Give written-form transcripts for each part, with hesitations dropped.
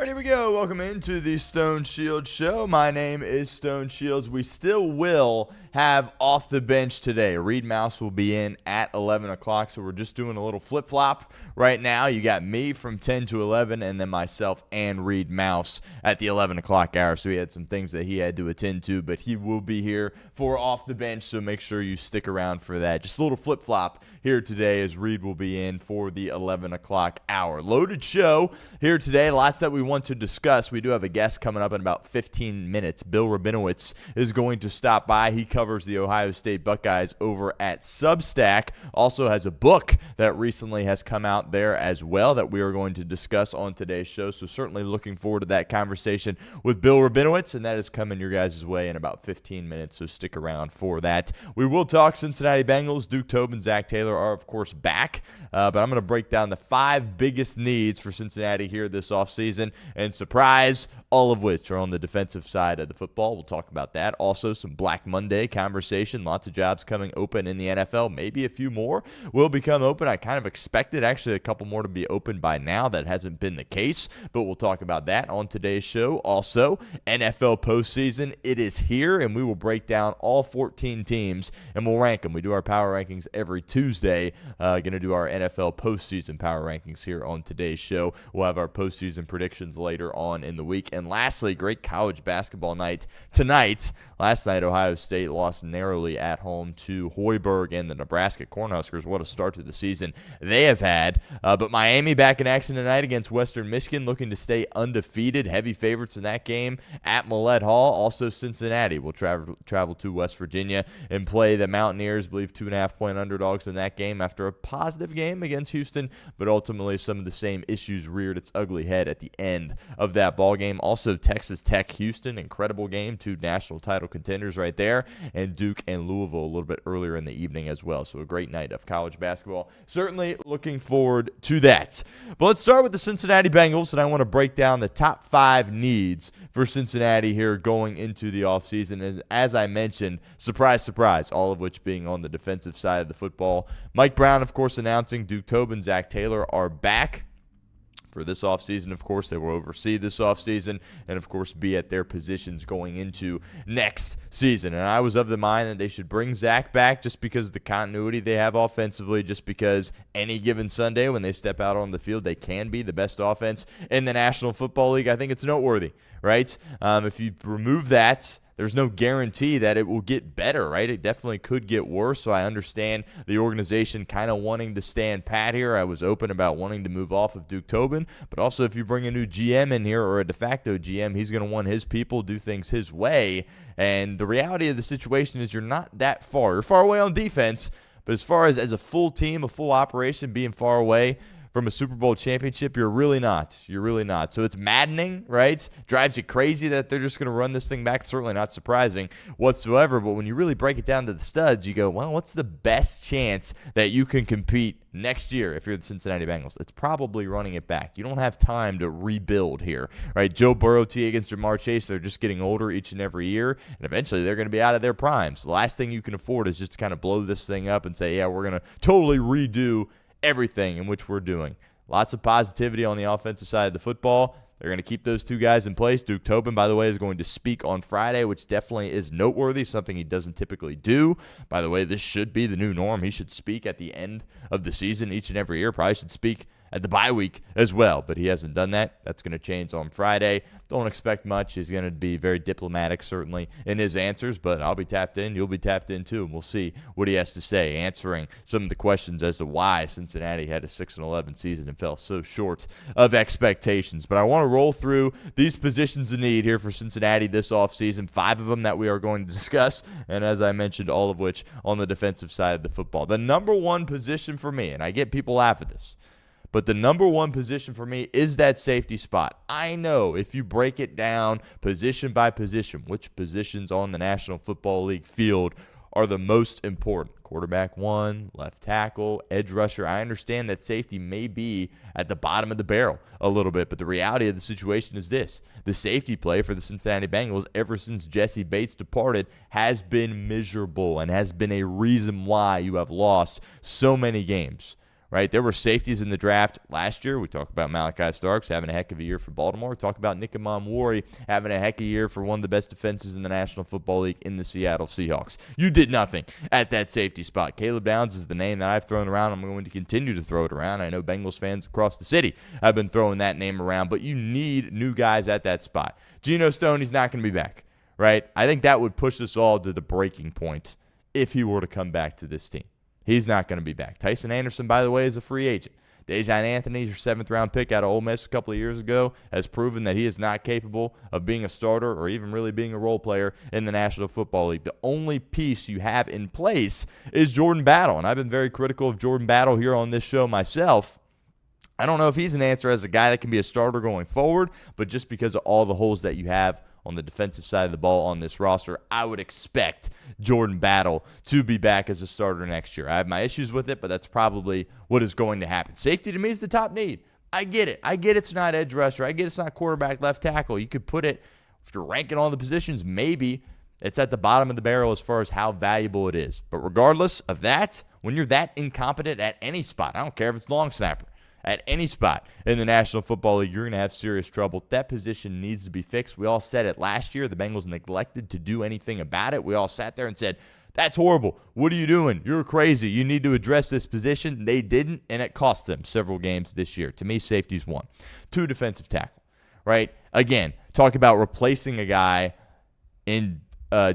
All right, here we go. Welcome into the Stone Shield Show. My name is Stone Shields. We still will have off the bench today. Reed Mouse will be in at 11 o'clock, so we're just doing a little flip-flop right now. You got me from 10 to 11, and then myself and Reed Mouse at the 11 o'clock hour. So he had some things that he had to attend to, but he will be here for off the bench, so make sure you stick around for that. Just a little flip-flop here today as Reed will be in for the 11 o'clock hour. Loaded show here today. Lots that we want to discuss. We do have a guest coming up in about 15 minutes. Bill Rabinowitz is going to stop by. He covers the Ohio State Buckeyes over at Substack. Also has a book that recently has come out there as well that we are going to discuss on today's show. So certainly looking forward to that conversation with Bill Rabinowitz, and that is coming your guys' way in about 15 minutes, so stick around for that. We will talk Cincinnati Bengals. Duke Tobin, Zac Taylor are, of course, back, but I'm going to break down the 5 biggest needs for Cincinnati here this offseason, and surprise, all of which are on the defensive side of the football. We'll talk about that. Also, some Black Monday conversation. Lots of jobs coming open in the NFL. Maybe a few more will become open. I kind of expected actually a couple more to be open by now. That hasn't been the case, but we'll talk about that on today's show. Also, NFL postseason. It is here, and we will break down all 14 teams, and we'll rank them. We do our power rankings every Tuesday. Going to do our NFL postseason power rankings here on today's show. We'll have our postseason predictions later on in the week. And lastly, great college basketball night tonight. Last night, Ohio State lost narrowly at home to Hoiberg and the Nebraska Cornhuskers. What a start to the season they have had. But Miami back in action tonight against Western Michigan, looking to stay undefeated. Heavy favorites in that game at Millett Hall. Also, Cincinnati will travel to West Virginia and play the Mountaineers. I believe 2.5-point underdogs in that game after a positive game against Houston, but ultimately some of the same issues reared its ugly head at the end of that ball game. Also, Texas Tech, Houston, incredible game. 2 national title contenders right there, and Duke and Louisville a little bit earlier in the evening as well. So a great night of college basketball. Certainly looking forward to that. But let's start with the Cincinnati Bengals, and I want to break down the top 5 needs for Cincinnati here going into the offseason. And as I mentioned, surprise, surprise, all of which being on the defensive side of the football. Mike Brown, of course, announcing Duke Tobin, Zac Taylor are back for this offseason. Of course, they will oversee this offseason and, of course, be at their positions going into next season. And I was of the mind that they should bring Zach back just because of the continuity they have offensively, just because any given Sunday when they step out on the field, they can be the best offense in the National Football League. I think it's noteworthy, right? If you remove that, there's no guarantee that it will get better, right? It definitely could get worse, so I understand the organization kind of wanting to stand pat here. I was open about wanting to move off of Duke Tobin, but also if you bring a new GM in here or a de facto GM, he's going to want his people do things his way, and the reality of the situation is you're not that far. You're far away on defense, but as far as a full team, a full operation being far away from a Super Bowl championship, you're really not. You're really not. So it's maddening, right? Drives you crazy that they're just going to run this thing back. Certainly not surprising whatsoever. But when you really break it down to the studs, you go, well, what's the best chance that you can compete next year if you're the Cincinnati Bengals? It's probably running it back. You don't have time to rebuild here, right? Joe Burrow, T against Jamar Chase, they're just getting older each and every year, and eventually they're going to be out of their primes. The last thing you can afford is just to kind of blow this thing up and say, yeah, we're going to totally redo everything in which we're doing. Lots of positivity on the offensive side of the football. They're going to keep those 2 guys in place. Duke Tobin, by the way, is going to speak on Friday, which definitely is noteworthy, something he doesn't typically do. By the way, this should be the new norm. He should speak at the end of the season each and every year. Probably should speak at the bye week as well, but he hasn't done that. That's going to change on Friday. Don't expect much. He's going to be very diplomatic, certainly, in his answers, but I'll be tapped in. You'll be tapped in, too, and we'll see what he has to say, answering some of the questions as to why Cincinnati had a 6-11 season and fell so short of expectations. But I want to roll through these positions of need here for Cincinnati this offseason, 5 of them that we are going to discuss, and as I mentioned, all of which on the defensive side of the football. The number 1 position for me, and I get people laugh at this, but the number 1 position for me is that safety spot. I know if you break it down position by position, which positions on the National Football League field are the most important. Quarterback 1, left tackle, edge rusher. I understand that safety may be at the bottom of the barrel a little bit, but the reality of the situation is this. The safety play for the Cincinnati Bengals ever since Jesse Bates departed has been miserable and has been a reason why you have lost so many games. right? There were safeties in the draft last year. We talked about Malachi Starks having a heck of a year for Baltimore. We talked about Nick Amamwari having a heck of a year for one of the best defenses in the National Football League in the Seattle Seahawks. You did nothing at that safety spot. Caleb Downs is the name that I've thrown around. I'm going to continue to throw it around. I know Bengals fans across the city have been throwing that name around, but you need new guys at that spot. Geno Stone, he's not going to be back, right? I think that would push us all to the breaking point if he were to come back to this team. He's not going to be back. Tyson Anderson, by the way, is a free agent. Dejan Anthony, your 7th-round pick out of Ole Miss a couple of years ago, has proven that he is not capable of being a starter or even really being a role player in the National Football League. The only piece you have in place is Jordan Battle, and I've been very critical of Jordan Battle here on this show myself. I don't know if he's an answer as a guy that can be a starter going forward, but just because of all the holes that you have on the defensive side of the ball on this roster, I would expect Jordan Battle to be back as a starter next year. I have my issues with it, but that's probably what is going to happen. Safety to me is the top need. I get it. I get it's not edge rusher. I get it's not quarterback, left tackle. You could put it, if you're ranking all the positions, maybe it's at the bottom of the barrel as far as how valuable it is. But regardless of that, when you're that incompetent at any spot, I don't care if it's long snapper, at any spot in the National Football League, you're going to have serious trouble. That position needs to be fixed. We all said it last year. The Bengals neglected to do anything about it. We all sat there and said, that's horrible. What are you doing? You're crazy. You need to address this position. They didn't, and it cost them several games this year. To me, safety's one. 2, defensive tackle, right? Again, talk about replacing a guy in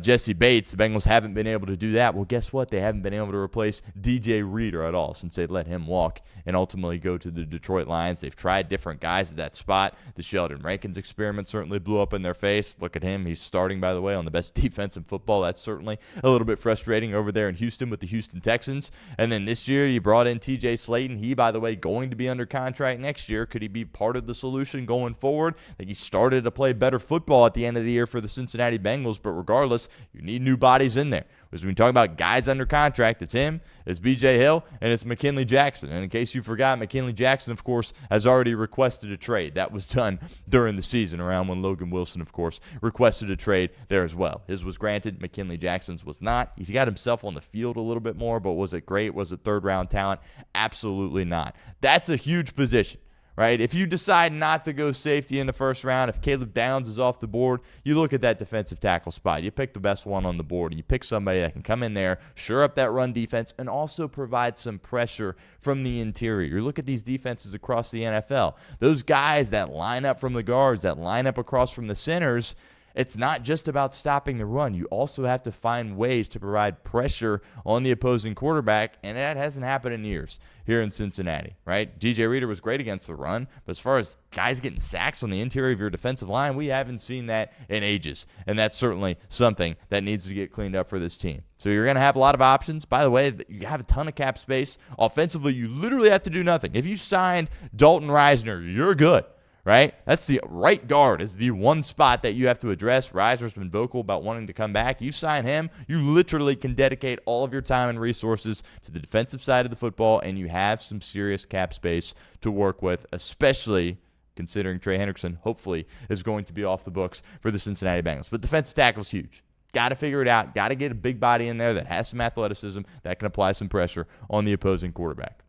Jesse Bates. The Bengals haven't been able to do that. Well, guess what? They haven't been able to replace DJ Reader at all since they let him walk and ultimately go to the Detroit Lions. They've tried different guys at that spot. The Sheldon Rankins experiment certainly blew up in their face. Look at him. He's starting, by the way, on the best defense in football. That's certainly a little bit frustrating over there in Houston with the Houston Texans. And then this year you brought in TJ Slayton. He, by the way, going to be under contract next year. Could he be part of the solution going forward? I think he started to play better football at the end of the year for the Cincinnati Bengals, but regardless, you need new bodies in there. Because when we talk about guys under contract, it's him, it's B.J. Hill, and it's McKinley Jackson. And in case you forgot, McKinley Jackson, of course, has already requested a trade. That was done during the season, around when Logan Wilson, of course, requested a trade there as well. His was granted, McKinley Jackson's was not. He got himself on the field a little bit more, but was it great? Was it third-round talent? Absolutely not. That's a huge position. Right? If you decide not to go safety in the first round, if Caleb Downs is off the board, you look at that defensive tackle spot. You pick the best one on the board, and you pick somebody that can come in there, shore up that run defense, and also provide some pressure from the interior. You look at these defenses across the NFL. Those guys that line up from the guards, that line up across from the centers, it's not just about stopping the run. You also have to find ways to provide pressure on the opposing quarterback, and that hasn't happened in years here in Cincinnati, right? DJ Reader was great against the run, but as far as guys getting sacks on the interior of your defensive line, we haven't seen that in ages, and that's certainly something that needs to get cleaned up for this team. So you're going to have a lot of options. By the way, you have a ton of cap space. Offensively, you literally have to do nothing. If you signed Dalton Reisner, you're good. Right? That's the right guard is the one spot that you have to address. Reiser's been vocal about wanting to come back. You sign him, you literally can dedicate all of your time and resources to the defensive side of the football, and you have some serious cap space to work with, especially considering Trey Hendrickson, hopefully, is going to be off the books for the Cincinnati Bengals. But defensive tackle is huge. Got to figure it out. Got to get a big body in there that has some athleticism that can apply some pressure on the opposing quarterback.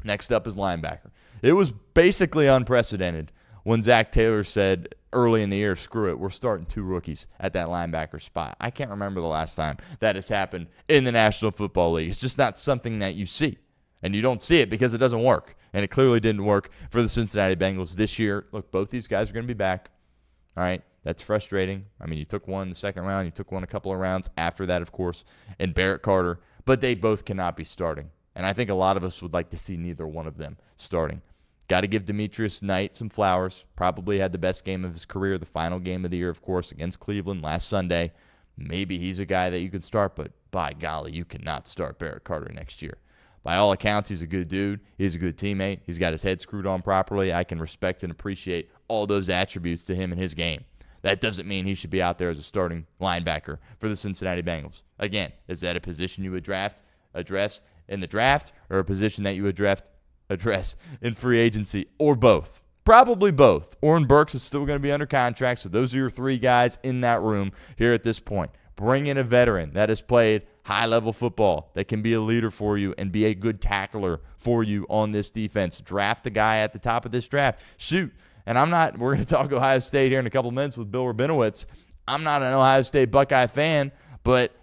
Next up is linebacker. It was basically unprecedented when Zac Taylor said early in the year, screw it, we're starting 2 rookies at that linebacker spot. I can't remember the last time that has happened in the National Football League. It's just not something that you see. And you don't see it because it doesn't work. And it clearly didn't work for the Cincinnati Bengals this year. Look, both these guys are going to be back. All right, that's frustrating. I mean, you took one in the second round. You took one a couple of rounds after that, of course, and Barrett Carter. But they both cannot be starting. And I think a lot of us would like to see neither one of them starting. Got to give Demetrius Knight some flowers. Probably had the best game of his career, the final game of the year, of course, against Cleveland last Sunday. Maybe he's a guy that you could start, but by golly, you cannot start Barrett Carter next year. By all accounts, he's a good dude. He's a good teammate. He's got his head screwed on properly. I can respect and appreciate all those attributes to him in his game. That doesn't mean he should be out there as a starting linebacker for the Cincinnati Bengals. Again, is that a position you would address in the draft, or a position that you would address in free agency, or both? Probably both. Oren Burks is still going to be under contract, so those are your 3 guys in that room here at this point. Bring in a veteran that has played high-level football, that can be a leader for you and be a good tackler for you on this defense. Draft a guy at the top of this draft. Shoot. And we're going to talk Ohio State here in a couple minutes with Bill Rabinowitz. I'm not an Ohio State Buckeye fan, but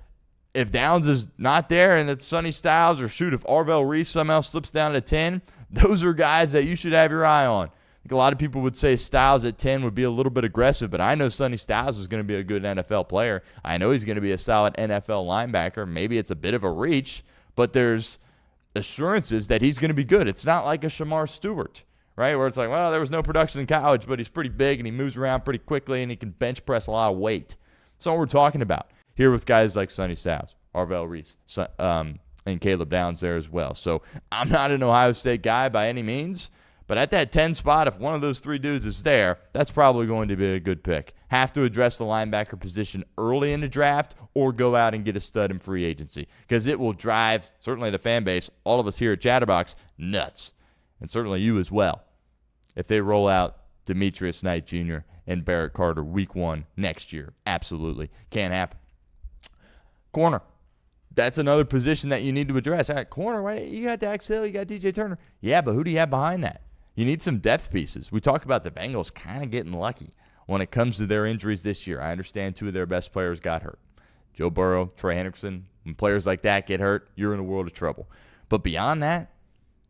if Downs is not there and it's Sonny Styles, or shoot, if Arvell Reese somehow slips down to 10, those are guys that you should have your eye on. I think a lot of people would say Styles at 10 would be a little bit aggressive, but I know Sonny Styles is going to be a good NFL player. I know he's going to be a solid NFL linebacker. Maybe it's a bit of a reach, but there's assurances that he's going to be good. It's not like a Shamar Stewart, right, where it's like, well, there was no production in college, but he's pretty big and he moves around pretty quickly and he can bench press a lot of weight. That's what we're talking about here with guys like Sonny Styles, Arvell Reese, and Caleb Downs there as well. So I'm not an Ohio State guy by any means, but at that 10 spot, if one of those three dudes is there, that's probably going to be a good pick. Have to address the linebacker position early in the draft or go out and get a stud in free agency, because it will drive, certainly the fan base, all of us here at Chatterbox, nuts, and certainly you as well, if they roll out Demetrius Knight Jr. and Barrett Carter week 1 next year. Absolutely. Can't happen. Corner. That's another position that you need to address. All right, corner, right? You got Dax Hill, you got DJ Turner. Yeah, but who do you have behind that? You need some depth pieces. We talk about the Bengals kind of getting lucky when it comes to their injuries this year. I understand 2 of their best players got hurt. Joe Burrow, Trey Hendrickson. When players like that get hurt, you're in a world of trouble. But beyond that,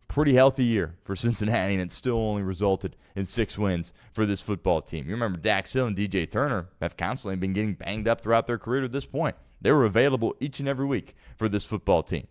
pretty healthy year for Cincinnati, and it still only resulted in 6 wins for this football team. You remember Dax Hill and DJ Turner have constantly been getting banged up throughout their career to this point. They were available each and every week for this football team.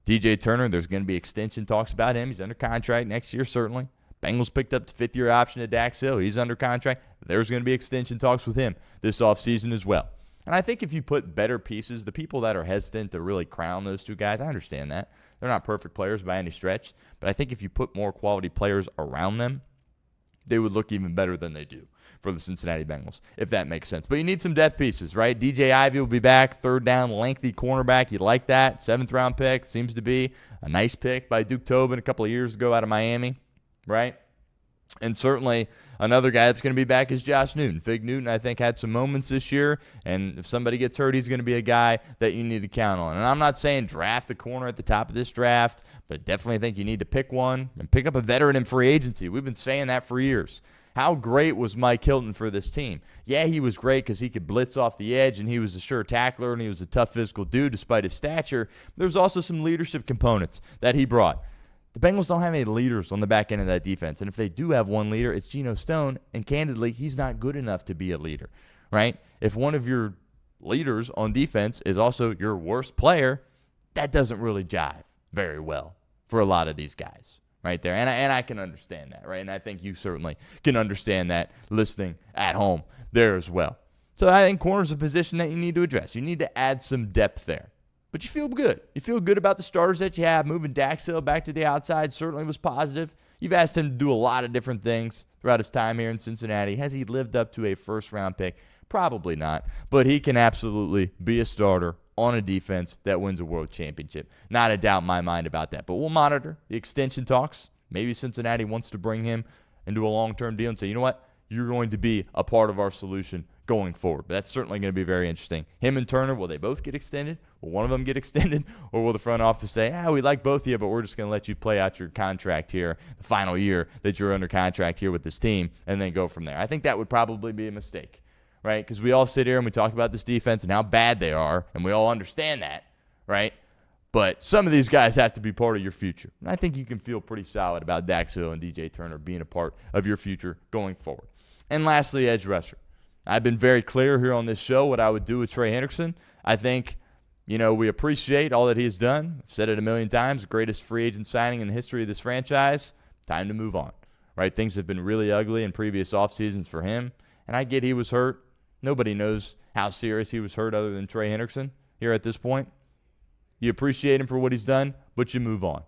DJ Turner, there's going to be extension talks about him. He's under contract next year, certainly. Bengals picked up the 5th-year option to Dax Hill. He's under contract. There's going to be extension talks with him this offseason as well. And I think if you put better pieces, the people that are hesitant to really crown those 2 guys, I understand that. They're not perfect players by any stretch. But I think if you put more quality players around them, they would look even better than they do for the Cincinnati Bengals, if that makes sense. But you need some depth pieces, right? DJ Ivey will be back, 3rd down, lengthy cornerback. You like that. 7th-round pick. Seems to be a nice pick by Duke Tobin a couple of years ago out of Miami, right? And certainly another guy that's going to be back is Josh Newton. Fig Newton, I think, had some moments this year, and if somebody gets hurt, he's going to be a guy that you need to count on. And I'm not saying draft a corner at the top of this draft, but I definitely think you need to pick one and pick up a veteran in free agency. We've been saying that for years. How great was Mike Hilton for this team? Yeah, he was great because he could blitz off the edge, and he was a sure tackler, and he was a tough physical dude despite his stature. There's also some leadership components that he brought. The Bengals don't have any leaders on the back end of that defense, and if they do have one leader, it's Geno Stone, and candidly, he's not good enough to be a leader, right? If one of your leaders on defense is also your worst player, that doesn't really jive very well for a lot of these guys right there, and I can understand that, right? And I think you certainly can understand that listening at home there as well. So I think corner's a position that you need to address. You need to add some depth there. But you feel good. You feel good about the starters that you have. Moving Dax Hill back to the outside certainly was positive. You've asked him to do a lot of different things throughout his time here in Cincinnati. Has he lived up to a first-round pick? Probably not. But he can absolutely be a starter on a defense that wins a world championship. Not a doubt in my mind about that. But we'll monitor the extension talks. Maybe Cincinnati wants to bring him into a long-term deal and say, you know what? You're going to be a part of our solution going forward. But that's certainly going to be very interesting. Him and Turner, will they both get extended? Will one of them get extended? Or will the front office say, we like both of you, but we're just going to let you play out your contract here, the final year that you're under contract here with this team, and then go from there? I think that would probably be a mistake, right? Because we all sit here and we talk about this defense and how bad they are, and we all understand that, right? But some of these guys have to be part of your future. And I think you can feel pretty solid about Dax Hill and DJ Turner being a part of your future going forward. And lastly, edge rusher. I've been very clear here on this show what I would do with Trey Hendrickson. I think, we appreciate all that he has done. I've said it a million times, greatest free agent signing in the history of this franchise. Time to move on, right? Things have been really ugly in previous off seasons for him. And I get he was hurt. Nobody knows how serious he was hurt other than Trey Hendrickson here at this point. You appreciate him for what he's done, but you move on.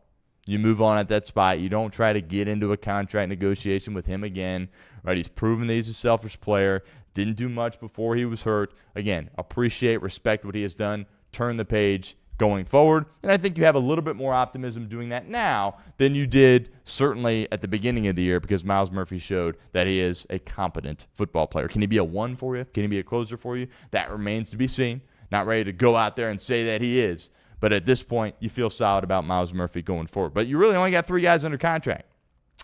You move on at that spot. You don't try to get into a contract negotiation with him again, right? He's proven that he's a selfish player. Didn't do much before he was hurt. Again, appreciate, respect what he has done. Turn the page going forward. And I think you have a little bit more optimism doing that now than you did certainly at the beginning of the year, because Miles Murphy showed that he is a competent football player. Can he be a one for you? Can he be a closer for you? That remains to be seen. Not ready to go out there and say that he is. But at this point, you feel solid about Myles Murphy going forward. But you really only got 3 guys under contract.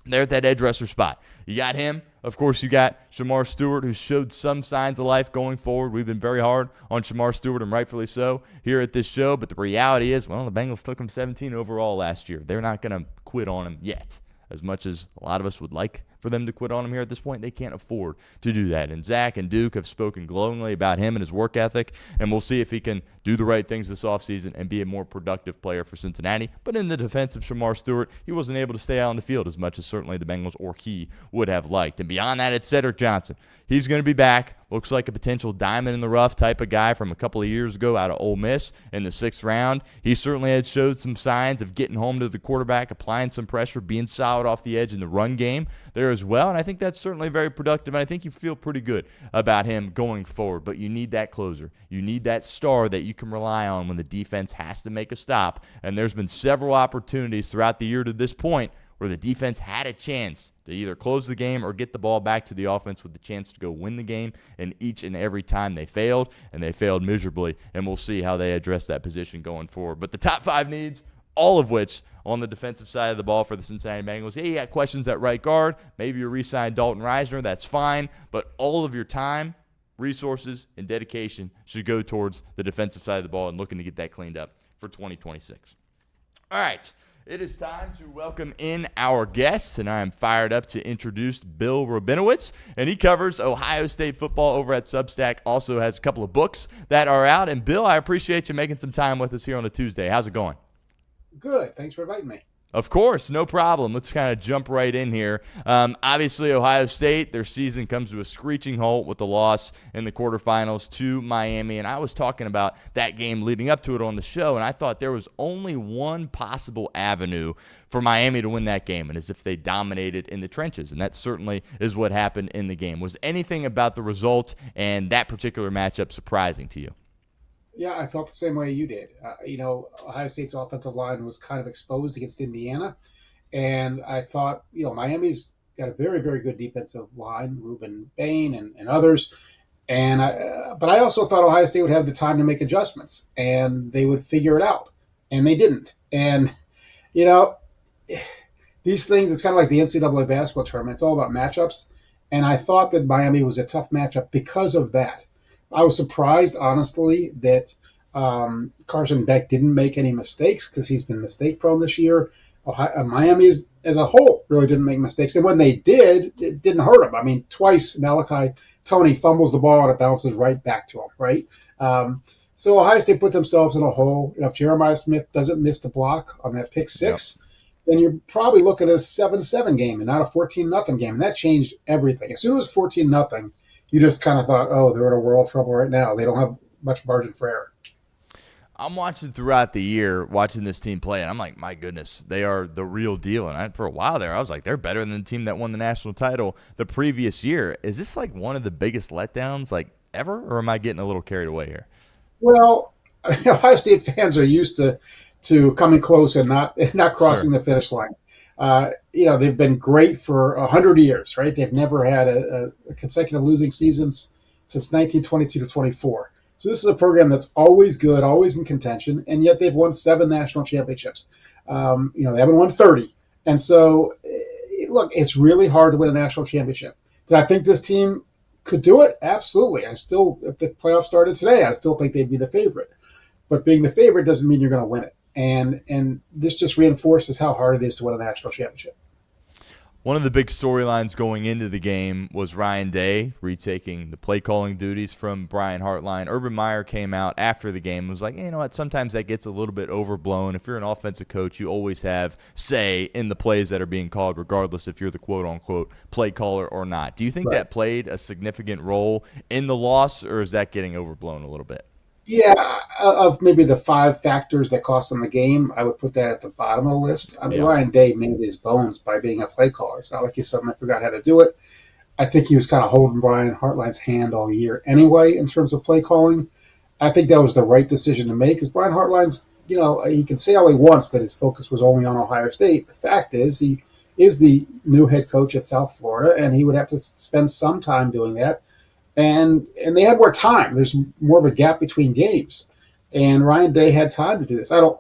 They're at that edge rusher spot. You got him. Of course, you got Shamar Stewart, who showed some signs of life going forward. We've been very hard on Shamar Stewart, and rightfully so, here at this show. But the reality is, well, the Bengals took him 17 overall last year. They're not going to quit on him yet. As much as a lot of us would like for them to quit on him here at this point, they can't afford to do that. And Zach and Duke have spoken glowingly about him and his work ethic, and we'll see if he can do the right things this offseason and be a more productive player for Cincinnati. But in the defense of Shamar Stewart, he wasn't able to stay out on the field as much as certainly the Bengals or he would have liked. And beyond that, it's Cedric Johnson. He's going to be back. Looks like a potential diamond in the rough type of guy from a couple of years ago out of Ole Miss in the 6th round. He certainly had showed some signs of getting home to the quarterback, applying some pressure, being solid off the edge in the run game there as well. And I think that's certainly very productive. And I think you feel pretty good about him going forward. But you need that closer. You need that star that you can rely on when the defense has to make a stop. And there's been several opportunities throughout the year to this point where the defense had a chance to either close the game or get the ball back to the offense with the chance to go win the game, and each and every time they failed, and they failed miserably, and we'll see how they address that position going forward. But the top 5 needs, all of which on the defensive side of the ball for the Cincinnati Bengals. Yeah, you got questions at right guard. Maybe you re-sign Dalton Reisner. That's fine. But all of your time, resources, and dedication should go towards the defensive side of the ball and looking to get that cleaned up for 2026. All right. It is time to welcome in our guest, and I am fired up to introduce Bill Rabinowitz, and he covers Ohio State football over at Substack, also has a couple of books that are out. And Bill, I appreciate you making some time with us here on a Tuesday. How's it going? Good. Thanks for inviting me. Of course, no problem. Let's kind of jump right in here. Obviously, Ohio State, their season comes to a screeching halt with the loss in the quarterfinals to Miami. And I was talking about that game leading up to it on the show, and I thought there was only one possible avenue for Miami to win that game, and as if they dominated in the trenches. And that certainly is what happened in the game. Was anything about the result and that particular matchup surprising to you? Yeah, I felt the same way you did. Ohio State's offensive line was kind of exposed against Indiana. And I thought, Miami's got a very, very good defensive line, Ruben Bain and others. But I also thought Ohio State would have the time to make adjustments and they would figure it out. And they didn't. And, these things, it's kind of like the NCAA basketball tournament. It's all about matchups. And I thought that Miami was a tough matchup because of that. I was surprised, honestly, that Carson Beck didn't make any mistakes because he's been mistake-prone this year. Miami, as a whole, really didn't make mistakes. And when they did, it didn't hurt them. I mean, twice Malachi Tony fumbles the ball and it bounces right back to him, right? So Ohio State put themselves in a hole. If Jeremiah Smith doesn't miss the block on that pick six, then you're probably looking at a 7-7 game and not a 14-0 game. And that changed everything. As soon as 14-0, you just kind of thought, oh, they're in a world of trouble right now. They don't have much margin for error. I'm watching throughout the year, watching this team play, and I'm like, my goodness, they are the real deal. And for a while there, I was like, they're better than the team that won the national title the previous year. Is this like one of the biggest letdowns like ever, or am I getting a little carried away here? Well, Ohio State fans are used to coming close and not crossing the finish line. They've been great for 100 years, right? They've never had a consecutive losing seasons since 1922 to 24. So this is a program that's always good, always in contention, and yet they've won 7 national championships. They haven't won 30. And so, look, it's really hard to win a national championship. Did I think this team could do it? Absolutely. If the playoffs started today, I still think they'd be the favorite. But being the favorite doesn't mean you're going to win it. And this just reinforces how hard it is to win a national championship. One of the big storylines going into the game was Ryan Day retaking the play calling duties from Brian Hartline. Urban Meyer came out after the game and was like, you know what, sometimes that gets a little bit overblown. If you're an offensive coach, you always have say in the plays that are being called, regardless if you're the quote-unquote play caller or not. Do you think that played a significant role in the loss, or is that getting overblown a little bit? Yeah, of maybe the 5 factors that cost them the game, I would put that at the bottom of the list. I mean, Ryan Day made his bones by being a play caller. It's not like he suddenly forgot how to do it. I think he was kind of holding Brian Hartline's hand all year anyway in terms of play calling. I think that was the right decision to make because Brian Hartline's, he can say all he wants that his focus was only on Ohio State. The fact is he is the new head coach at South Florida, and he would have to spend some time doing that. and they had more time. There's more of a gap between games, and Ryan Day had time to do this. I don't,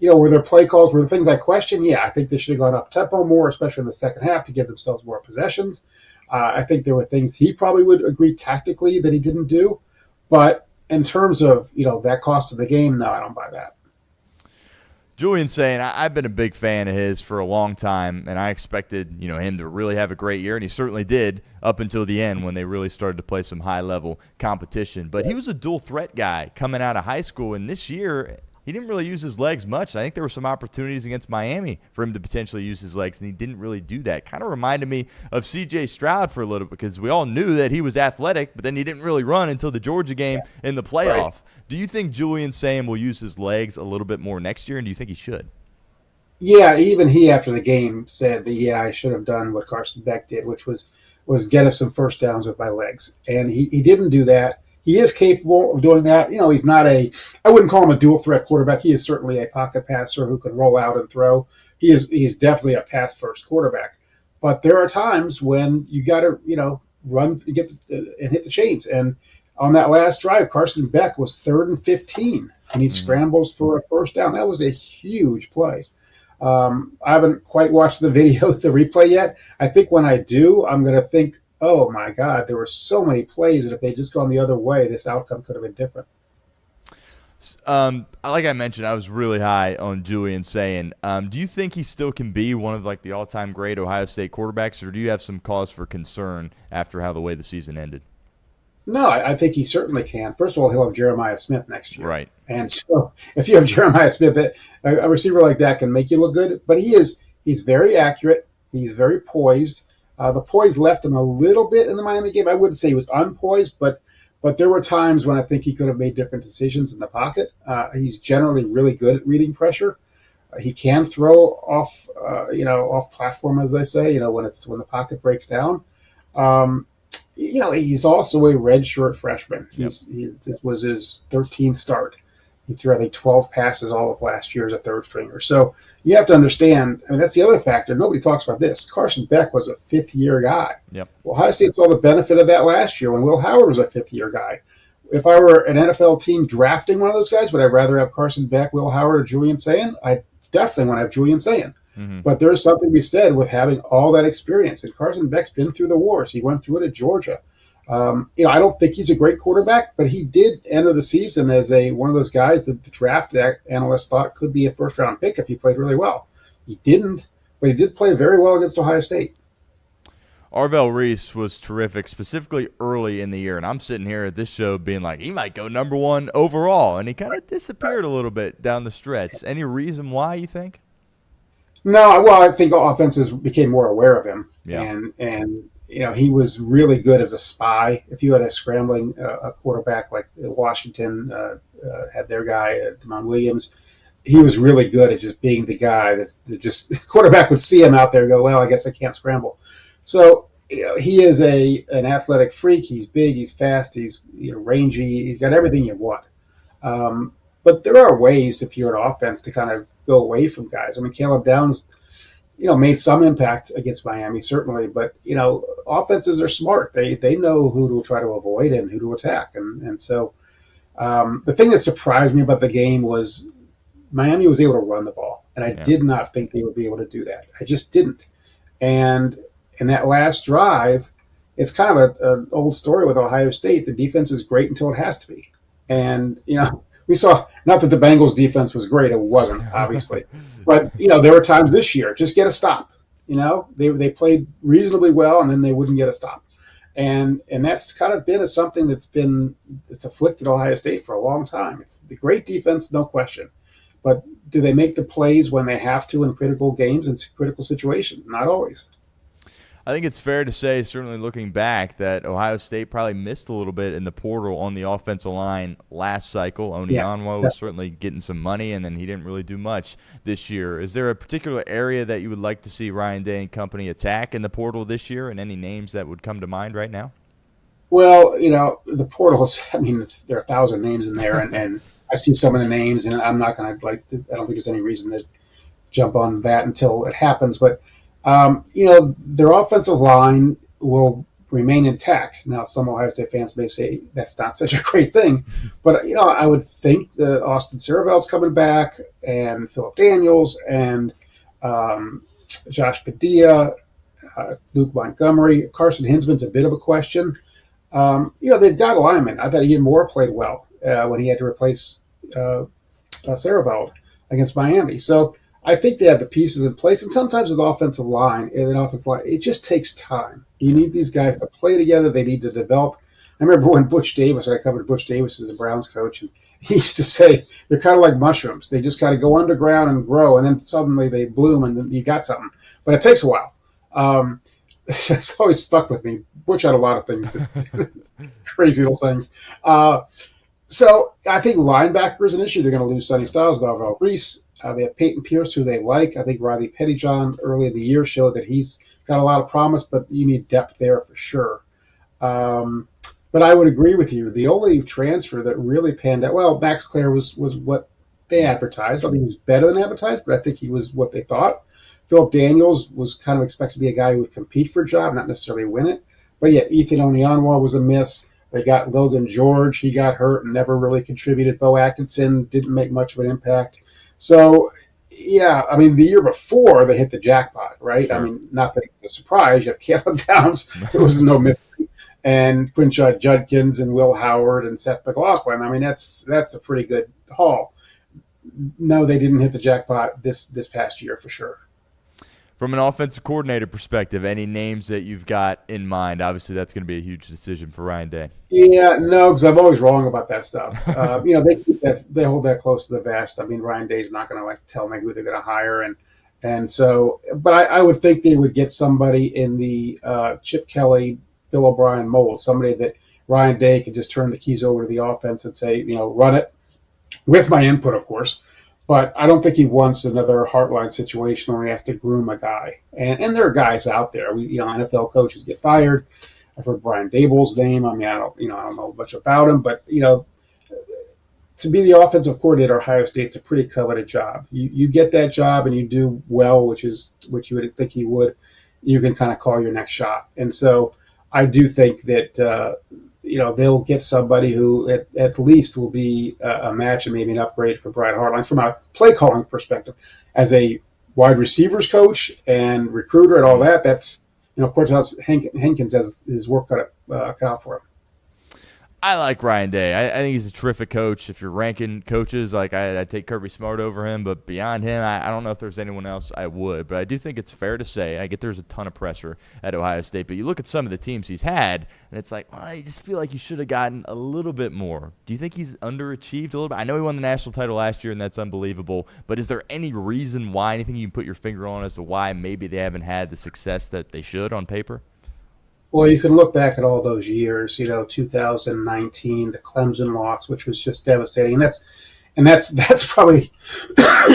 were there play calls? Were there things I question? Yeah, I think they should have gone up tempo more, especially in the second half, to give themselves more possessions. I think there were things he probably would agree tactically that he didn't do, but in terms of that cost of the game, no, I don't buy that. Julian's saying, I've been a big fan of his for a long time, and I expected him to really have a great year, and he certainly did up until the end when they really started to play some high-level competition. But he was a dual-threat guy coming out of high school, and this year he didn't really use his legs much. I think there were some opportunities against Miami for him to potentially use his legs, and he didn't really do that. Kind of reminded me of C.J. Stroud for a little bit because we all knew that he was athletic, but then he didn't really run until the Georgia game in the playoff. Right. Do you think Julian Sam will use his legs a little bit more next year, and do you think he should? Yeah, even he after the game said that, I should have done what Carson Beck did, which was get us some first downs with my legs. And he didn't do that. He is capable of doing that. He's not I wouldn't call him a dual threat quarterback. He is certainly a pocket passer who can roll out and throw. He's definitely a pass first quarterback. But there are times when you got to, run and hit the chains. And on that last drive, Carson Beck was 3rd and 15, and he scrambles for a first down. That was a huge play. I haven't quite watched the video, the replay yet. I think when I do, I'm going to think, oh, my God, there were so many plays that if they just gone the other way, this outcome could have been different. Like I mentioned, I was really high on Julian Sayin. Do you think he still can be one of the all-time great Ohio State quarterbacks, or do you have some cause for concern after how the way the season ended? No, I think he certainly can. First of all, he'll have Jeremiah Smith next year. Right. And so if you have Jeremiah Smith, a receiver like that can make you look good. But he's very accurate. He's very poised. The poise left him a little bit in the Miami game. I wouldn't say he was unpoised, but there were times when I think he could have made different decisions in the pocket. He's generally really good at reading pressure. He can throw off, off platform, as they say, when the pocket breaks down. He's also a redshirt freshman. This was his 13th start. He threw, I think, 12 passes all of last year as a third stringer. So you have to understand, that's the other factor. Nobody talks about this. Carson Beck was a fifth-year guy. Yep. Well, Ohio State saw the benefit of that last year when Will Howard was a fifth-year guy. If I were an NFL team drafting one of those guys, would I rather have Carson Beck, Will Howard, or Julian Sayin? I definitely want to have Julian Sayin. Mm-hmm. But there's something to be said with having all that experience. And Carson Beck's been through the wars. He went through it at Georgia. I don't think he's a great quarterback, but he did enter the season as one of those guys that the draft analysts thought could be a first-round pick if he played really well. He didn't, but he did play very well against Ohio State. Arvell Reese was terrific, specifically early in the year. And I'm sitting here at this show being like, he might go number 1 overall. And he kind of disappeared a little bit down the stretch. Any reason why, you think? No, well, I think offenses became more aware of him. Yeah. And he was really good as a spy. If you had a scrambling a quarterback like Washington had their guy, Damon Williams, he was really good at just being the guy that just quarterback would see him out there and go, well, I guess I can't scramble. So he is an athletic freak. He's big, he's fast, he's rangy. He's got everything you want. But there are ways if you're an offense to kind of go away from guys. Caleb Downs, made some impact against Miami, certainly. But, offenses are smart. They know who to try to avoid and who to attack. And so the thing that surprised me about the game was Miami was able to run the ball. And I did not think they would be able to do that. I just didn't. And in that last drive, it's kind of an old story with Ohio State. The defense is great until it has to be. And, we saw, not that the Bengals defense was great. It wasn't, obviously. But, there were times this year, just get a stop. They played reasonably well, and then they wouldn't get a stop. And that's kind of been something it's afflicted Ohio State for a long time. It's the great defense, no question. But do they make the plays when they have to in critical games and critical situations? Not always. I think it's fair to say, certainly looking back, that Ohio State probably missed a little bit in the portal on the offensive line last cycle. Onyeonwo was certainly getting some money, and then he didn't really do much this year. Is there a particular area that you would like to see Ryan Day and company attack in the portal this year, and any names that would come to mind right now? Well, the portals, there are 1,000 names in there, and I see some of the names, and I'm not going to, I don't think there's any reason to jump on that until it happens, but their offensive line will remain intact. Now, some Ohio State fans may say that's not such a great thing, but I would think that Austin Saravel's coming back, and Philip Daniels, and Josh Padilla, Luke Montgomery. Carson Hinsman's a bit of a question. They've got linemen. I thought Ian Moore played well when he had to replace Saravel against Miami. So I think they have the pieces in place. And sometimes with offensive line, it just takes time. You need these guys to play together. They need to develop. I remember when I covered Butch Davis as a Browns coach, and he used to say they're kind of like mushrooms. They just got to go underground and grow, and then suddenly they bloom, and then you got something. But it takes a while. It's always stuck with me. Butch had a lot of things, crazy little things. So I think linebacker is an issue. They're going to lose Sonny Styles, Valverde Reese. They have Peyton Pierce, who they like. I think Riley Pettyjohn early in the year showed that he's got a lot of promise, but you need depth there for sure. But I would agree with you. The only transfer that really panned out, well, Max Clare was what they advertised. I don't think he was better than advertised, but I think he was what they thought. Philip Daniels was kind of expected to be a guy who would compete for a job, not necessarily win it. But yeah, Ethan Onyanwa was a miss. They got Logan George. He got hurt and never really contributed. Bo Atkinson didn't make much of an impact. So, yeah, I mean, the year before they hit the jackpot, right? Sure. I mean, not that it's a surprise. You have Caleb Downs. It was no mystery. And Quinshot Judkins and Will Howard and Seth McLaughlin. I mean, that's a pretty good haul. No, they didn't hit the jackpot this past year for sure. From an offensive coordinator perspective, any names that you've got in mind? Obviously, that's going to be a huge decision for Ryan Day. Yeah, no, because I'm always wrong about that stuff. They hold that close to the vest. I mean, Ryan Day's not going to tell me who they're going to hire, and so. But I would think they would get somebody in the Chip Kelly, Bill O'Brien mold, somebody that Ryan Day could just turn the keys over to the offense and say, run it with my input, of course. But I don't think he wants another Heartline situation where he has to groom a guy. And there are guys out there. NFL coaches get fired. I've heard Brian Daboll's name. I mean, I don't know much about him, but to be the offensive coordinator at Ohio State's a pretty coveted job. You get that job and you do well, which you would think he would. You can kind of call your next shot. And so I do think that they'll get somebody who at least will be a match and maybe an upgrade for Brian Hartline from a play calling perspective. As a wide receivers coach and recruiter and all that, that's, Cortez Hankins has his work cut out for him. I like Ryan Day. I think he's a terrific coach. If you're ranking coaches, I take Kirby Smart over him, but beyond him, I don't know if there's anyone else I would. But I do think it's fair to say, I get there's a ton of pressure at Ohio State, but you look at some of the teams he's had, and it's I just feel like you should have gotten a little bit more. Do you think he's underachieved a little bit? I know he won the national title last year, and that's unbelievable, but is there any reason why, anything you can put your finger on as to why maybe they haven't had the success that they should on paper? Well, you can look back at all those years, 2019, the Clemson loss, which was just devastating. And that's probably,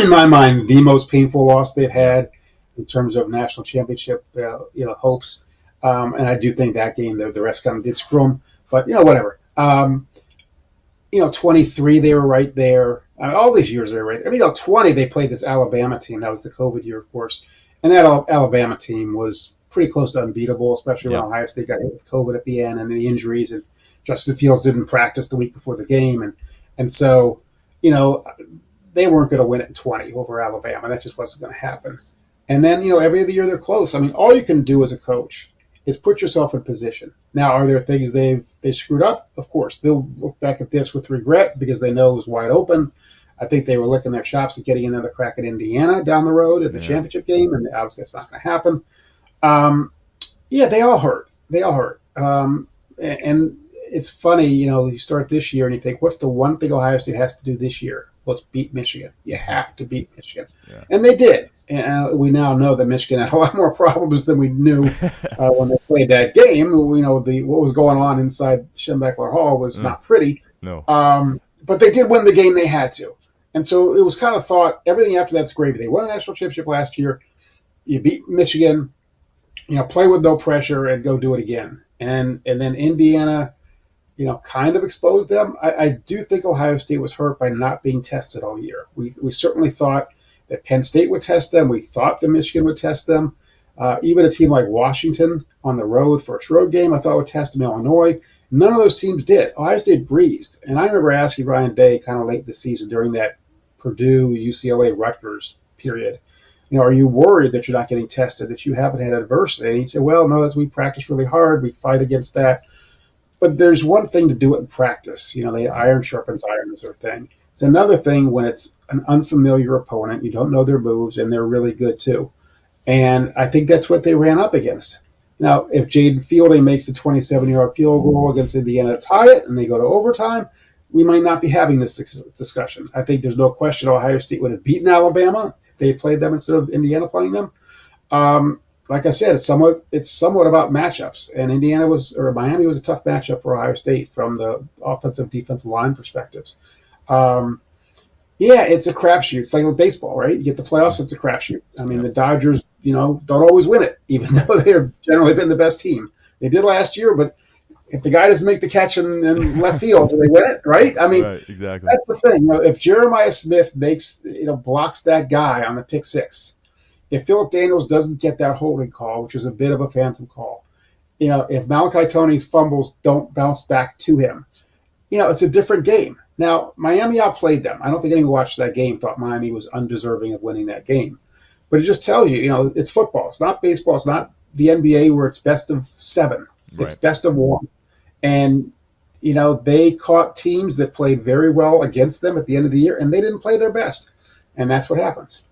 in my mind, the most painful loss they've had in terms of national championship, hopes. And I do think that game, the rest kind of did screw them. But, whatever. 23, they were right there. All these years they were right there. I mean, 20, they played this Alabama team. That was the COVID year, of course. And that Alabama team was pretty close to unbeatable, especially when Ohio State got hit with COVID at the end and the injuries, and Justin Fields didn't practice the week before the game, and so they weren't going to win it in 20 over Alabama. That just wasn't going to happen. And then every other year they're close. I mean, all you can do as a coach is put yourself in position. Now, are there things they screwed up? Of course, they'll look back at this with regret because they know it was wide open. I think they were licking their chops at getting another crack at Indiana down the road at the championship game, and obviously that's not going to happen. They all hurt. And it's funny, you start this year and you think, what's the one thing Ohio State has to do this year? Well, it's beat Michigan. You have to beat Michigan. Yeah. And they did. And we now know that Michigan had a lot more problems than we knew when they played that game. What was going on inside Schembechler Hall was not pretty. No. But they did win the game they had to. And so it was kind of thought, everything after that's gravy. They won the national championship last year. You beat Michigan. Play with no pressure and go do it again. And then Indiana, kind of exposed them. I do think Ohio State was hurt by not being tested all year. We certainly thought that Penn State would test them. We thought that Michigan would test them. Even a team like Washington on the road, first road game, I thought would test them. Illinois. None of those teams did. Ohio State breezed. And I remember asking Ryan Day kind of late in the season during that Purdue, UCLA, Rutgers period, are you worried that you're not getting tested, that you haven't had adversity? And he said, well, no, we practice really hard. We fight against that. But there's one thing to do it in practice. The iron sharpens iron sort of thing. It's another thing when it's an unfamiliar opponent. You don't know their moves, and they're really good too. And I think that's what they ran up against. Now, if Jaden Fielding makes a 27-yard field goal against Indiana to tie it and they go to overtime, we might not be having this discussion. I think there's no question Ohio State would have beaten Alabama if they played them instead of Indiana playing them. Like I said, it's somewhat about matchups, and Miami was a tough matchup for Ohio State from the offensive defensive line perspectives. It's a crapshoot. It's like with baseball, right? You get the playoffs, it's a crapshoot. I mean, the Dodgers, don't always win it, even though they've generally been the best team. They did last year, but if the guy doesn't make the catch in left field, do they win it, right? I mean, right, exactly. That's the thing. If Jeremiah Smith blocks that guy on the pick six, if Philip Daniels doesn't get that holding call, which is a bit of a phantom call, if Malachi Tony's fumbles don't bounce back to him, it's a different game. Now, Miami outplayed them. I don't think anyone who watched that game thought Miami was undeserving of winning that game. But it just tells you, it's football. It's not baseball. It's not the NBA where it's best of 7. Right. It's best of 1. And, they caught teams that played very well against them at the end of the year, and they didn't play their best. And that's what happens.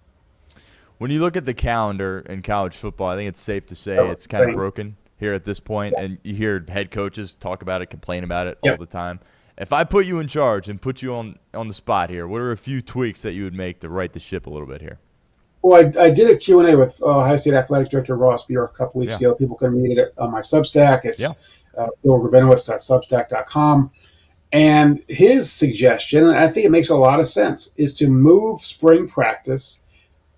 When you look at the calendar in college football, I think it's safe to say it's kind of broken here at this point, and you hear head coaches talk about it, complain about it all the time. If I put you in charge and put you on the spot here, what are a few tweaks that you would make to right the ship a little bit here? Well, I did a Q&A with Ohio State Athletics Director Ross Bjork a couple weeks ago. People can read it on my Substack. It's billrabinowitz.substack.com. And his suggestion, and I think it makes a lot of sense, is to move spring practice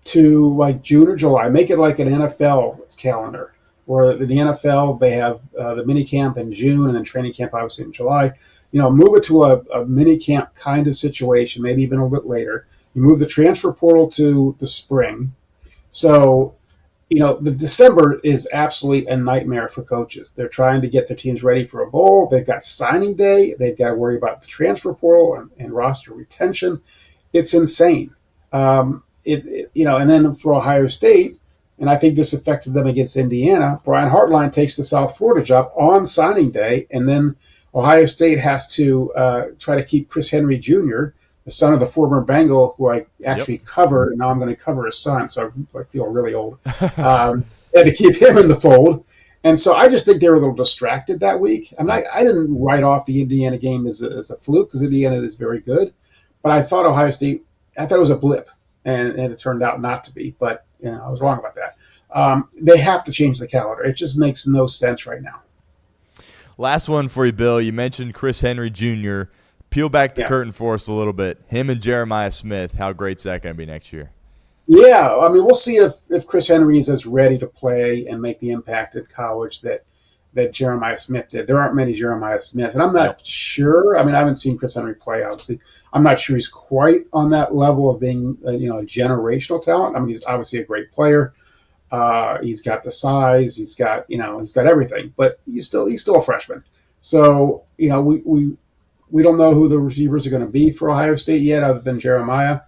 to like June or July. Make it like an NFL calendar, where in the NFL they have the mini camp in June and then training camp obviously in July. Move it to a mini camp kind of situation, maybe even a little bit later. You move the transfer portal to the spring. So, the December is absolutely a nightmare for coaches. They're trying to get their teams ready for a bowl. They've got signing day. They've got to worry about the transfer portal and roster retention. It's insane. And then for Ohio State, and I think this affected them against Indiana, Brian Hartline takes the South Florida job on signing day, and then Ohio State has to try to keep Chris Henry Jr., the son of the former Bengal, who I actually covered, and now I'm going to cover his son, so I feel really old. Had to keep him in the fold. And so I just think they were a little distracted that week. I didn't write off the Indiana game as a fluke, because Indiana is very good. But I thought it was a blip, and it turned out not to be. But I was wrong about that. They have to change the calendar. It just makes no sense right now. Last one for you, Bill. You mentioned Chris Henry Jr. Peel back the curtain for us a little bit. Him and Jeremiah Smith, how great's that going to be next year? Yeah, I mean, we'll see if Chris Henry is as ready to play and make the impact at college that Jeremiah Smith did. There aren't many Jeremiah Smiths, and I'm not sure. I mean, I haven't seen Chris Henry play, obviously. I'm not sure he's quite on that level of being a generational talent. I mean, he's obviously a great player. He's got the size. He's got everything, but he's still a freshman. So, we don't know who the receivers are going to be for Ohio State yet, other than Jeremiah.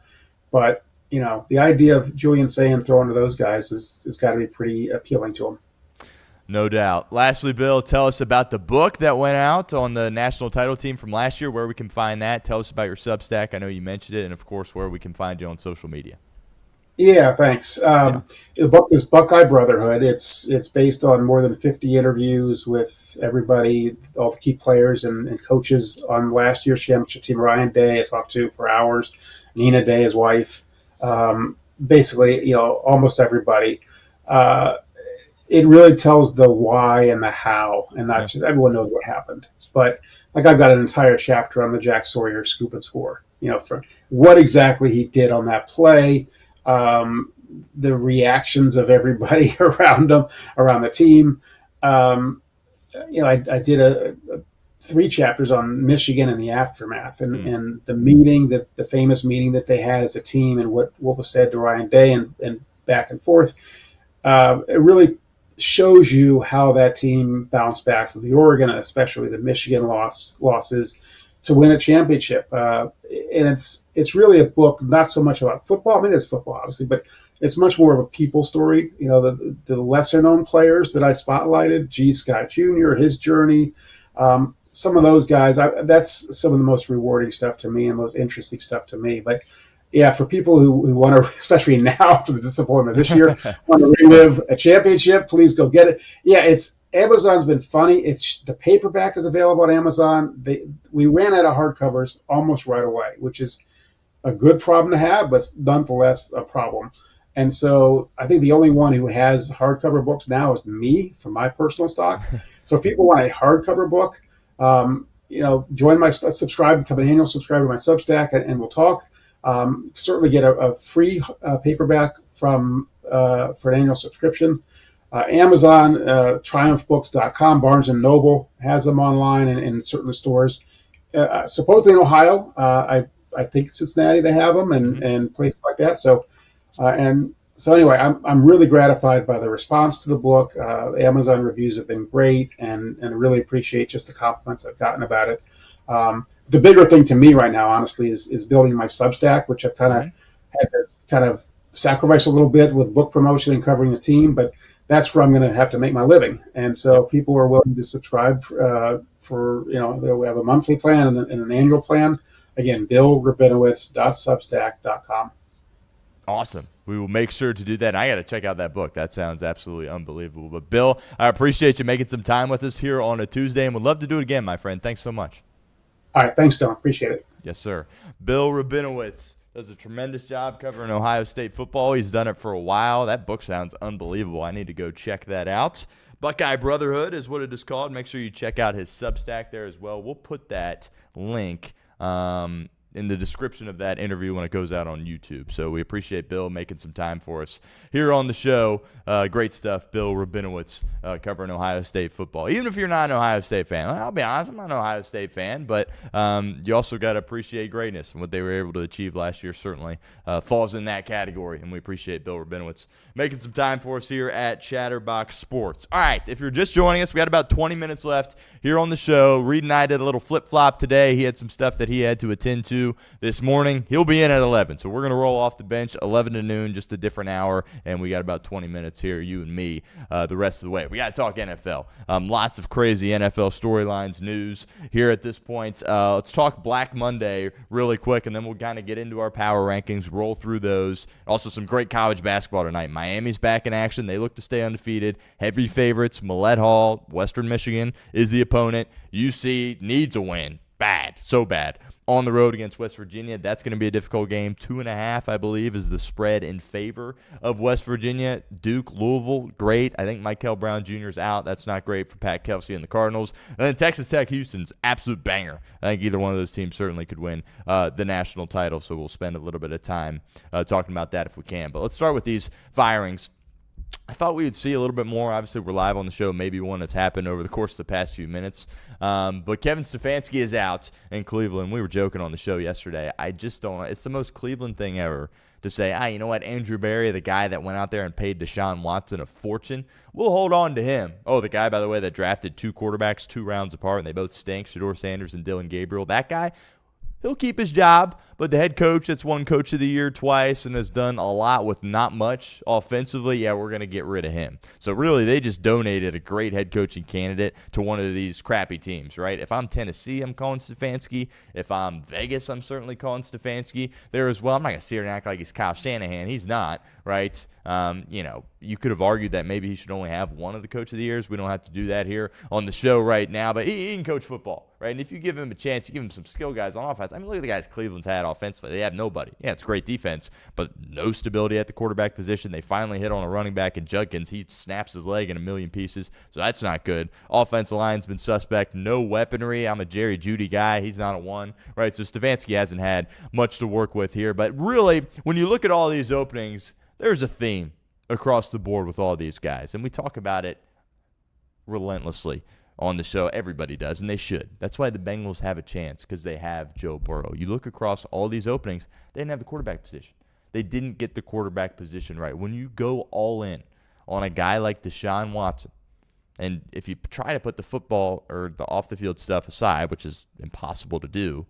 But, the idea of Julian Sayin throwing to those guys has got to be pretty appealing to him. No doubt. Lastly, Bill, tell us about the book that went out on the national title team from last year, where we can find that. Tell us about your Substack. I know you mentioned it, and, of course, where we can find you on social media. Yeah, thanks. The book is Buckeye Brotherhood. It's based on more than 50 interviews with everybody, all the key players and coaches on last year's championship team. Ryan Day I talked to for hours, Nina Day, his wife, basically, almost everybody. It really tells the why and the how, and not just everyone knows what happened. But like I've got an entire chapter on the Jack Sawyer scoop and score, for what exactly he did on that play. The reactions of everybody around him, around the team. I did 3 chapters on Michigan and the aftermath, and the meeting, the famous meeting that they had as a team, and what was said to Ryan Day and back and forth. it really shows you how that team bounced back from the Oregon and especially the Michigan losses to win a championship. And it's really a book not so much about football. I mean, it's football obviously, but it's much more of a people story. You know, the lesser known players that I spotlighted, G. Scott Jr., his journey. Some of those guys, that's some of the most rewarding stuff to me and most interesting stuff to me. But yeah, for people who want to, especially now after the disappointment this year, want to relive a championship, please go get it. Yeah, Amazon's been funny. It's the paperback is available on Amazon. We ran out of hardcovers almost right away, which is a good problem to have, but nonetheless a problem. And so I think the only one who has hardcover books now is me for my personal stock. So if people want a hardcover book, join subscribe, become an annual subscriber to my Substack, and we'll talk. Certainly get a free paperback for an annual subscription. Amazon, TriumphBooks.com, Barnes & Noble has them online and in certain stores. Supposedly in Ohio, I think Cincinnati they have them and places like that. So anyway, I'm really gratified by the response to the book. The Amazon reviews have been great, and I really appreciate just the compliments I've gotten about it. The bigger thing to me right now, honestly, is building my Substack, which I've kind of had to kind of sacrifice a little bit with book promotion and covering the team, but that's where I'm going to have to make my living. And so if people are willing to subscribe we have a monthly plan and an annual plan. Again, billrabinowitz.substack.com. Awesome. We will make sure to do that. And I got to check out that book. That sounds absolutely unbelievable. But Bill, I appreciate you making some time with us here on a Tuesday, and would love to do it again, my friend. Thanks so much. All right. Thanks, Don. Appreciate it. Yes, sir. Bill Rabinowitz does a tremendous job covering Ohio State football. He's done it for a while. That book sounds unbelievable. I need to go check that out. Buckeye Brotherhood is what it is called. Make sure you check out his Substack there as well. We'll put that link in the description of that interview when it goes out on YouTube. So we appreciate Bill making some time for us here on the show. Great stuff, Bill Rabinowitz, covering Ohio State football. Even if you're not an Ohio State fan, I'll be honest, I'm not an Ohio State fan, but you also got to appreciate greatness, and what they were able to achieve last year certainly falls in that category, and we appreciate Bill Rabinowitz making some time for us here at Chatterbox Sports. All right, if you're just joining us, we got about 20 minutes left here on the show. Reed and I did a little flip-flop today. He had some stuff that he had to attend to this morning. He'll be in at 11, so we're going to roll off the bench 11 to noon, just a different hour, and we got about 20 minutes here, you and me, the rest of the way. We got to talk NFL. Lots of crazy NFL storylines, news here at this point. Let's talk Black Monday really quick, and then we'll kind of get into our power rankings, roll through those. Also, some great college basketball tonight. Miami's back in action. They look to stay undefeated. Heavy favorites, Millett Hall, Western Michigan is the opponent. UC needs a win. Bad, so bad. On the road against West Virginia, that's going to be a difficult game. 2.5, I believe, is the spread in favor of West Virginia. Duke, Louisville, great. I think Michael Brown Jr. is out. That's not great for Pat Kelsey and the Cardinals. And then Texas Tech, Houston's absolute banger. I think either one of those teams certainly could win the national title, so we'll spend a little bit of time talking about that if we can. But let's start with these firings. I thought we would see a little bit more. Obviously, we're live on the show. Maybe one that's happened over the course of the past few minutes. But Kevin Stefanski is out in Cleveland. We were joking on the show yesterday. I just don't – it's the most Cleveland thing ever to say, you know what, Andrew Berry, the guy that went out there and paid Deshaun Watson a fortune, we'll hold on to him. Oh, the guy, by the way, that drafted two quarterbacks 2 rounds apart, and they both stink, Shedeur Sanders and Dylan Gabriel. That guy, he'll keep his job. But the head coach that's won Coach of the Year twice and has done a lot with not much offensively, we're going to get rid of him. So really, they just donated a great head coaching candidate to one of these crappy teams, right? If I'm Tennessee, I'm calling Stefanski. If I'm Vegas, I'm certainly calling Stefanski there as well. I'm not going to sit here and act like he's Kyle Shanahan. He's not, right? You could have argued that maybe he should only have one of the Coach of the Years. We don't have to do that here on the show right now, but he can coach football, right? And if you give him a chance, you give him some skill guys on offense. I mean, look at the guys Cleveland's had offensively. They have nobody. Yeah, it's great defense, but no stability at the quarterback position. They finally hit on a running back in Judkins. He snaps his leg in a million pieces, so that's not good. Offensive line's been suspect. No weaponry. I'm a Jerry Jeudy guy. He's not a one, right? So Stefanski hasn't had much to work with here. But really, when you look at all these openings, there's a theme across the board with all these guys, and we talk about it relentlessly on the show. Everybody does, and they should. That's why the Bengals have a chance, because they have Joe Burrow. You look across all these openings, they didn't have the quarterback position. They didn't get the quarterback position right. When you go all in on a guy like Deshaun Watson. And if you try to put the football or the off-the-field stuff aside, which is impossible to do,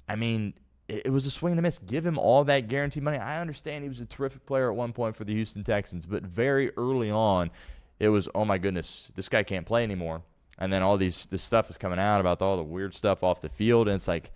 I mean, it was a swing and a miss. Give him all that guaranteed money. I understand he was a terrific player at one point for the Houston Texans, but very early on, it was, oh my goodness, this guy can't play anymore. And then all this stuff is coming out about all the weird stuff off the field, and it's like,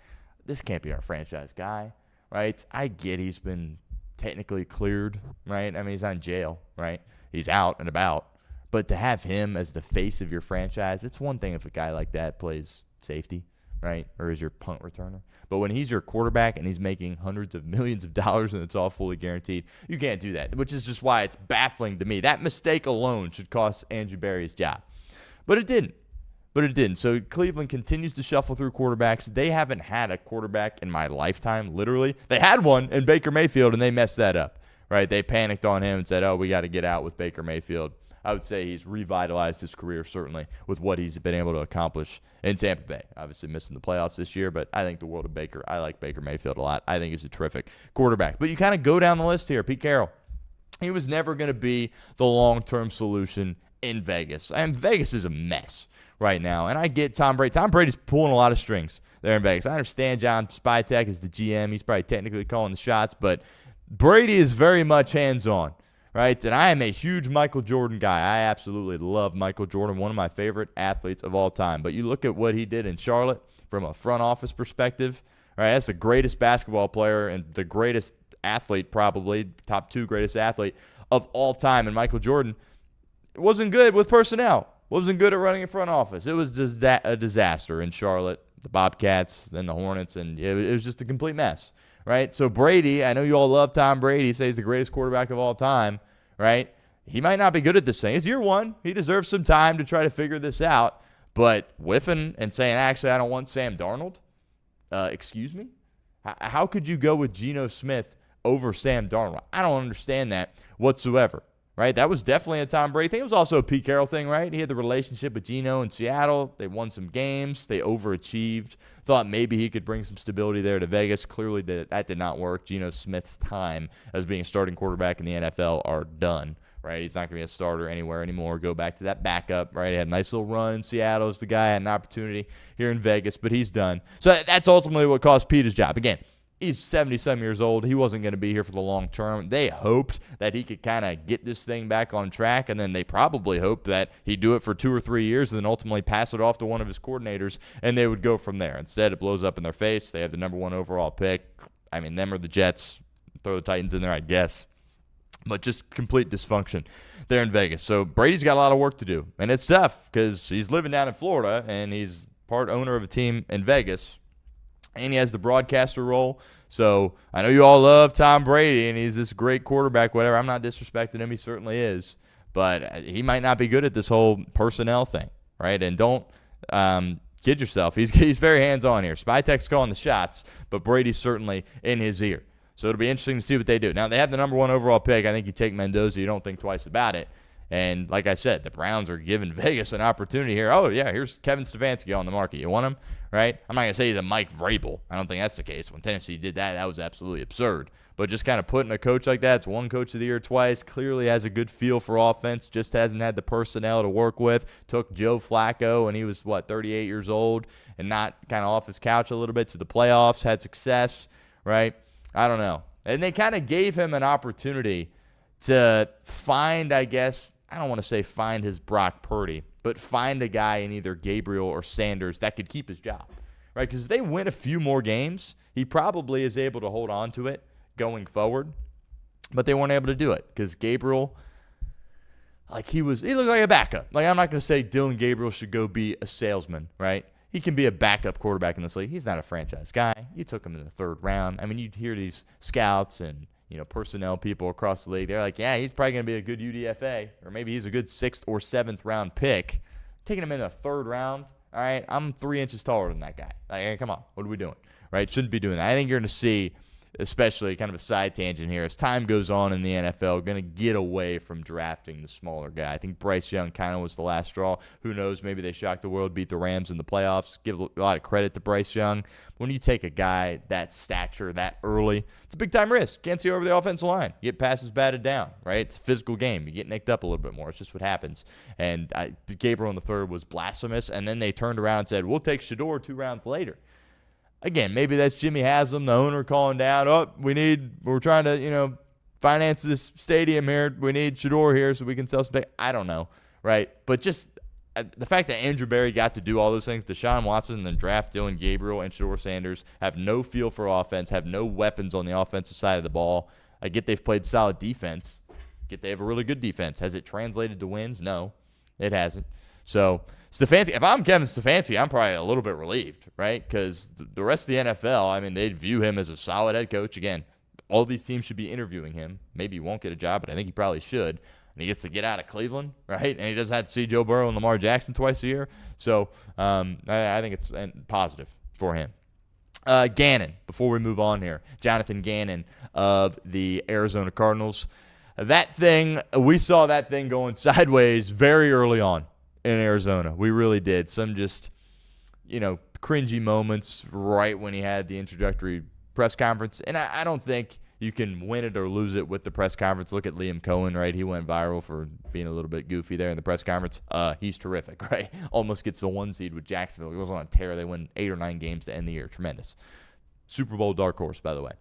this can't be our franchise guy, right? I get he's been technically cleared, right? I mean, he's not in jail, right? He's out and about. But to have him as the face of your franchise, it's one thing if a guy like that plays safety, right, or is your punt returner. But when he's your quarterback and he's making hundreds of millions of dollars and it's all fully guaranteed, you can't do that, which is just why it's baffling to me. That mistake alone should cost Andrew Berry's job. But it didn't. So Cleveland continues to shuffle through quarterbacks. They haven't had a quarterback in my lifetime, literally. They had one in Baker Mayfield, and they messed that up, right? They panicked on him and said, oh, we got to get out with Baker Mayfield. I would say he's revitalized his career, certainly, with what he's been able to accomplish in Tampa Bay. Obviously missing the playoffs this year, but I think the world of Baker. I like Baker Mayfield a lot. I think he's a terrific quarterback. But you kind of go down the list here. Pete Carroll, he was never going to be the long-term solution in Vegas. And Vegas is a mess right now. And I get Tom Brady. Tom Brady's pulling a lot of strings there in Vegas. I understand John Spytek is the GM. He's probably technically calling the shots, but Brady is very much hands-on. Right, and I am a huge Michael Jordan guy. I absolutely love Michael Jordan, one of my favorite athletes of all time. But you look at what he did in Charlotte from a front office perspective, right? That's the greatest basketball player and the greatest athlete, probably top 2 greatest athlete of all time. And Michael Jordan wasn't good with personnel, wasn't good at running a front office. It was just a disaster in Charlotte, the Bobcats, then the Hornets, and it was just a complete mess. Right, so Brady, I know you all love Tom Brady. He says he's the greatest quarterback of all time, right? He might not be good at this thing. It's year 1. He deserves some time to try to figure this out. But whiffing and saying, actually, I don't want Sam Darnold, excuse me? How could you go with Geno Smith over Sam Darnold? I don't understand that whatsoever, right? That was definitely a Tom Brady thing. It was also a Pete Carroll thing, right? He had the relationship with Geno in Seattle. They won some games. They overachieved. Thought maybe he could bring some stability there to Vegas. Clearly, that did not work. Geno Smith's time as being a starting quarterback in the NFL are done, right? He's not going to be a starter anywhere anymore. Go back to that backup, right? He had a nice little run in Seattle as the guy. Had an opportunity here in Vegas, but he's done. So that's ultimately what cost Pete his job. Again, he's 70-some years old. He wasn't going to be here for the long term. They hoped that he could kind of get this thing back on track, and then they probably hoped that he'd do it for 2 or 3 years and then ultimately pass it off to one of his coordinators, and they would go from there. Instead, it blows up in their face. They have the number 1 overall pick. I mean, them or the Jets. Throw the Titans in there, I guess. But just complete dysfunction there in Vegas. So Brady's got a lot of work to do, and it's tough because he's living down in Florida, and he's part owner of a team in Vegas. And he has the broadcaster role. So I know you all love Tom Brady, and he's this great quarterback, whatever. I'm not disrespecting him. He certainly is. But he might not be good at this whole personnel thing, right? And don't kid yourself. He's very hands-on here. Spytek's calling the shots, but Brady's certainly in his ear. So it'll be interesting to see what they do. Now, they have the number 1 overall pick. I think you take Mendoza. You don't think twice about it. And like I said, the Browns are giving Vegas an opportunity here. Oh, yeah, here's Kevin Stefanski on the market. You want him, right? I'm not going to say he's a Mike Vrabel. I don't think that's the case. When Tennessee did that, that was absolutely absurd. But just kind of putting a coach like that, it's won Coach of the Year twice, clearly has a good feel for offense, just hasn't had the personnel to work with. Took Joe Flacco, and he was, 38 years old, and not kind of off his couch a little bit to the playoffs, had success, right? I don't know. And they kind of gave him an opportunity to find, I guess, I don't want to say find his Brock Purdy, but find a guy in either Gabriel or Sanders that could keep his job, right? Because if they win a few more games, he probably is able to hold on to it going forward, but they weren't able to do it because Gabriel, he looked like a backup. I'm not going to say Dylan Gabriel should go be a salesman, right? He can be a backup quarterback in this league. He's not a franchise guy. You took him in the 3rd round. I mean, you'd hear these scouts and personnel people across the league. They're like, yeah, he's probably going to be a good UDFA, or maybe he's a good 6th or 7th round pick. Taking him in the 3rd round, all right, I'm 3 inches taller than that guy. Hey, come on, what are we doing, right? Shouldn't be doing that. I think you're going to see especially kind of a side tangent here, as time goes on in the NFL, going to get away from drafting the smaller guy. I think Bryce Young kind of was the last straw. Who knows? Maybe they shocked the world, beat the Rams in the playoffs. Give a lot of credit to Bryce Young. When you take a guy that stature that early, it's a big-time risk. Can't see over the offensive line. You get passes batted down, right? It's a physical game. You get nicked up a little bit more. It's just what happens. And Gabriel in the third was blasphemous, and then they turned around and said, we'll take Shador 2 rounds later. Again, maybe that's Jimmy Haslam, the owner, calling down, we're trying to, finance this stadium here. We need Shador here so we can sell some. I don't know, right? But just the fact that Andrew Berry got to do all those things, Deshaun Watson, and then draft Dylan Gabriel and Shador Sanders, have no feel for offense, have no weapons on the offensive side of the ball. I get they've played solid defense. I get they have a really good defense. Has it translated to wins? No, it hasn't. So Stefanski, if I'm Kevin Stefanski, I'm probably a little bit relieved, right? Because the rest of the NFL, they'd view him as a solid head coach. Again, all these teams should be interviewing him. Maybe he won't get a job, but I think he probably should. And he gets to get out of Cleveland, right? And he doesn't have to see Joe Burrow and Lamar Jackson twice a year. So I think it's positive for him. Gannon, before we move on here, Jonathan Gannon of the Arizona Cardinals. We saw that thing going sideways very early on in Arizona. We really did. Some just, cringy moments right when he had the introductory press conference. And I don't think you can win it or lose it with the press conference. Look at Liam Cohen, right? He went viral for being a little bit goofy there in the press conference. He's terrific, right? Almost gets the 1 seed with Jacksonville. He goes on a tear. They win 8 or 9 games to end the year. Tremendous. Super Bowl dark horse, by the way.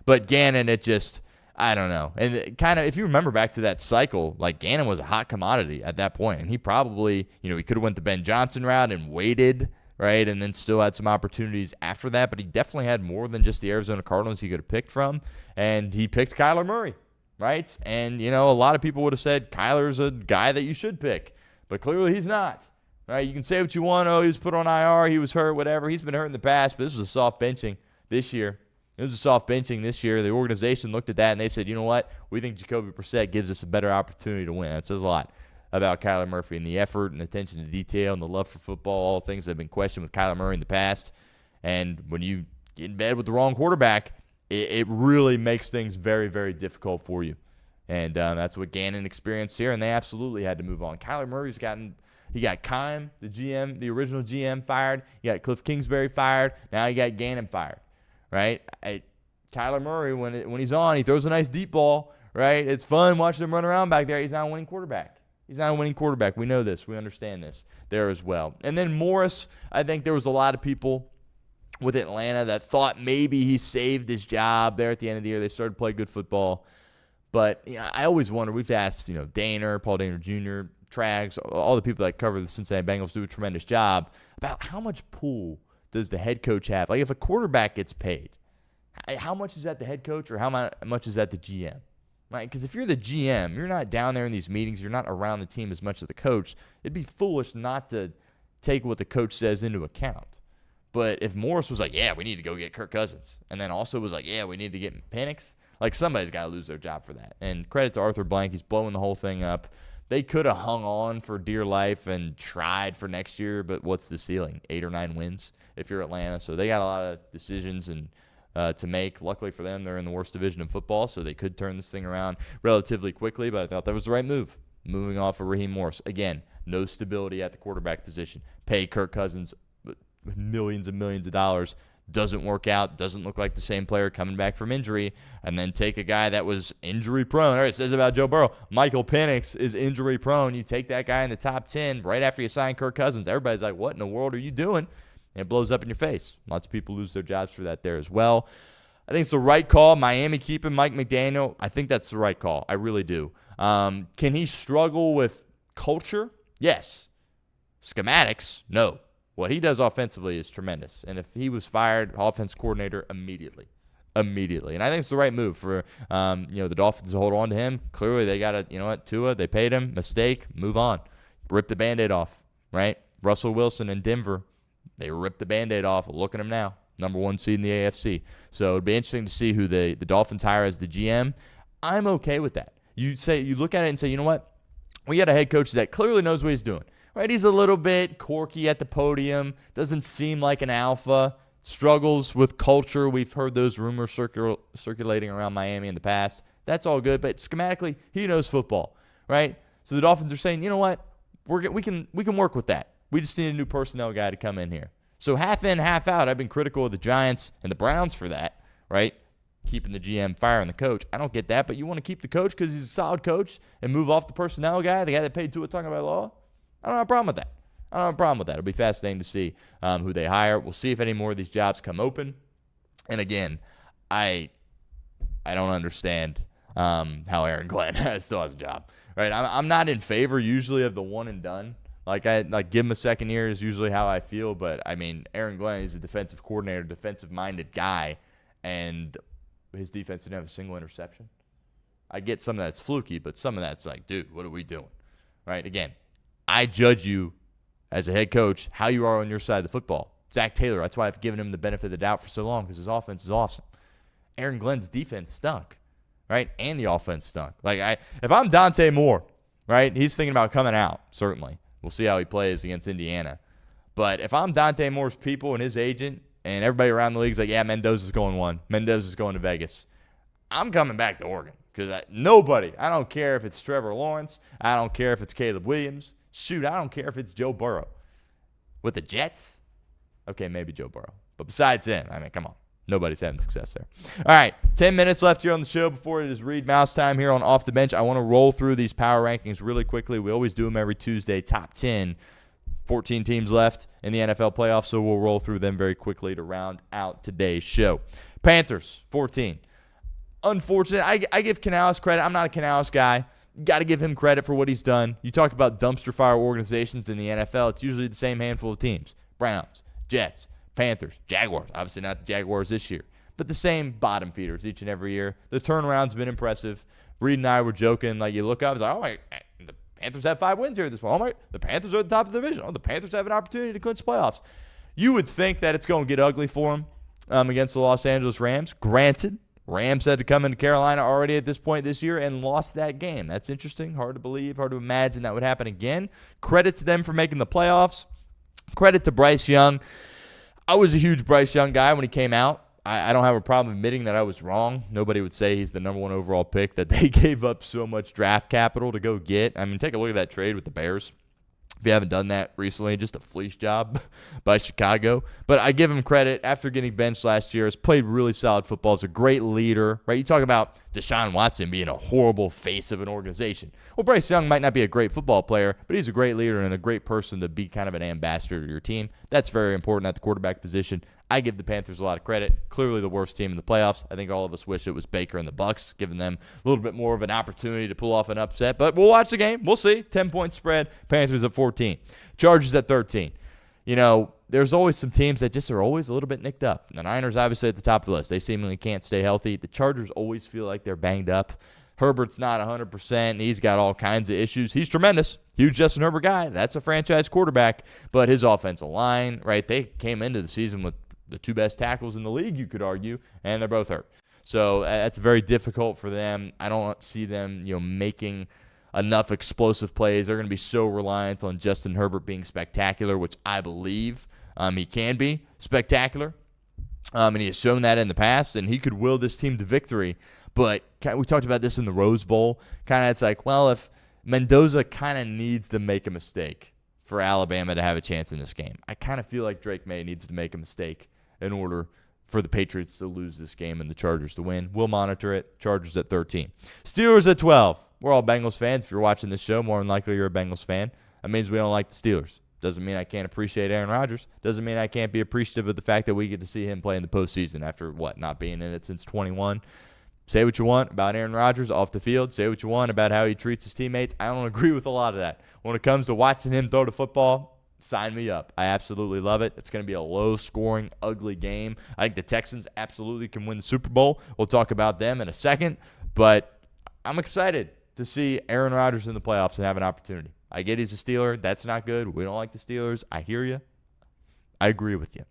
But Gannon, it just, I don't know. And kind of, if you remember back to that cycle, like Gannon was a hot commodity at that point. And he probably, he could have went the Ben Johnson route and waited, right? And then still had some opportunities after that. But he definitely had more than just the Arizona Cardinals he could have picked from. And he picked Kyler Murray, right? And, a lot of people would have said Kyler's a guy that you should pick. But clearly he's not, right? You can say what you want. Oh, he was put on IR. He was hurt, whatever. He's been hurt in the past. But this was a soft benching this year. It was a soft benching this year. The organization looked at that and they said, you know what? We think Jacoby Brissett gives us a better opportunity to win. That says a lot about Kyler Murray and the effort and attention to detail and the love for football, all things that have been questioned with Kyler Murray in the past. And when you get in bed with the wrong quarterback, it really makes things very, very difficult for you. And that's what Gannon experienced here, and they absolutely had to move on. Kyler Murray's got Keim, the GM, the original GM, fired. You got Cliff Kingsbury fired. Now you got Gannon fired. Right? Kyler Murray, when he's on, he throws a nice deep ball, right? It's fun watching him run around back there. He's not a winning quarterback. We know this. We understand this there as well. And then Morris, I think there was a lot of people with Atlanta that thought maybe he saved his job there at the end of the year. They started to play good football. But I always wonder, we've asked, Daner, Paul Daner Jr., Trags, all the people that cover the Cincinnati Bengals do a tremendous job, about how much pull does the head coach have? Like if a quarterback gets paid, how much is that the head coach or how much is that the GM? Right? Because if you're the GM, you're not down there in these meetings, you're not around the team as much as the coach. It'd be foolish not to take what the coach says into account. But if Morris was like, yeah, we need to go get Kirk Cousins, and then also was like, yeah, we need to get Penix, like somebody's got to lose their job for that. And credit to Arthur Blank, he's blowing the whole thing up. They could have hung on for dear life and tried for next year, but what's the ceiling? 8 or 9 wins if you're Atlanta. So they got a lot of decisions and to make. Luckily for them, they're in the worst division in football, so they could turn this thing around relatively quickly, but I thought that was the right move, moving off of Raheem Morris. Again, no stability at the quarterback position. Pay Kirk Cousins millions and millions of dollars. Doesn't work out, doesn't look like the same player coming back from injury, and then take a guy that was injury prone. All right, it says about Joe Burrow, Michael Penix is injury prone. You take that guy in the top 10 right after you sign Kirk Cousins. Everybody's like, what in the world are you doing? And it blows up in your face. Lots of people lose their jobs for that there as well. I think it's the right call. Miami keeping Mike McDaniel. I think that's the right call. I really do. Can he struggle with culture? Yes. Schematics? No. What he does offensively is tremendous. And if he was fired, offense coordinator immediately. And I think it's the right move for the Dolphins to hold on to him. Clearly they got to, Tua, they paid him, mistake, move on. Rip the Band-Aid off, right? Russell Wilson in Denver, they ripped the Band-Aid off. Look at him now, number 1 seed in the AFC. So it'd be interesting to see who the Dolphins hire as the GM. I'm okay with that. You look at it and say, you know what? We got a head coach that clearly knows what he's doing. Right, he's a little bit quirky at the podium, doesn't seem like an alpha. struggles with culture. We've heard those rumors circulating around Miami in the past. That's all good, but schematically, he knows football, right? So the Dolphins are saying, you know what? We can work with that. We just need a new personnel guy to come in here. So half in, half out. I've been critical of the Giants and the Browns for that, right? Keeping the GM, firing the coach. I don't get that, but you want to keep the coach because he's a solid coach and move off the personnel guy, the guy that paid Tua Tagovailoa? I don't have a problem with that. It'll be fascinating to see who they hire. We'll see if any more of these jobs come open. And again, I don't understand how Aaron Glenn still has a job, right? I'm not in favor usually of the one and done. Like give him a second year is usually how I feel. But I mean, Aaron Glenn is a defensive coordinator, defensive minded guy, and his defense didn't have a single interception. I get some of that's fluky, but some of that's like, dude, what are we doing, right? Again, I judge you as a head coach how you are on your side of the football. Zac Taylor, that's why I've given him the benefit of the doubt for so long because his offense is awesome. Aaron Glenn's defense stunk, right? And the offense stunk. If I'm Dante Moore, right, he's thinking about coming out, certainly. We'll see how he plays against Indiana. But if I'm Dante Moore's people and his agent and everybody around the league's like, yeah, Mendoza's going one. Mendoza's going to Vegas. I'm coming back to Oregon because I don't care if it's Trevor Lawrence. I don't care if it's Caleb Williams. Shoot, I don't care if it's Joe Burrow. With the Jets? Okay, maybe Joe Burrow. But besides him, I mean, come on. Nobody's having success there. All right, 10 minutes left here on the show before it is Reed Mouse time here on Off the Bench. I want to roll through these power rankings really quickly. We always do them every Tuesday, top 10. 14 teams left in the NFL playoffs, so we'll roll through them very quickly to round out today's show. Panthers, 14. Unfortunate. I give Canales credit. I'm not a Canales guy. Got to give him credit for what he's done. You talk about dumpster fire organizations in the NFL. It's usually the same handful of teams. Browns, Jets, Panthers, Jaguars. Obviously not the Jaguars this year, but the same bottom feeders each and every year. The turnaround's been impressive. Reed and I were joking. Like, you look up, it's like, oh, my, the Panthers have 5 wins here at this point. Oh, my, the Panthers are at the top of the division. Oh, the Panthers have an opportunity to clinch playoffs. You would think that it's going to get ugly for them against the Los Angeles Rams. Granted, Rams had to come into Carolina already at this point this year and lost that game. That's interesting. Hard to believe. Hard to imagine that would happen again. Credit to them for making the playoffs. Credit to Bryce Young. I was a huge Bryce Young guy when he came out. I don't have a problem admitting that I was wrong. Nobody would say he's the number 1 overall pick that they gave up so much draft capital to go get. I mean, take a look at that trade with the Bears. If you haven't done that recently, just a fleece job by Chicago. But I give him credit. After getting benched last year, has played really solid football. Is a great leader, right? You talk about Deshaun Watson being a horrible face of an organization. Well, Bryce Young might not be a great football player, but he's a great leader and a great person to be kind of an ambassador to your team. That's very important at the quarterback position. I give the Panthers a lot of credit. Clearly the worst team in the playoffs. I think all of us wish it was Baker and the Bucs, giving them a little bit more of an opportunity to pull off an upset. But we'll watch the game. We'll see. 10-point spread. Panthers at 14. Chargers at 13. You know, there's always some teams that just are always a little bit nicked up. The Niners obviously at the top of the list. They seemingly can't stay healthy. The Chargers always feel like they're banged up. Herbert's not 100%. He's got all kinds of issues. He's tremendous. Huge Justin Herbert guy. That's a franchise quarterback. But his offensive line, right, they came into the season with the 2 best tackles in the league, you could argue, and they're both hurt. So that's very difficult for them. I don't see them, making enough explosive plays. They're going to be so reliant on Justin Herbert being spectacular, which I believe he can be spectacular. And he has shown that in the past, and he could will this team to victory. But we talked about this in the Rose Bowl. Kind of, it's like, well, if Mendoza kind of needs to make a mistake for Alabama to have a chance in this game, I kind of feel like Drake May needs to make a mistake in order for the Patriots to lose this game and the Chargers to win. We'll monitor it. Chargers at 13. Steelers at 12. We're all Bengals fans. If you're watching this show, more than likely you're a Bengals fan. That means we don't like the Steelers. Doesn't mean I can't appreciate Aaron Rodgers. Doesn't mean I can't be appreciative of the fact that we get to see him play in the postseason after, not being in it since 21. Say what you want about Aaron Rodgers off the field. Say what you want about how he treats his teammates. I don't agree with a lot of that. When it comes to watching him throw the football, sign me up. I absolutely love it. It's going to be a low-scoring, ugly game. I think the Texans absolutely can win the Super Bowl. We'll talk about them in a second. But I'm excited to see Aaron Rodgers in the playoffs and have an opportunity. I get he's a Steeler. That's not good. We don't like the Steelers. I hear you. I agree with you.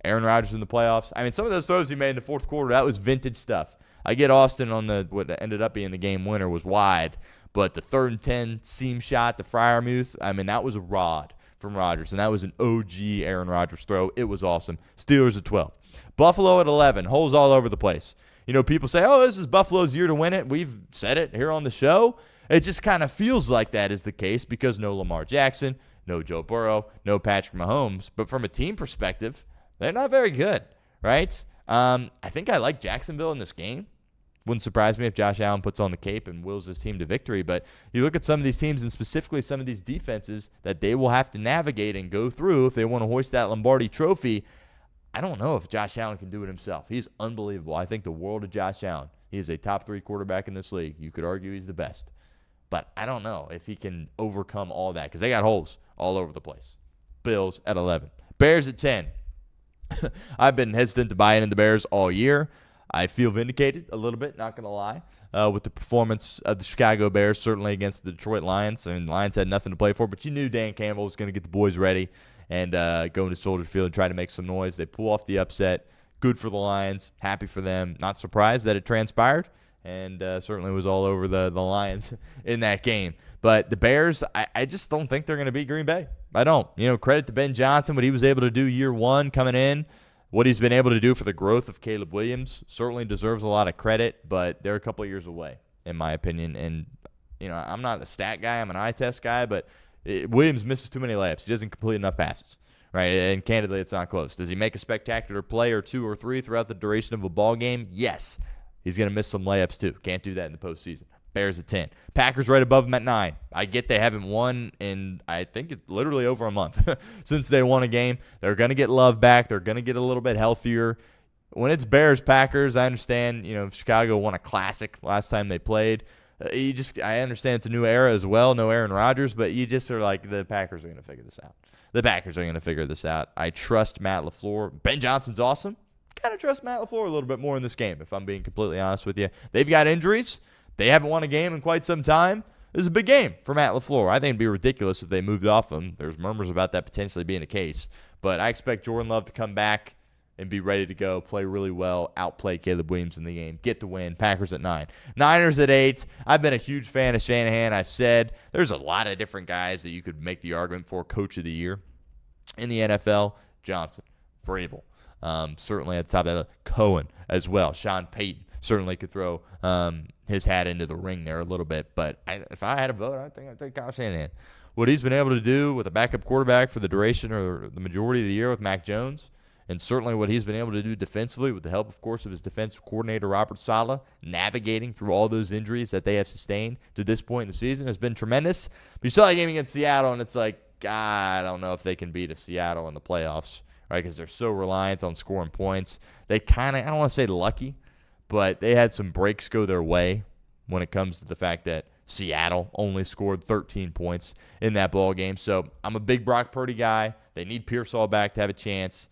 Aaron Rodgers in the playoffs. I mean, some of those throws he made in the fourth quarter, that was vintage stuff. I get Austin on what ended up being the game winner was wide. But the 3rd and 10 seam shot to Freiermuth, I mean, that was a rod from Rodgers, and that was an OG Aaron Rodgers throw. It was awesome. Steelers at 12. Buffalo at 11. Holes all over the place. You know, people say, oh, this is Buffalo's year to win it. We've said it here on the show. It just kind of feels like that is the case because no Lamar Jackson, no Joe Burrow, no Patrick Mahomes. But from a team perspective, they're not very good, right? I think I like Jacksonville in this game. Wouldn't surprise me if Josh Allen puts on the cape and wills his team to victory. But you look at some of these teams and specifically some of these defenses that they will have to navigate and go through if they want to hoist that Lombardi trophy. I don't know if Josh Allen can do it himself. He's unbelievable. I think the world of Josh Allen. He is a top 3 quarterback in this league. You could argue he's the best. But I don't know if he can overcome all that because they got holes all over the place. Bills at 11. Bears at 10. I've been hesitant to buy into the Bears all year. I feel vindicated a little bit, not going to lie, with the performance of the Chicago Bears, certainly against the Detroit Lions. I mean, the Lions had nothing to play for, but you knew Dan Campbell was going to get the boys ready and go into Soldier Field and try to make some noise. They pull off the upset. Good for the Lions. Happy for them. Not surprised that it transpired, and certainly was all over the Lions in that game. But the Bears, I just don't think they're going to beat Green Bay. I don't. You know, credit to Ben Johnson, what he was able to do year one coming in. What he's been able to do for the growth of Caleb Williams certainly deserves a lot of credit, but they're a couple of years away, in my opinion. And, you know, I'm not a stat guy. I'm an eye test guy, but Williams misses too many layups. He doesn't complete enough passes, right? And candidly, it's not close. Does he make a spectacular play or 2 or 3 throughout the duration of a ball game? Yes. He's going to miss some layups, too. Can't do that in the postseason. Bears at 10. Packers right above them at 9. I get they haven't won in, I think, it's literally over a month since they won a game. They're going to get Love back. They're going to get a little bit healthier. When it's Bears-Packers, I understand, you know, Chicago won a classic last time they played. I understand it's a new era as well, no Aaron Rodgers, but you just are like, the Packers are going to figure this out. The Packers are going to figure this out. I trust Matt LaFleur. Ben Johnson's awesome. Kind of trust Matt LaFleur a little bit more in this game, if I'm being completely honest with you. They've got injuries. They haven't won a game in quite some time. This is a big game for Matt LaFleur. I think it'd be ridiculous if they moved off him. There's murmurs about that potentially being the case. But I expect Jordan Love to come back and be ready to go, play really well, outplay Caleb Williams in the game, get the win. Packers at 9. Niners at 8. I've been a huge fan of Shanahan. I've said there's a lot of different guys that you could make the argument for Coach of the Year in the NFL. Johnson, Vrabel, certainly at the top of that. Cohen as well. Sean Payton certainly could throw his hat into the ring there a little bit. But if I had a vote, I think I'd take Kyle Shanahan. What he's been able to do with a backup quarterback for the duration or the majority of the year with Mac Jones, and certainly what he's been able to do defensively with the help, of course, of his defensive coordinator, Robert Saleh, navigating through all those injuries that they have sustained to this point in the season has been tremendous. But you saw that game against Seattle, and it's like, God, I don't know if they can beat a Seattle in the playoffs, right, because they're so reliant on scoring points. They kind of, I don't want to say lucky, but they had some breaks go their way when it comes to the fact that Seattle only scored 13 points in that ball game. So I'm a big Brock Purdy guy. They need Pearsall back to have a chance.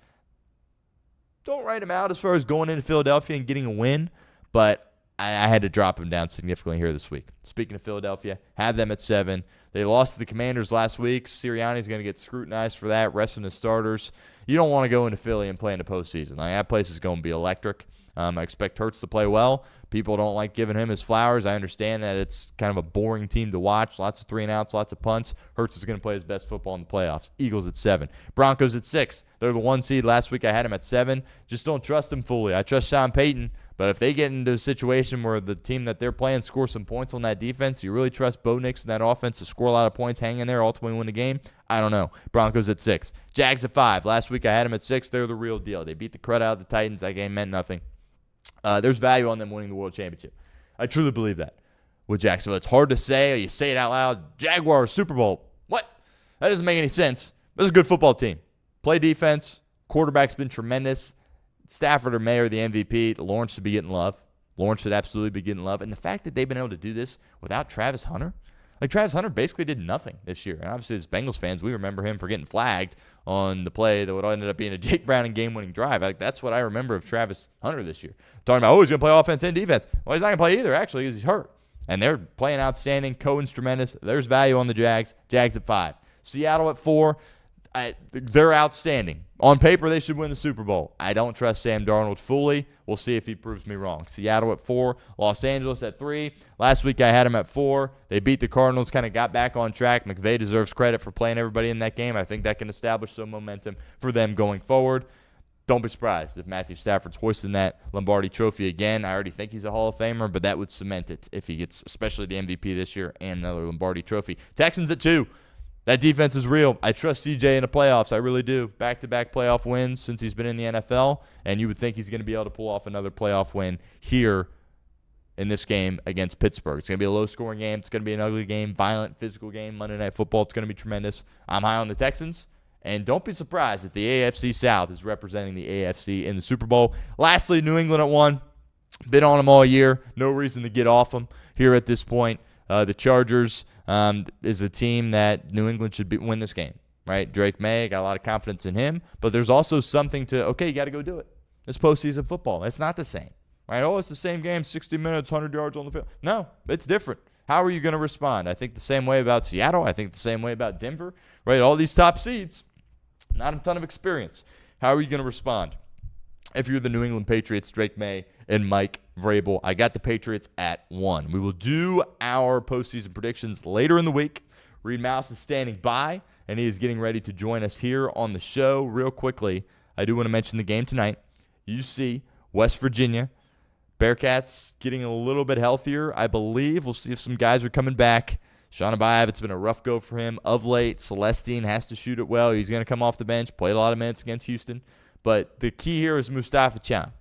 Don't write him out as far as going into Philadelphia and getting a win, but I had to drop him down significantly here this week. Speaking of Philadelphia, have them at 7. They lost to the Commanders last week. Sirianni's going to get scrutinized for that, resting the starters. You don't want to go into Philly and play in the postseason. Like, that place is going to be electric. I expect Hurts to play well. People don't like giving him his flowers. I understand that it's kind of a boring team to watch. Lots of 3-and-outs, lots of punts. Hurts is going to play his best football in the playoffs. Eagles at 7. Broncos at 6. They're the 1 seed. Last week I had him at 7. Just don't trust him fully. I trust Sean Payton, but if they get into a situation where the team that they're playing scores some points on that defense, you really trust Bo Nix and that offense to score a lot of points, hang in there, ultimately win the game? I don't know. Broncos at 6. Jags at 5. Last week I had them at 6. They're the real deal. They beat the crud out of the Titans. That game meant nothing. There's value on them winning the world championship. I truly believe that with Jacksonville. It's hard to say. You say it out loud. Jaguars, Super Bowl. What? That doesn't make any sense. But it's a good football team. Play defense. Quarterback's been tremendous. Stafford or May are the MVP. Lawrence should be getting love. Lawrence should absolutely be getting love. And the fact that they've been able to do this without Travis Hunter, like Travis Hunter basically did nothing this year. And obviously as Bengals fans, we remember him for getting flagged on the play that would ended up being a Jake Browning game-winning drive. Like, that's what I remember of Travis Hunter this year. Talking about, he's going to play offense and defense. Well, he's not going to play either, actually, because he's hurt. And they're playing outstanding. Cohen's tremendous. There's value on the Jags. Jags at 5. Seattle at 4. They're outstanding. On paper, they should win the Super Bowl. I don't trust Sam Darnold fully. We'll see if he proves me wrong. Seattle at 4, Los Angeles at 3. Last week I had him at 4. They beat the Cardinals, kind of got back on track. McVay deserves credit for playing everybody in that game. I think that can establish some momentum for them going forward. Don't be surprised if Matthew Stafford's hoisting that Lombardi trophy again. I already think he's a Hall of Famer, but that would cement it if he gets especially the MVP this year and another Lombardi trophy. Texans at 2. That defense is real. I trust CJ in the playoffs. I really do. Back-to-back playoff wins since he's been in the NFL, and you would think he's going to be able to pull off another playoff win here in this game against Pittsburgh. It's going to be a low-scoring game. It's going to be an ugly game, violent, physical game. Monday Night Football, it's going to be tremendous. I'm high on the Texans, and don't be surprised if the AFC South is representing the AFC in the Super Bowl. Lastly, New England at 1. Been on them all year. No reason to get off them here at this point. The Chargers is a team that New England should win this game, right? Drake May, got a lot of confidence in him, but there's also something to, okay, you got to go do it. It's postseason football. It's not the same, right? Oh, it's the same game, 60 minutes, 100 yards on the field. No, it's different. How are you going to respond? I think the same way about Seattle. I think the same way about Denver, right? All these top seeds, not a ton of experience. How are you going to respond? If you're the New England Patriots, Drake May and Mike Vrabel, I got the Patriots at 1. We will do our postseason predictions later in the week. Reed Mouse is standing by, and he is getting ready to join us here on the show. Real quickly, I do want to mention the game tonight. UC, West Virginia. Bearcats getting a little bit healthier, I believe. We'll see if some guys are coming back. Sean Abayev, it's been a rough go for him of late. Celestine has to shoot it well. He's going to come off the bench, played a lot of minutes against Houston. But the key here is Mustafa Cham.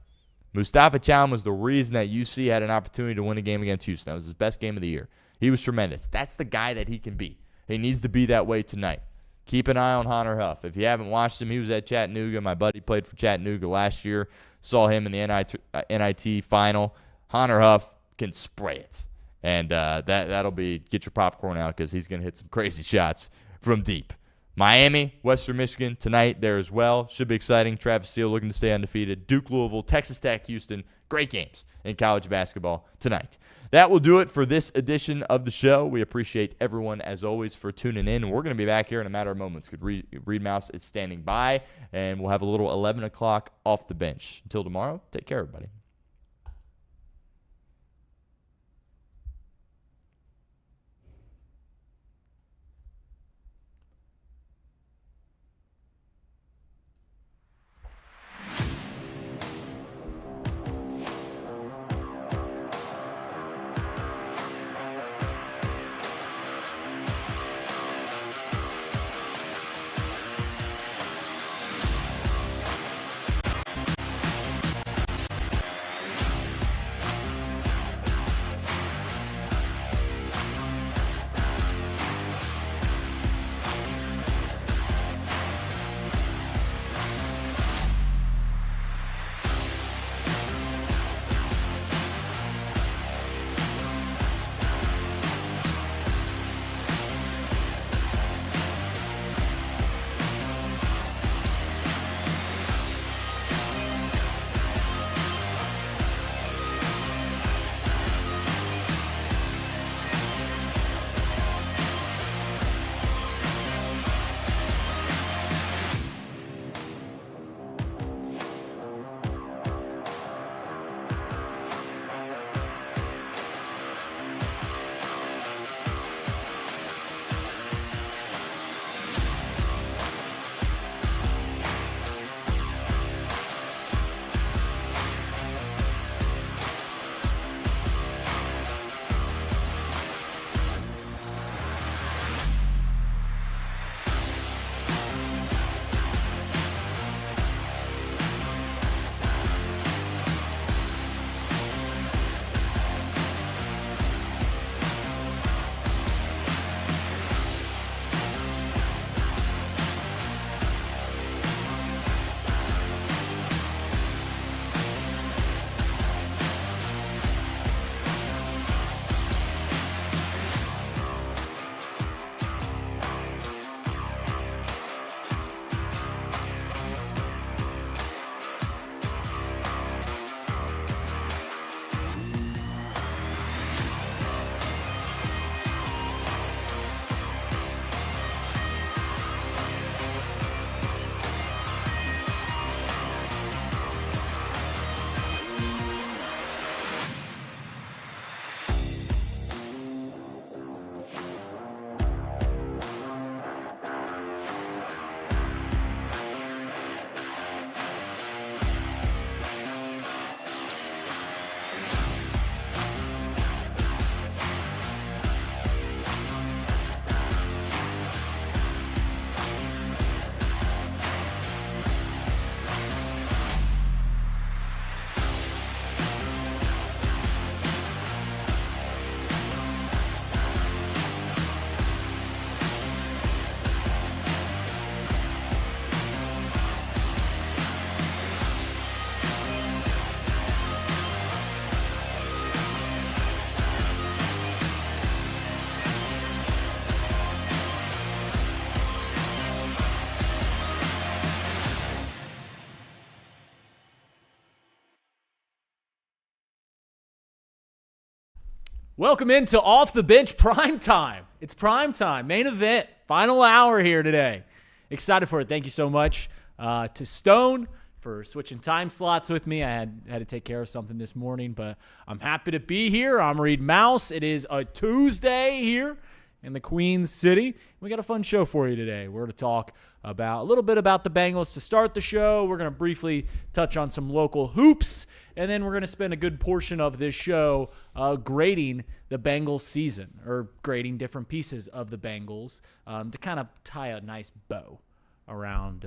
Mustafa Cham was the reason that UC had an opportunity to win a game against Houston. That was his best game of the year. He was tremendous. That's the guy that he can be. He needs to be that way tonight. Keep an eye on Hunter Huff. If you haven't watched him, he was at Chattanooga. My buddy played for Chattanooga last year. Saw him in the NIT final. Hunter Huff can spray it. And that'll be, get your popcorn out because he's going to hit some crazy shots from deep. Miami, Western Michigan tonight there as well. Should be exciting. Travis Steele looking to stay undefeated. Duke, Louisville, Texas Tech, Houston. Great games in college basketball tonight. That will do it for this edition of the show. We appreciate everyone, as always, for tuning in. We're going to be back here in a matter of moments. Reed Mouse is standing by, and we'll have a little 11 o'clock off the bench. Until tomorrow, take care, everybody. Welcome into Off the Bench Prime Time. It's prime time, main event, final hour here today. Excited for it. Thank you so much to Stone for switching time slots with me. I had to take care of something this morning, but I'm happy to be here. I'm Reed Mouse. It is a Tuesday here in the Queen City. We got a fun show for you today. We're going to talk about a little bit about the Bengals to start the show. We're going to briefly touch on some local hoops, and then we're going to spend a good portion of this show grading the Bengals season, or grading different pieces of the Bengals to kind of tie a nice bow around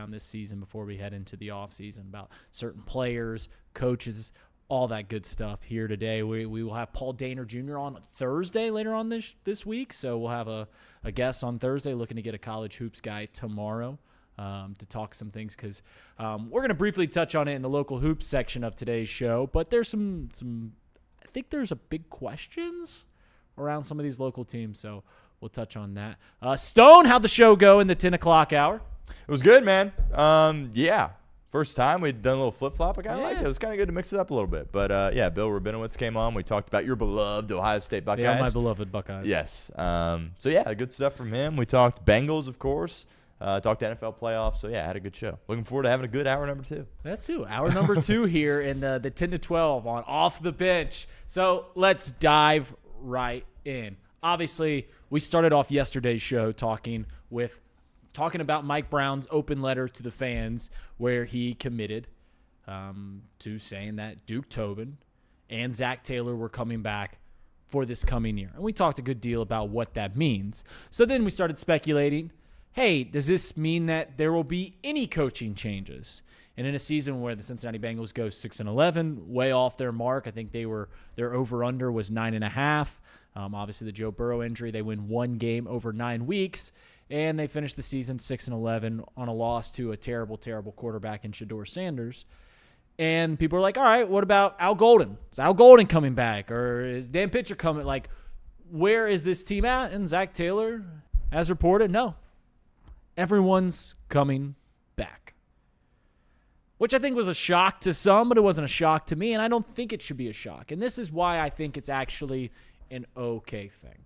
this season before we head into the offseason, about certain players, coaches, all that good stuff here today. We will have Paul Daner Jr. on Thursday later on this week, so we'll have a guest on Thursday looking to get a college hoops guy tomorrow to talk some things, because we're going to briefly touch on it in the local hoops section of today's show, but there's some I think there's a big questions around some of these local teams, so we'll touch on that. Stone, how'd the show go in the 10 o'clock hour? It was good, man. Yeah. First time we'd done a little flip-flop. I kind of liked it. It was kind of good to mix it up a little bit. But, yeah, Bill Rabinowitz came on. We talked about your beloved Ohio State Buckeyes. Yeah, my beloved Buckeyes. Yes. So, yeah, good stuff from him. We talked Bengals, of course. Talked NFL playoffs. So, yeah, I had a good show. Looking forward to having a good hour number 2. That's too. Hour number 2 here in the 10 to 12 on Off the Bench. So, let's dive right in. Obviously, we started off yesterday's show talking about Mike Brown's open letter to the fans, where he committed to saying that Duke Tobin and Zac Taylor were coming back for this coming year. And we talked a good deal about what that means. So then we started speculating, hey, does this mean that there will be any coaching changes? And in a season where the Cincinnati Bengals go 6-11, way off their mark, I think their over-under was 9.5. Obviously, the Joe Burrow injury, they win one game over 9 weeks. And they finished the season 6-11 on a loss to a terrible, terrible quarterback in Shedeur Sanders. And people are like, all right, what about Al Golden? Is Al Golden coming back? Or is Dan Pitcher coming? Like, where is this team at? And Zac Taylor has reported, no. Everyone's coming back. Which I think was a shock to some, but it wasn't a shock to me. And I don't think it should be a shock. And this is why I think it's actually an okay thing.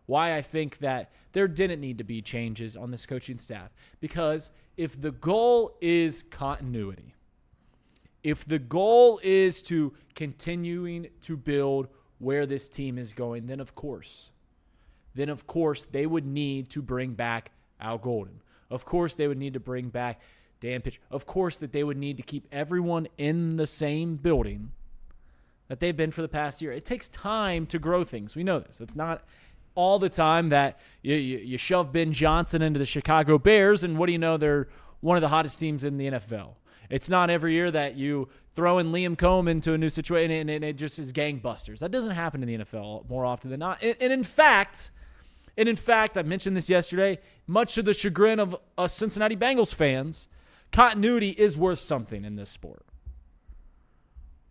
Why I think that there didn't need to be changes on this coaching staff. Because if the goal is continuity, if the goal is to continuing to build where this team is going, then of course they would need to bring back Al Golden. Of course they would need to bring back Dan Pitcher. Of course that they would need to keep everyone in the same building that they've been for the past year. It takes time to grow things. We know this. It's not all the time that you shove Ben Johnson into the Chicago Bears, and what do you know, they're one of the hottest teams in the NFL. It's not every year that you throw in Liam Cohen into a new situation and it just is gangbusters. That doesn't happen in the NFL more often than not. And in fact, I mentioned this yesterday, much to the chagrin of us Cincinnati Bengals fans, continuity is worth something in this sport.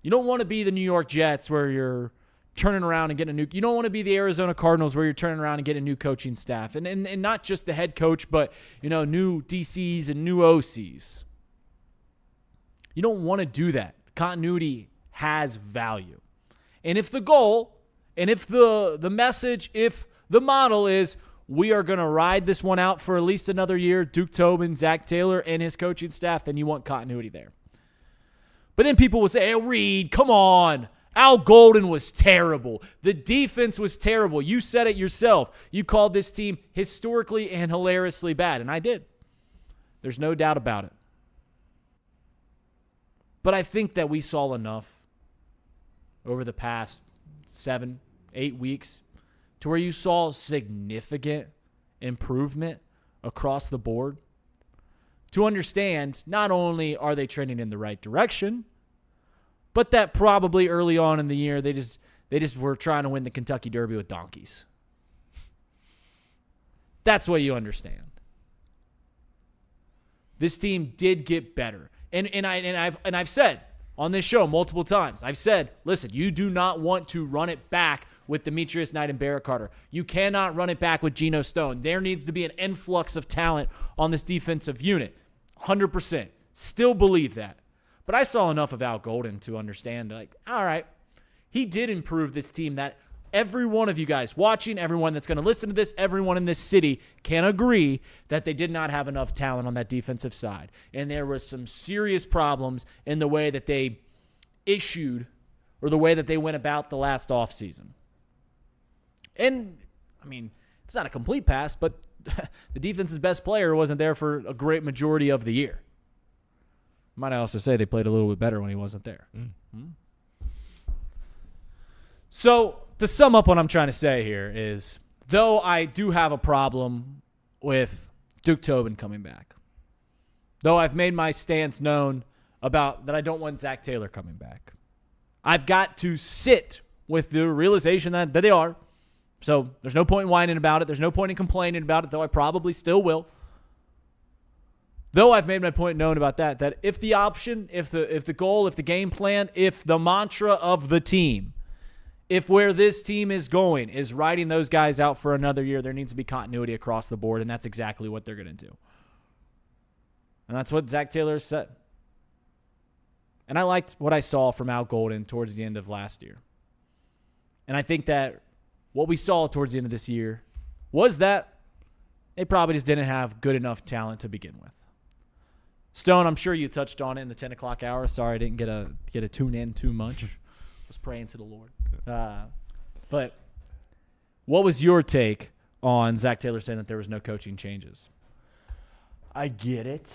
You don't want to be the New York Jets where you're turning around and getting a new – you don't want to be the Arizona Cardinals where you're turning around and getting a new coaching staff. And not just the head coach, but, new DCs and new OCs. You don't want to do that. Continuity has value. And if the goal, and if the message, if the model is we are going to ride this one out for at least another year, Duke Tobin, Zac Taylor, and his coaching staff, then you want continuity there. But then people will say, hey, Reed, come on. Al Golden was terrible. The defense was terrible. You said it yourself. You called this team historically and hilariously bad, and I did. There's no doubt about it. But I think that we saw enough over the past 7-8 weeks to where you saw significant improvement across the board to understand not only are they trending in the right direction, but that probably early on in the year they just were trying to win the Kentucky Derby with donkeys. That's what you understand. This team did get better. And I've said on this show multiple times, I've said, listen, you do not want to run it back with Demetrius Knight and Barrett Carter. You cannot run it back with Geno Stone. There needs to be an influx of talent on this defensive unit. 100%. Still believe that. But I saw enough of Al Golden to understand, like, all right, he did improve this team that every one of you guys watching, everyone that's going to listen to this, everyone in this city can agree that they did not have enough talent on that defensive side. And there was some serious problems in the way that they issued or the way that they went about the last offseason. And, I mean, it's not a complete pass, but the defense's best player wasn't there for a great majority of the year. Might I also say they played a little bit better when he wasn't there. Mm-hmm. So, to sum up what I'm trying to say here is, though I do have a problem with Duke Tobin coming back, though I've made my stance known about that I don't want Zac Taylor coming back, I've got to sit with the realization that they are. So there's no point in whining about it. There's no point in complaining about it, though I probably still will. Though I've made my point known about that if the option, if the goal, if the game plan, if the mantra of the team, if where this team is going is riding those guys out for another year, there needs to be continuity across the board, and that's exactly what they're going to do. And that's what Zac Taylor said. And I liked what I saw from Al Golden towards the end of last year. And I think that what we saw towards the end of this year was that they probably just didn't have good enough talent to begin with. Stone, I'm sure you touched on it in the 10 o'clock hour. Sorry I didn't get a tune in too much. I was praying to the Lord. But what was your take on Zac Taylor saying that there was no coaching changes? I get it.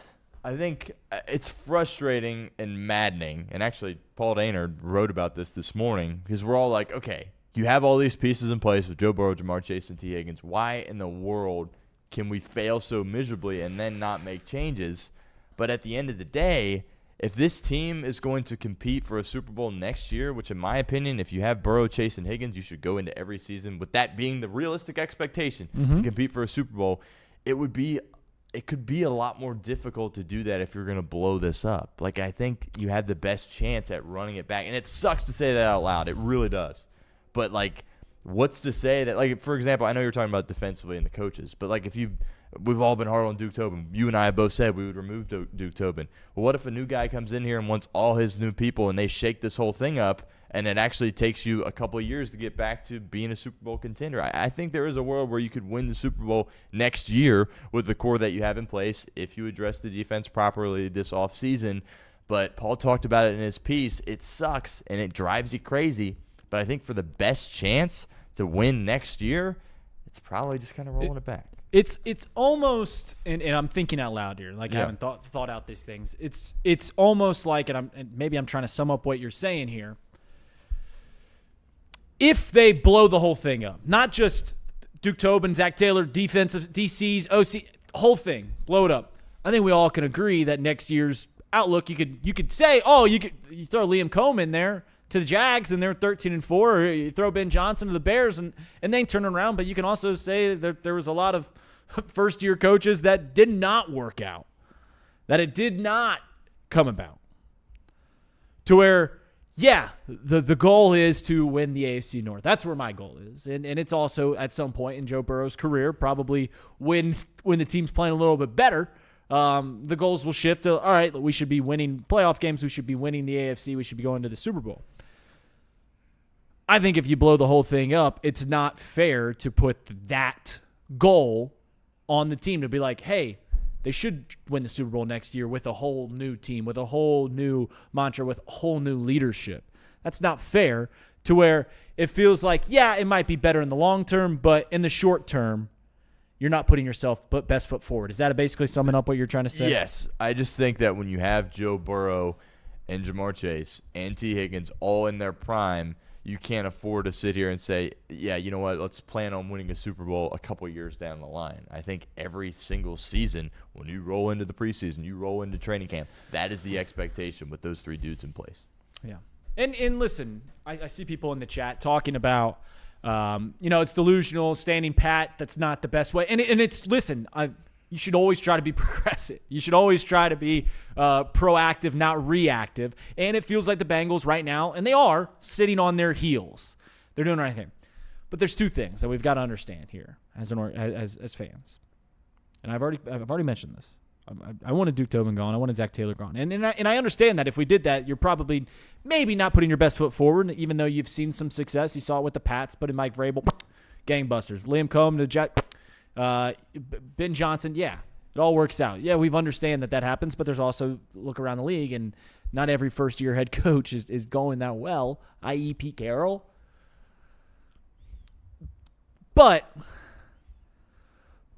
I think it's frustrating and maddening. And actually, Paul Daynard wrote about this morning because we're all like, okay, you have all these pieces in place with Joe Burrow, Jamar Chase, and T. Higgins. Why in the world can we fail so miserably and then not make changes? But at the end of the day, if this team is going to compete for a Super Bowl next year, which in my opinion, if you have Burrow, Chase, and Higgins, you should go into every season with that being the realistic expectation to compete for a Super Bowl, it could be a lot more difficult to do that if you're going to blow this up. Like, I think you have the best chance at running it back. And it sucks to say that out loud. It really does. But, like, what's to say that, like, for example, I know you're talking about defensively and the coaches, but, like, we've all been hard on Duke Tobin. You and I have both said we would remove Duke Tobin. Well, what if a new guy comes in here and wants all his new people and they shake this whole thing up and it actually takes you a couple of years to get back to being a Super Bowl contender? I think there is a world where you could win the Super Bowl next year with the core that you have in place if you address the defense properly this offseason. But Paul talked about it in his piece. It sucks and it drives you crazy. But I think for the best chance to win next year, it's probably just kind of rolling it back. It's almost, and I'm thinking out loud here, like I haven't thought out these things. It's almost like, and maybe I'm trying to sum up what you're saying here. If they blow the whole thing up, not just Duke Tobin, Zac Taylor, defensive DCs, OC, whole thing, blow it up. I think we all can agree that next year's outlook, you could say, you throw Liam Cohen in there to the Jags and they're 13-4, or you throw Ben Johnson to the Bears and they turn around. But you can also say that there was a lot of first-year coaches that did not work out, that it did not come about. To where, the goal is to win the AFC North. That's where my goal is. And it's also at some point in Joe Burrow's career, probably when the team's playing a little bit better, the goals will shift to, all right, we should be winning playoff games. We should be winning the AFC. We should be going to the Super Bowl. I think if you blow the whole thing up, it's not fair to put that goal on the team to be like, hey, they should win the Super Bowl next year with a whole new team, with a whole new mantra, with whole new leadership. That's not fair to where it feels like, it might be better in the long term, but in the short term, you're not putting yourself best foot forward. Is that basically summing up what you're trying to say? Yes. I just think that when you have Joe Burrow and Jamar Chase and T. Higgins all in their prime, you can't afford to sit here and say, you know what, let's plan on winning a Super Bowl a couple years down the line. I think every single season, when you roll into the preseason, you roll into training camp, that is the expectation with those three dudes in place. Yeah. And listen, I see people in the chat talking about, it's delusional, standing pat. That's not the best way. And it's, listen, you should always try to be progressive. You should always try to be proactive, not reactive. And it feels like the Bengals right now, and they are, sitting on their heels. They're doing the right thing. But there's two things that we've got to understand here as fans. And I've already mentioned this. I wanted Duke Tobin gone. I wanted Zac Taylor gone. And I understand that if we did that, you're probably maybe not putting your best foot forward, even though you've seen some success. You saw it with the Pats, putting Mike Vrabel, gangbusters. Liam Cohen to Jack, Ben Johnson, yeah. It all works out. Yeah, we've understand that happens, but there's also look around the league, and not every first-year head coach is going that well, i.e. Pete Carroll. But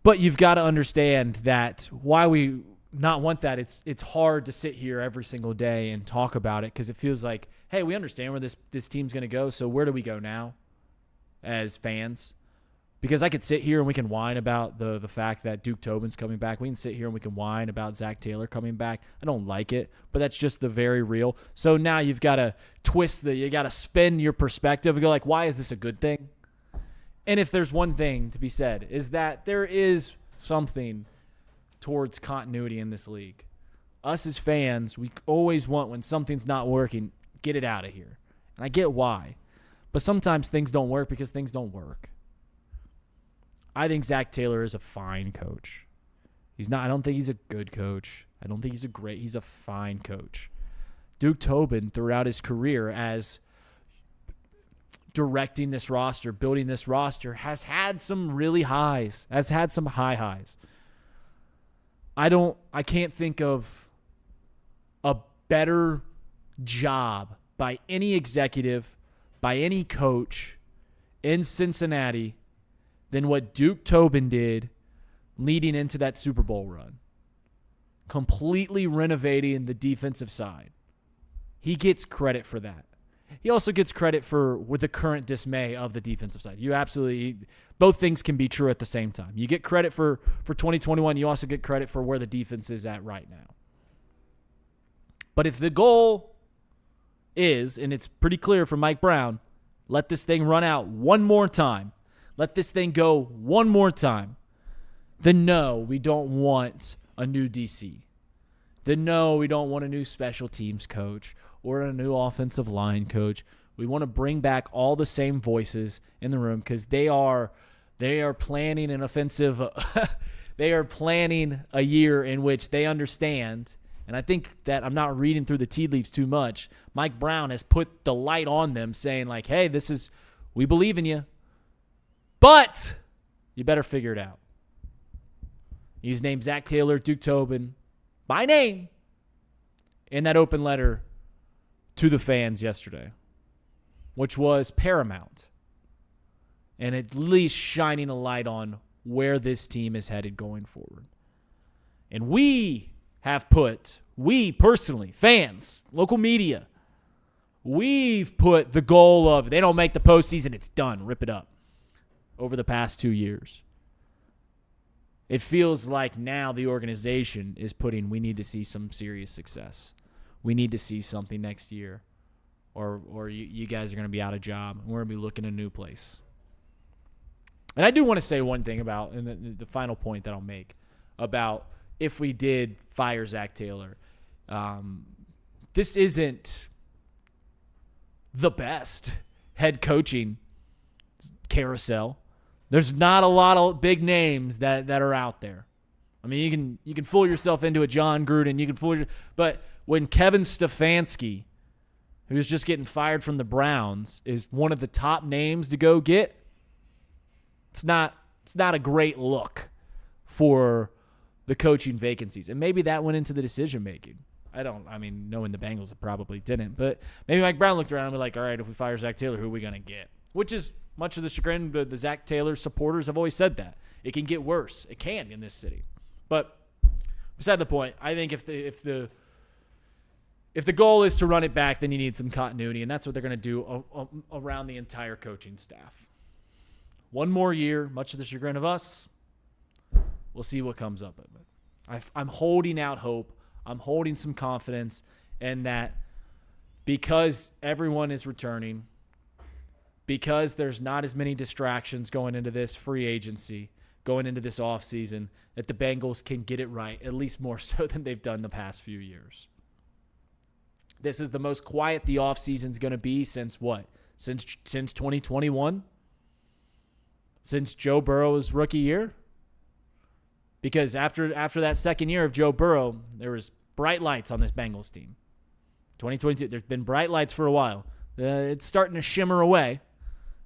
you've got to understand that why we not want that. It's hard to sit here every single day and talk about it because it feels like, hey, we understand where this team's going to go, so where do we go now as fans? Because I could sit here and we can whine about the fact that Duke Tobin's coming back. We can sit here and we can whine about Zac Taylor coming back. I don't like it, but that's just the very real. So now you've got to you got to spin your perspective and go like, why is this a good thing? And if there's one thing to be said is that there is something towards continuity in this league. Us as fans, we always want when something's not working, get it out of here. And I get why. But sometimes things don't work because things don't work. I think Zac Taylor is a fine coach. I don't think he's a good coach. I don't think he's a fine coach. Duke Tobin, throughout his career as directing this roster, building this roster, has had some really highs, has had some high highs. I can't think of a better job by any executive, by any coach in Cincinnati than what Duke Tobin did leading into that Super Bowl run. Completely renovating the defensive side. He gets credit for that. He also gets credit with the current dismay of the defensive side. Both things can be true at the same time. You get credit for 2021. You also get credit for where the defense is at right now. But if the goal is, and it's pretty clear from Mike Brown, let this thing run out one more time, let this thing go one more time, then no, we don't want a new DC. Then no, we don't want a new special teams coach or a new offensive line coach. We want to bring back all the same voices in the room because they are planning an offensive they are planning a year in which they understand, and I think that I'm not reading through the tea leaves too much. Mike Brown has put the light on them saying like, hey, we believe in you. But you better figure it out. He's named Zac Taylor, Duke Tobin, by name, in that open letter to the fans yesterday, which was paramount. And at least shining a light on where this team is headed going forward. And we personally, fans, local media, we've put the goal of they don't make the postseason, it's done, rip it up. Over the past 2 years. It feels like now the organization is we need to see some serious success. We need to see something next year, or you guys are going to be out of job, and we're going to be looking at a new place. And I do want to say one thing about, and the final point that I'll make, about if we did fire Zac Taylor. This isn't the best head coaching carousel. There's not a lot of big names that are out there. I mean, you can fool yourself into a John Gruden. But when Kevin Stefanski, who's just getting fired from the Browns, is one of the top names to go get, it's not a great look for the coaching vacancies. And maybe that went into the decision making. Knowing the Bengals, it probably didn't. But maybe Mike Brown looked around and be like, all right, if we fire Zac Taylor, who are we going to get? Which is much of the chagrin of the Zac Taylor supporters have always said that. It can get worse. It can in this city. But beside the point, I think if the goal is to run it back, then you need some continuity, and that's what they're going to do around the entire coaching staff. One more year, much to the chagrin of us. We'll see what comes up of it. I'm holding out hope. I'm holding some confidence in that because everyone is returning, because there's not as many distractions going into this free agency, going into this offseason, that the Bengals can get it right, at least more so than they've done the past few years. This is the most quiet the offseason's going to be since what? Since 2021? Since Joe Burrow's rookie year? Because after that second year of Joe Burrow, there was bright lights on this Bengals team. 2022, there's been bright lights for a while. It's starting to shimmer away.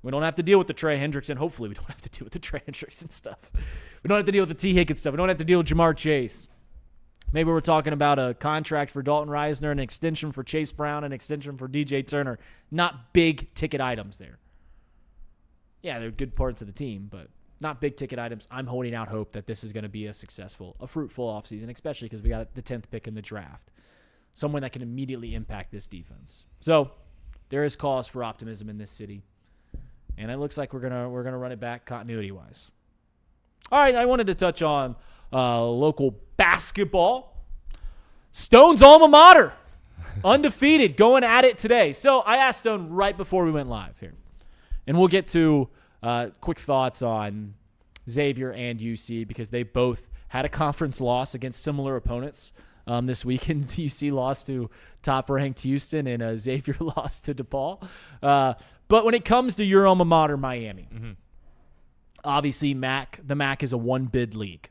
We don't have to deal with the Trey Hendrickson. Hopefully we don't have to deal with the Trey Hendrickson stuff. We don't have to deal with the T. Higgins stuff. We don't have to deal with Jamar Chase. Maybe we're talking about a contract for Dalton Reisner, an extension for Chase Brown, an extension for DJ Turner. Not big ticket items there. Yeah, they're good parts of the team, but not big ticket items. I'm holding out hope that this is going to be a fruitful offseason, especially because we got the 10th pick in the draft. Someone that can immediately impact this defense. So there is cause for optimism in this city. And it looks like we're gonna run it back continuity-wise. All right, I wanted to touch on local basketball. Stone's alma mater, undefeated, going at it today. So I asked Stone right before we went live here. And we'll get to quick thoughts on Xavier and UC because they both had a conference loss against similar opponents this weekend. UC lost to top-ranked Houston and Xavier lost to DePaul. But when it comes to your alma mater, Miami, obviously the MAC is a one-bid league.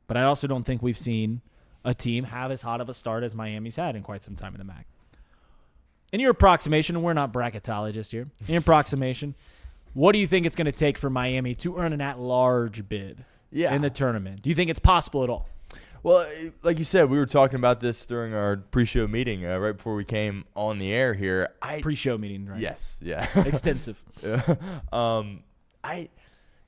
But I also don't think we've seen a team have as hot of a start as Miami's had in quite some time in the MAC. In your approximation, and we're not bracketologists here, in your approximation, what do you think it's going to take for Miami to earn an at-large bid in the tournament? Do you think it's possible at all? Well, like you said, we were talking about this during our pre-show meeting right before we came on the air here. Pre-show meeting, right? Yes, yeah. Extensive.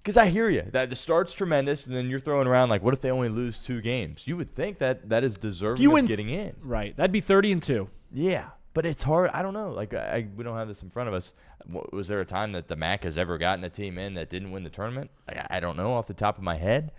Because I hear you. That the start's tremendous, and then you're throwing around like, what if they only lose 2 games? You would think that is deserving of getting in. Right. That'd be 30-2. Yeah, but it's hard. I don't know. Like we don't have this in front of us. Was there a time that the MAC has ever gotten a team in that didn't win the tournament? I don't know off the top of my head.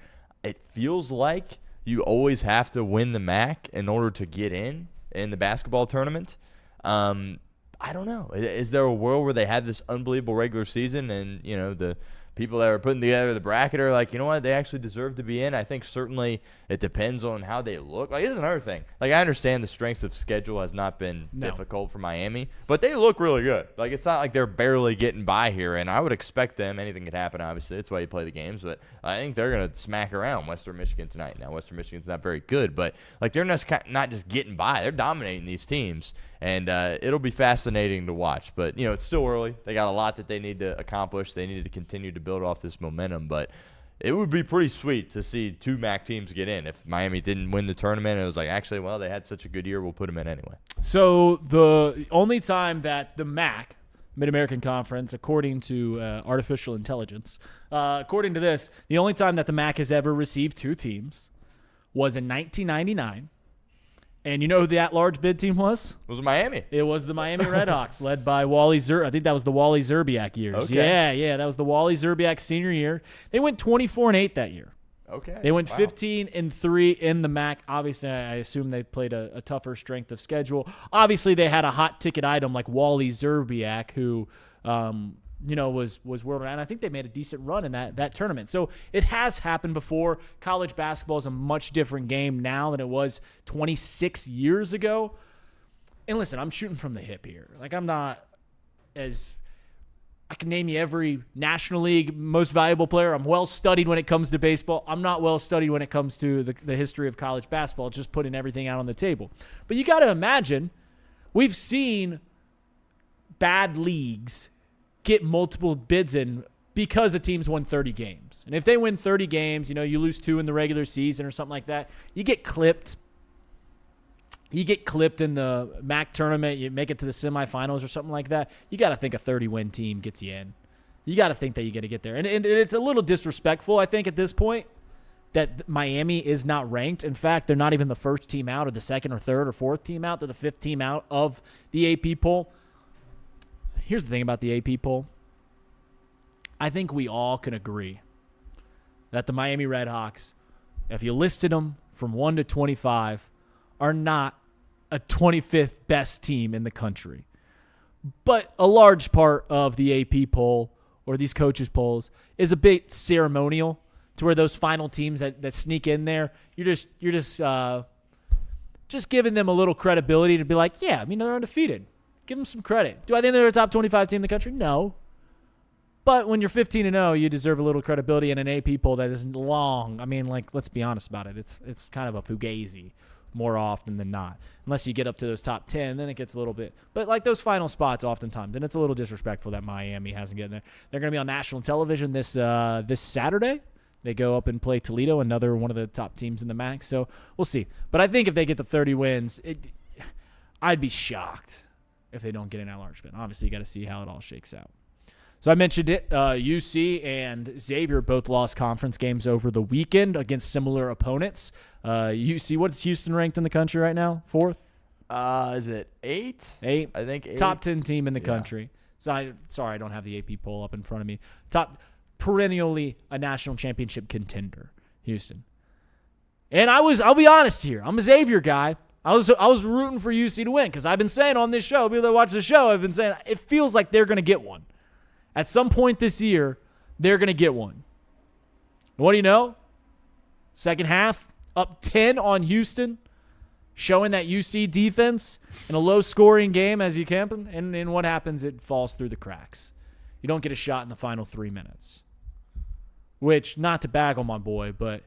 It feels like you always have to win the MAC in order to get in the basketball tournament. I don't know. Is there a world where they had this unbelievable regular season and, the people that are putting together the bracket are like, you know what, they actually deserve to be in? I think certainly it depends on how they look. Like, this is another thing. Like, I understand the strength of schedule has not been difficult for Miami, but they look really good. Like, it's not like they're barely getting by here, and I would expect them. Anything could happen, obviously. That's why you play the games, but I think they're going to smack around Western Michigan tonight. Now, Western Michigan's not very good, but, like, they're not just getting by. They're dominating these teams, and it'll be fascinating to watch. But, it's still early. They got a lot that they need to accomplish. They need to continue to build off this momentum, but it would be pretty sweet to see 2 MAC teams get in. If Miami didn't win the tournament, it was like, actually, well, they had such a good year, we'll put them in anyway. So the only time that the MAC, Mid-American Conference, according to artificial intelligence, according to this, the only time that the MAC has ever received 2 teams was in 1999. And you know who the at-large bid team was? It was Miami. It was the Miami Redhawks, led by Wally Zerbiak. I think that was the Wally Zerbiak years. Okay. Yeah, that was the Wally Zerbiak senior year. They went 24-8 that year. Okay. They went 15-3 in the MAC. Obviously, I assume they played a tougher strength of schedule. Obviously, they had a hot ticket item like Wally Zerbiak, who was world renowned. I think they made a decent run in that tournament. So it has happened before. College basketball is a much different game now than it was 26 years ago. And listen, I'm shooting from the hip here. Like, I'm not I can name you every National League most valuable player. I'm well studied when it comes to baseball. I'm not well studied when it comes to the history of college basketball, just putting everything out on the table. But you got to imagine, we've seen bad leagues get multiple bids in because a team's won 30 games. And if they win 30 games, you lose 2 in the regular season or something like that, you get clipped. You get clipped in the MAC tournament, you make it to the semifinals or something like that, you got to think a 30-win team gets you in. You got to think that you got to get there. And it's a little disrespectful, I think, at this point, that Miami is not ranked. In fact, they're not even the first team out or the second or third or fourth team out. They're the 5th team out of the AP poll. Here's the thing about the AP poll. I think we all can agree that the Miami Redhawks, if you listed them from 1 to 25, are not a 25th best team in the country. But a large part of the AP poll or these coaches' polls is a bit ceremonial, to where those final teams that sneak in there, you're just giving them a little credibility to be like, yeah, they're undefeated. Give them some credit. Do I think they're a top 25 team in the country? No. But when you're 15-0, you deserve a little credibility in an AP poll that isn't long. I mean, like, let's be honest about it. It's kind of a fugazi more often than not. Unless you get up to those top 10, then it gets a little bit. But, like, those final spots oftentimes, and it's a little disrespectful that Miami hasn't gotten there. They're going to be on national television this Saturday. They go up and play Toledo, another one of the top teams in the MAC. So we'll see. But I think if they get to 30 wins, I'd be shocked if they don't get an at-large bid. Obviously, you got to see how it all shakes out. So I mentioned it. UC and Xavier both lost conference games over the weekend against similar opponents. UC, what's Houston ranked in the country right now? 4th? Is it 8? 8. I think 8. Top 10 team in the country. So sorry, I don't have the AP poll up in front of me. Perennially a national championship contender, Houston. And I'll be honest here. I'm a Xavier guy. I was rooting for UC to win because I've been saying on this show, people that watch the show, I've been saying it feels like they're going to get one. At some point this year, they're going to get one. And what do you know? Second half, up 10 on Houston, showing that UC defense in a low-scoring game as you can. And what happens? It falls through the cracks. You don't get a shot in the final 3 minutes. Which, not to bag on my boy, but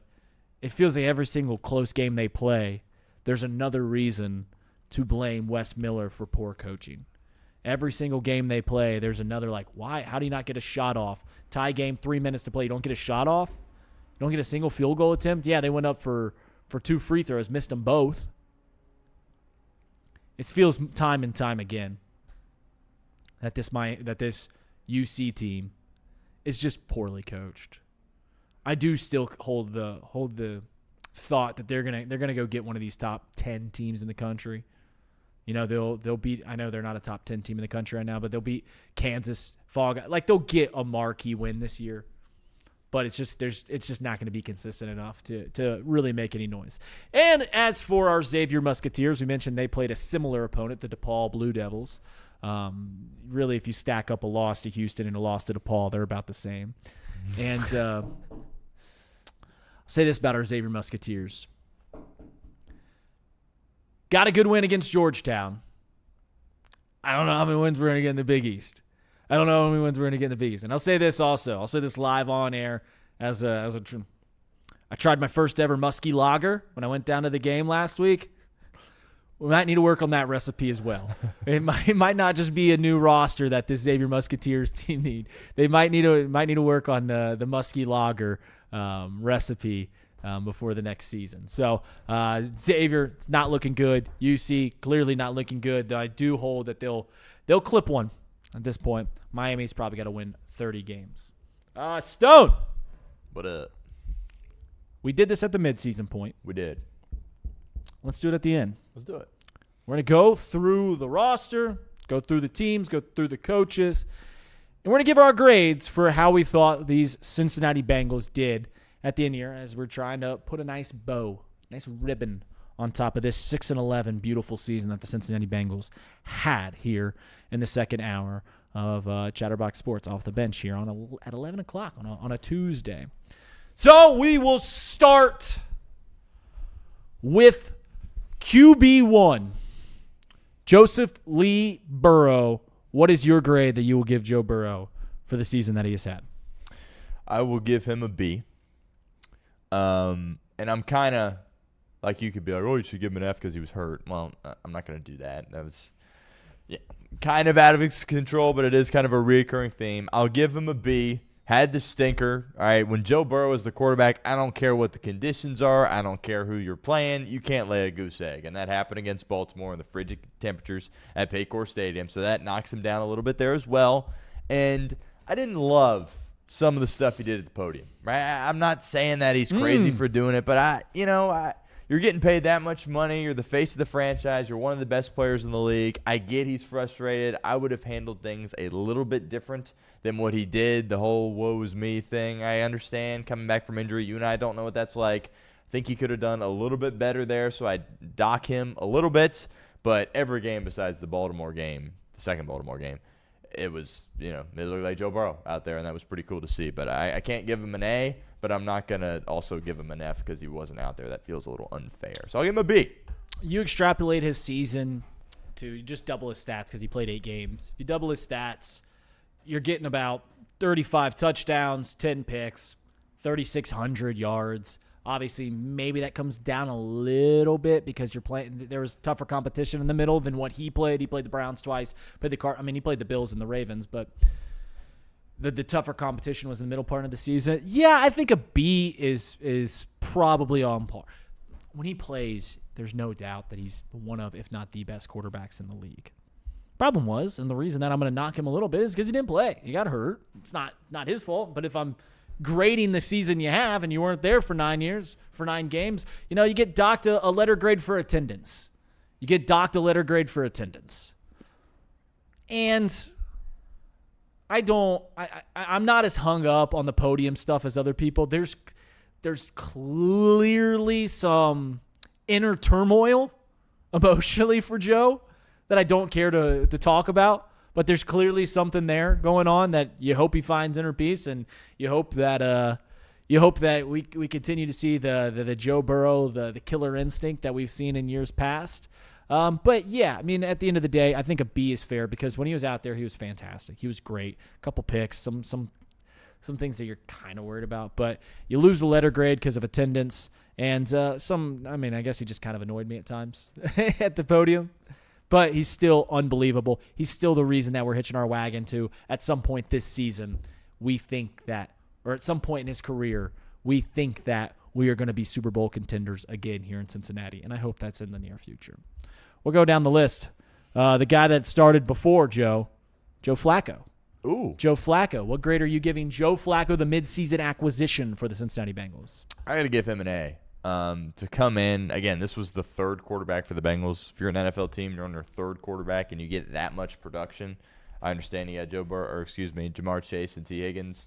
it feels like every single close game they play, there's another reason to blame Wes Miller for poor coaching. Every single game they play, there's another like, why? How do you not get a shot off? Tie game, 3 minutes to play. You don't get a shot off? You don't get a single field goal attempt? Yeah, they went up for 2 free throws, missed them both. It feels time and time again that this UC team is just poorly coached. I do still hold the thought that they're gonna go get one of these top 10 teams in the country. You know, they'll beat. I know they're not a top 10 team in the country right now, but they'll beat Kansas, like they'll get a marquee win this year. But it's just not going to be consistent enough to really make any noise. And as for our Xavier Musketeers, we mentioned they played a similar opponent, the DePaul Blue Devils. Really, if you stack up a loss to Houston and a loss to DePaul, they're about the same. And I'll say this about our Xavier Musketeers. Got a good win against Georgetown. I don't know how many wins we're going to get in the Big East. I don't know how many wins we're going to get in the Big East. And I'll say this also. I'll say this live on air I tried my first ever Muskie Lager when I went down to the game last week. We might need to work on that recipe as well. It might not just be a new roster that this Xavier Musketeers team need. They might need to work on the Muskie Lager recipe before the next season. So Xavier, it's not looking good. UC clearly not looking good. I do hold that they'll clip one at this point. Miami's probably got to win 30 games. Stone. What up? We did this at the midseason point. We did. Let's do it at the end. Let's do it. We're going to go through the roster, go through the teams, go through the coaches, and we're going to give our grades for how we thought these Cincinnati Bengals did at the end of the year as we're trying to put a nice bow, nice ribbon on top of this 6-11 beautiful season that the Cincinnati Bengals had here in the second hour of Chatterbox Sports Off the Bench here at 11 o'clock on a Tuesday. So we will start with QB1, Joseph Lee Burrow. What is your grade that you will give Joe Burrow for the season that he has had? I will give him a B. And I'm kind of like, you could be like, oh, you should give him an F because he was hurt. Well, I'm not going to do that. That was kind of out of his control, but it is kind of a recurring theme. I'll give him a B. Had the stinker. All right, when Joe Burrow is the quarterback, I don't care what the conditions are. I don't care who you're playing. You can't lay a goose egg. And that happened against Baltimore in the frigid temperatures at Paycor Stadium. So that knocks him down a little bit there as well. And I didn't love some of the stuff he did at the podium. Right? I'm not saying that he's crazy for doing it, but you're getting paid that much money. You're the face of the franchise. You're one of the best players in the league. I get he's frustrated. I would have handled things a little bit different than what he did. The whole woe is me thing, I understand. Coming back from injury, you and I don't know what that's like. I think he could have done a little bit better there, so I dock him a little bit. But every game besides the Baltimore game, the second Baltimore game, it was, it looked like Joe Burrow out there, and that was pretty cool to see. But I can't give him an A, but I'm not going to also give him an F because he wasn't out there. That feels a little unfair. So I'll give him a B. You extrapolate his season to just double his stats because he played 8 games. If you double his stats, you're getting about 35 touchdowns, 10 picks, 3,600 yards. Obviously, maybe that comes down a little bit because you're playing. There was tougher competition in the middle than what he played. He played the Browns twice. He played the Bills and the Ravens, but the tougher competition was in the middle part of the season. Yeah, I think a B is probably on par. When he plays, there's no doubt that he's one of, if not the best quarterbacks in the league. Problem was, and the reason that I'm going to knock him a little bit is because he didn't play. He got hurt. It's not his fault. But if I'm grading the season you have and you weren't there for 9 games, you get docked a letter grade for attendance. And I'm not as hung up on the podium stuff as other people. There's clearly some inner turmoil emotionally for Joe that I don't care to talk about. But there's clearly something there going on that you hope he finds inner peace, and you hope that we continue to see the Joe Burrow, the killer instinct that we've seen in years past. But yeah, I mean, at the end of the day, I think a B is fair because when he was out there, he was fantastic. He was great. A couple picks, some things that you're kind of worried about, but you lose a letter grade because of attendance, and I guess he just kind of annoyed me at times at the podium. But he's still unbelievable. He's still the reason that we're hitching our wagon to, at some point this season, we think that, or at some point in his career, we think that we are going to be Super Bowl contenders again here in Cincinnati. And I hope that's in the near future. We'll go down the list. The guy that started before Joe Flacco. Ooh. Joe Flacco. What grade are you giving Joe Flacco, the midseason acquisition for the Cincinnati Bengals? I got to give him an A. To come in, again, this was the third quarterback for the Bengals. If you're an NFL team, you're on your third quarterback, and you get that much production. I understand he had Jamar Chase and T. Higgins,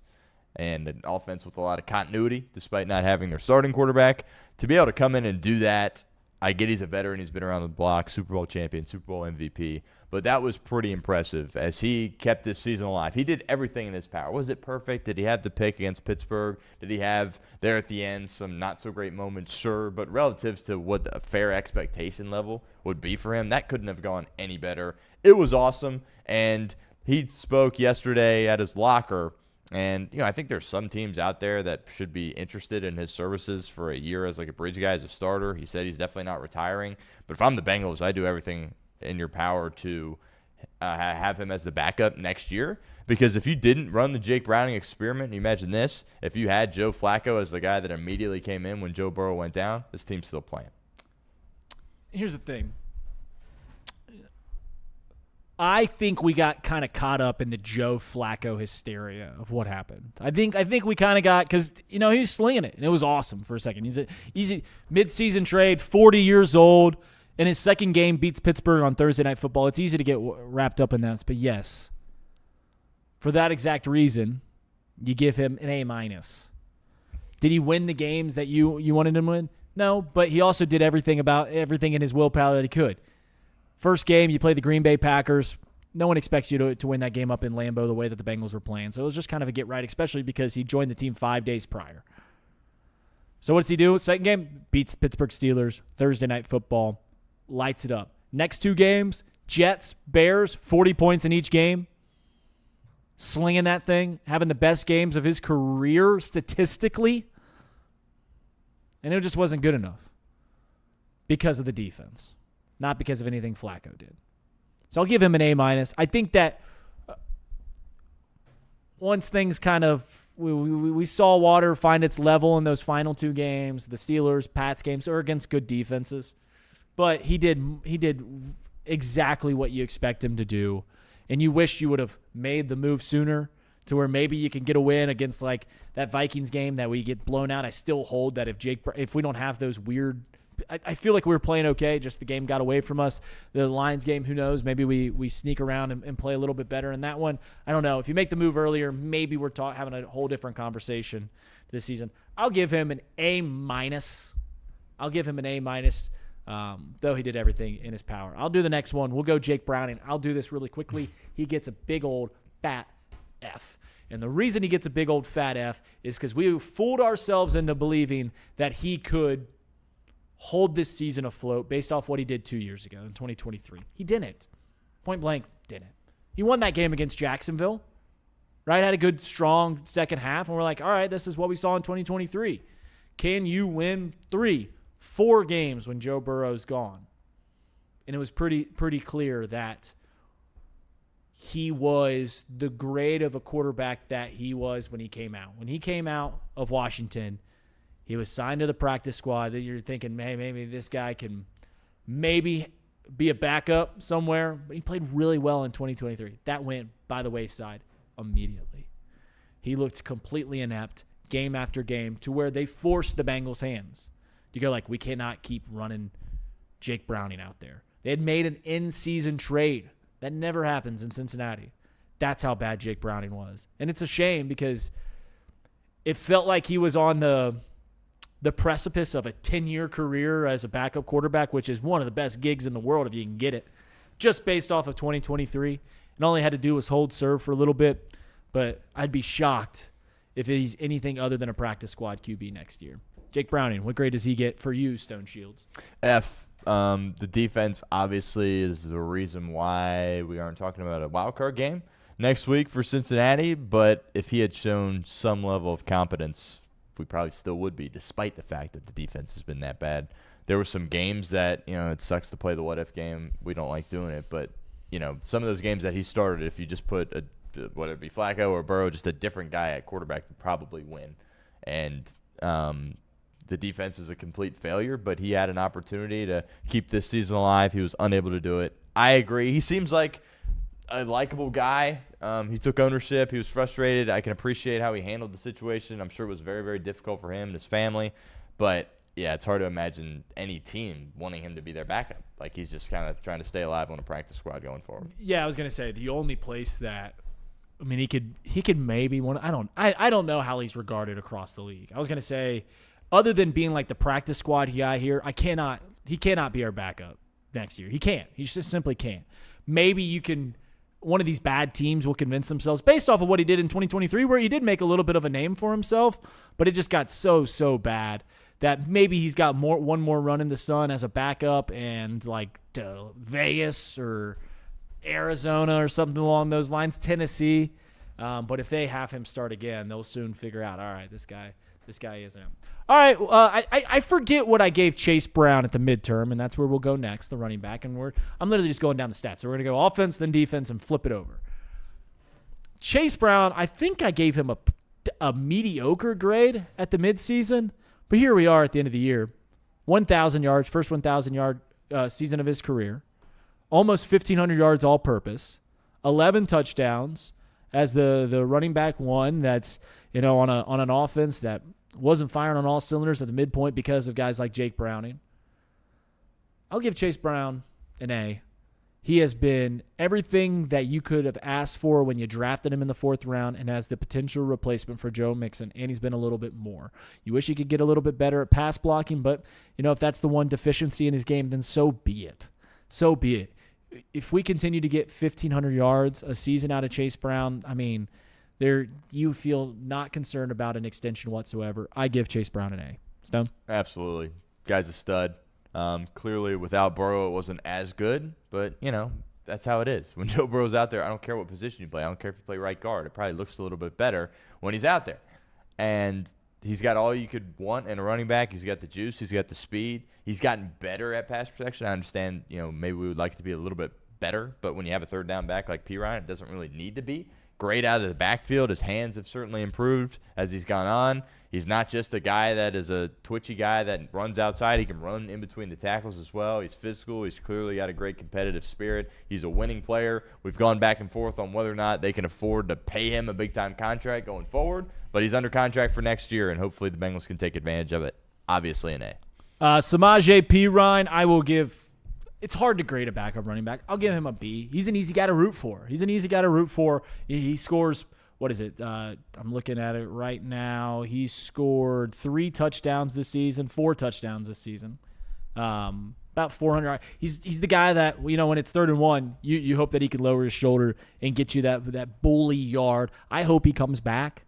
and an offense with a lot of continuity, despite not having their starting quarterback. To be able to come in and do that, I get he's a veteran. He's been around the block, Super Bowl champion, Super Bowl MVP. But that was pretty impressive as he kept this season alive. He did everything in his power. Was it perfect? Did he have the pick against Pittsburgh? Did he have there at the end some not-so-great moments? Sure. But relative to what a fair expectation level would be for him, that couldn't have gone any better. It was awesome. And he spoke yesterday at his locker. And, I think there's some teams out there that should be interested in his services for a year as like a bridge guy, as a starter. He said he's definitely not retiring. But if I'm the Bengals, I do everything in your power to have him as the backup next year. Because if you didn't run the Jake Browning experiment, you imagine this, if you had Joe Flacco as the guy that immediately came in when Joe Burrow went down, this team's still playing. Here's the thing. I think we got kind of caught up in the Joe Flacco hysteria of what happened. I think we kind of got, because, he was slinging it, and it was awesome for a second. He's a easy mid-season trade, 40 years old, and his second game beats Pittsburgh on Thursday Night Football. It's easy to get wrapped up in that, but yes, for that exact reason, you give him an A-. Did he win the games that you wanted him to win? No, but he also did everything in his willpower that he could. First game, you play the Green Bay Packers. No one expects you to win that game up in Lambeau the way that the Bengals were playing. So it was just kind of a get right, especially because he joined the team 5 days prior. So what does he do? Second game, beats Pittsburgh Steelers, Thursday Night Football, lights it up. Next 2 games, Jets, Bears, 40 points in each game. Slinging that thing, having the best games of his career statistically. And it just wasn't good enough because of the defense. Not because of anything Flacco did. So I'll give him an A-. I think that once things kind of, we saw water find its level in those final 2 games, the Steelers, Pats games, are against good defenses. But he did exactly what you expect him to do. And you wish you would have made the move sooner to where maybe you can get a win against like that Vikings game that we get blown out. I still hold that if we don't have those weird, I feel like we were playing okay, just the game got away from us. The Lions game, who knows? Maybe we sneak around and play a little bit better in that one. I don't know. If you make the move earlier, maybe we're having a whole different conversation this season. I'll give him an A-. Though he did everything in his power. I'll do the next one. We'll go Jake Browning. I'll do this really quickly. He gets a big old fat F. And the reason he gets a big old fat F is because we fooled ourselves into believing that he could hold this season afloat based off what he did 2 years ago in 2023. He didn't. Point blank, didn't. He won that game against Jacksonville. right? Had a good, strong second half, and we're like, all right, this is what we saw in 2023. Can you win 3, 4 games when Joe Burrow's gone? And it was pretty clear that he was the grade of a quarterback that he was when he came out. When he came out of Washington, he was signed to the practice squad. That you're thinking, hey, maybe this guy can maybe be a backup somewhere. But he played really well in 2023. That went by the wayside immediately. He looked completely inept game after game to where they forced the Bengals' hands. You go like, we cannot keep running Jake Browning out there. They had made an in-season trade. That never happens in Cincinnati. That's how bad Jake Browning was. And it's a shame because it felt like he was on the precipice of a 10-year career as a backup quarterback, which is one of the best gigs in the world if you can get it, just based off of 2023. And all he had to do was hold serve for a little bit. But I'd be shocked if he's anything other than a practice squad QB next year. Jake Browning, what grade does he get for you, Stone Shields? F. The defense obviously is the reason why we aren't talking about a wild card game next week for Cincinnati. But if he had shown some level of competence, we probably still would be, despite the fact that the defense has been that bad. There were some games that, it sucks to play the what-if game. We don't like doing it. But, some of those games that he started, if you just put, whether it be Flacco or Burrow, just a different guy at quarterback, you'd probably win. And the defense was a complete failure, but he had an opportunity to keep this season alive. He was unable to do it. I agree. He seems like a likable guy. He took ownership. He was frustrated. I can appreciate how he handled the situation. I'm sure it was very, very difficult for him and his family. But, yeah, it's hard to imagine any team wanting him to be their backup. Like, he's just kind of trying to stay alive on a practice squad going forward. Yeah, I was going to say the only place that – he could maybe – I don't know how he's regarded across the league. I was going to say – other than being like the practice squad guy here, he cannot be our backup next year. He can't. He just simply can't. Maybe one of these bad teams will convince themselves based off of what he did in 2023, where he did make a little bit of a name for himself, but it just got so bad that maybe he's got one more run in the sun as a backup and like to Vegas or Arizona or something along those lines, Tennessee. But if they have him start again, they'll soon figure out, all right, this guy isn't him. All right, I forget what I gave Chase Brown at the midterm, and that's where we'll go next, the running back. And I'm literally just going down the stats. So we're going to go offense, then defense, and flip it over. Chase Brown, I think I gave him a mediocre grade at the midseason, but here we are at the end of the year. 1,000 yards, first 1,000-yard season of his career. Almost 1,500 yards all-purpose. 11 touchdowns as the running back one that's, on an offense that wasn't firing on all cylinders at the midpoint because of guys like Jake Browning. I'll give Chase Brown an A. He has been everything that you could have asked for when you drafted him in the 4th round and has the potential replacement for Joe Mixon, and he's been a little bit more. You wish he could get a little bit better at pass blocking, but, if that's the one deficiency in his game, then so be it. So be it. If we continue to get 1,500 yards a season out of Chase Brown, you feel not concerned about an extension whatsoever. I give Chase Brown an A. Stone? Absolutely. Guy's a stud. Clearly, without Burrow, it wasn't as good, but, that's how it is. When Joe Burrow's out there, I don't care what position you play. I don't care if you play right guard. It probably looks a little bit better when he's out there. And he's got all you could want in a running back. He's got the juice. He's got the speed. He's gotten better at pass protection. I understand, maybe we would like it to be a little bit better, but when you have a third down back like P. Ryan, it doesn't really need to be. Great out of the backfield. His hands have certainly improved as he's gone on. He's not just a guy that is a twitchy guy that runs outside. He can run in between the tackles as well. He's physical. He's clearly got a great competitive spirit. He's a winning player. We've gone back and forth on whether or not they can afford to pay him a big-time contract going forward, but he's under contract for next year, and hopefully the Bengals can take advantage of it. Obviously an A. Samaje Perine, I will give – it's hard to grade a backup running back. I'll give him a B. He's an easy guy to root for. He scores – what is it? I'm looking at it right now. He scored 3 touchdowns this season, 4 touchdowns this season. About 400. He's the guy that, when it's 3rd and 1, you hope that he can lower his shoulder and get you that bully yard. I hope he comes back.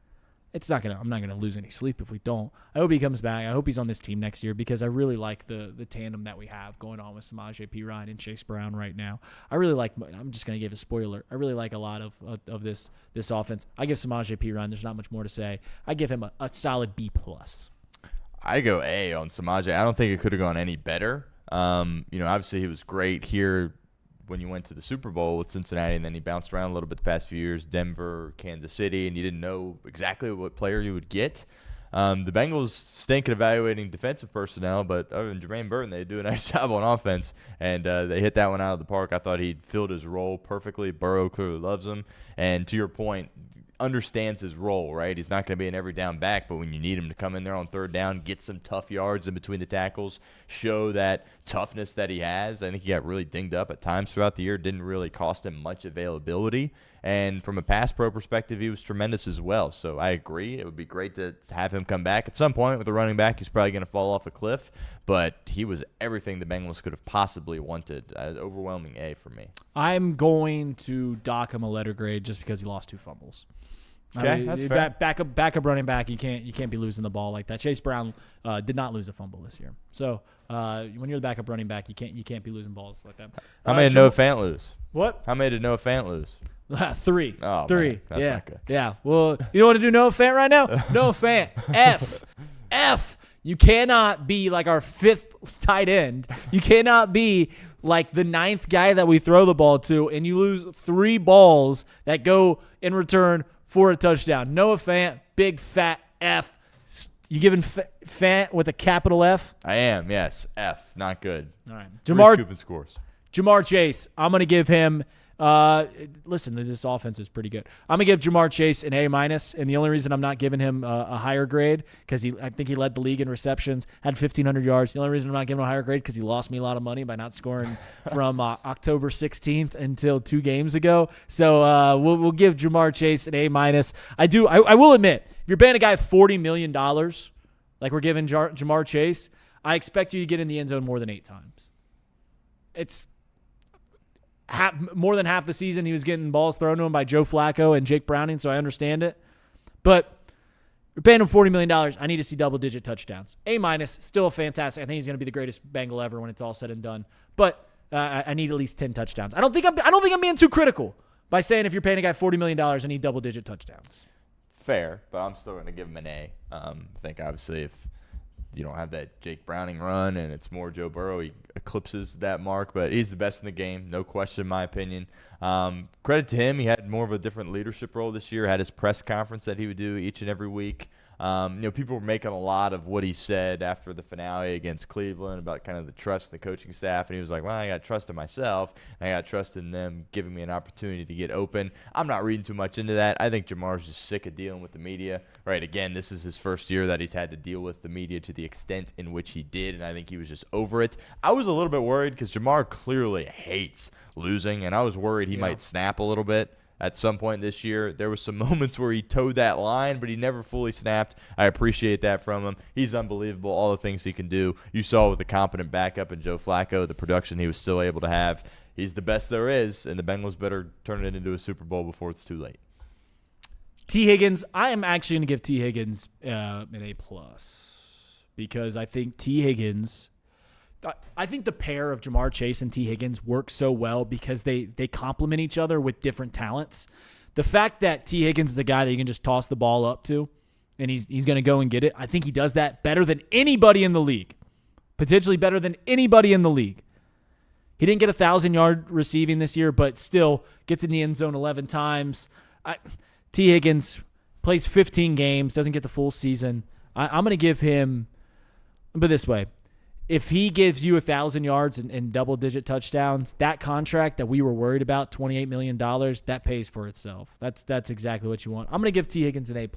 I'm not gonna lose any sleep if we don't. I hope he comes back. I hope he's on this team next year because I really like the tandem that we have going on with Samaje Perine and Chase Brown right now. I really like. I'm just gonna give a spoiler. I really like a lot of this offense. I give Samaje Perine. There's not much more to say. I give him a solid B+. I go A on Samaje. I don't think it could have gone any better. Obviously he was great here when you went to the Super Bowl with Cincinnati, and then he bounced around a little bit the past few years, Denver, Kansas City, and you didn't know exactly what player you would get. The Bengals stink at evaluating defensive personnel, but other than Jermaine Burton, they do a nice job on offense, and they hit that one out of the park. I thought he filled his role perfectly. Burrow clearly loves him, and to your point, understands his role, right? He's not going to be an every down back, but when you need him to come in there on third down, get some tough yards in between the tackles, show that toughness that he has. I think he got really dinged up at times throughout the year. Didn't really cost him much availability. And from a pass pro perspective, he was tremendous as well. So I agree. It would be great to have him come back. At some point with a running back, he's probably going to fall off a cliff. But he was everything the Bengals could have possibly wanted. Overwhelming A for me. I'm going to dock him a letter grade just because he lost 2 fumbles. Okay, that's fair. Backup running back. You can't be losing the ball like that. Chase Brown did not lose a fumble this year. So when you're the backup running back, you can't be losing balls like that. How many did Noah Fant lose? What? How many did Noah Fant lose? 3. Oh, 3. Man, that's yeah. not good. Yeah. Well, you want to do Noah Fant right now? Noah Fant. F. You cannot be like our 5th tight end. You cannot be like the 9th guy that we throw the ball to, and you lose 3 balls that go in return for a touchdown. Noah Fant, big fat F. You giving Fant with a capital F? I am, yes. F, not good. All right. Scooping scores. Jamar Chase, I'm going to give him listen, this offense is pretty good. I'm going to give Jamar Chase an A-, and the only reason I'm not giving him a higher grade because I think he led the league in receptions, had 1,500 yards. The only reason I'm not giving him a higher grade because he lost me a lot of money by not scoring from October 16th until 2 games ago. So we'll give Jamar Chase an A-. I will admit, if you're paying a guy $40 million, like we're giving Jamar Chase, I expect you to get in the end zone more than 8 times. It's more than half the season he was getting balls thrown to him by Joe Flacco and Jake Browning, so I understand it. But you're paying him $40 million. I need to see double-digit touchdowns. A-, still fantastic. I think he's going to be the greatest Bengal ever when it's all said and done. But I need at least 10 touchdowns. I don't think I'm being too critical by saying if you're paying a guy $40 million, I need double-digit touchdowns. Fair, but I'm still going to give him an A. I think obviously if you don't have that Jake Browning run and it's more Joe Burrow, he eclipses that mark, but he's the best in the game, no question in my opinion. Credit to him, he had more of a different leadership role this year, had his press conference that he would do each and every week. People were making a lot of what he said after the finale against Cleveland about kind of the trust in the coaching staff, and he was like, well, I got trust in myself, and I got trust in them giving me an opportunity to get open. I'm not reading too much into that. I think Jamar's just sick of dealing with the media. Right, again, this is his first year that he's had to deal with the media to the extent in which he did, and I think he was just over it. I was a little bit worried because Jamar clearly hates losing, and I was worried he might snap a little bit. At some point this year, there was some moments where he towed that line, but he never fully snapped. I appreciate that from him. He's unbelievable, all the things he can do. You saw with the competent backup in Joe Flacco, the production he was still able to have. He's the best there is, and the Bengals better turn it into a Super Bowl before it's too late. T. Higgins, I am actually going to give T. Higgins an A+ because I think T. Higgins – I think the pair of Jamar Chase and T. Higgins work so well because they complement each other with different talents. The fact that T. Higgins is a guy that you can just toss the ball up to and he's going to go and get it, I think he does that better than anybody in the league, potentially better than anybody in the league. He didn't get 1,000-yard receiving this year, but still gets in the end zone 11 times. T. Higgins plays 15 games, doesn't get the full season. I'm going to give him, but this way, if he gives you 1,000 yards and double-digit touchdowns, that contract that we were worried about, $28 million, that pays for itself. That's exactly what you want. I'm going to give T. Higgins an A+.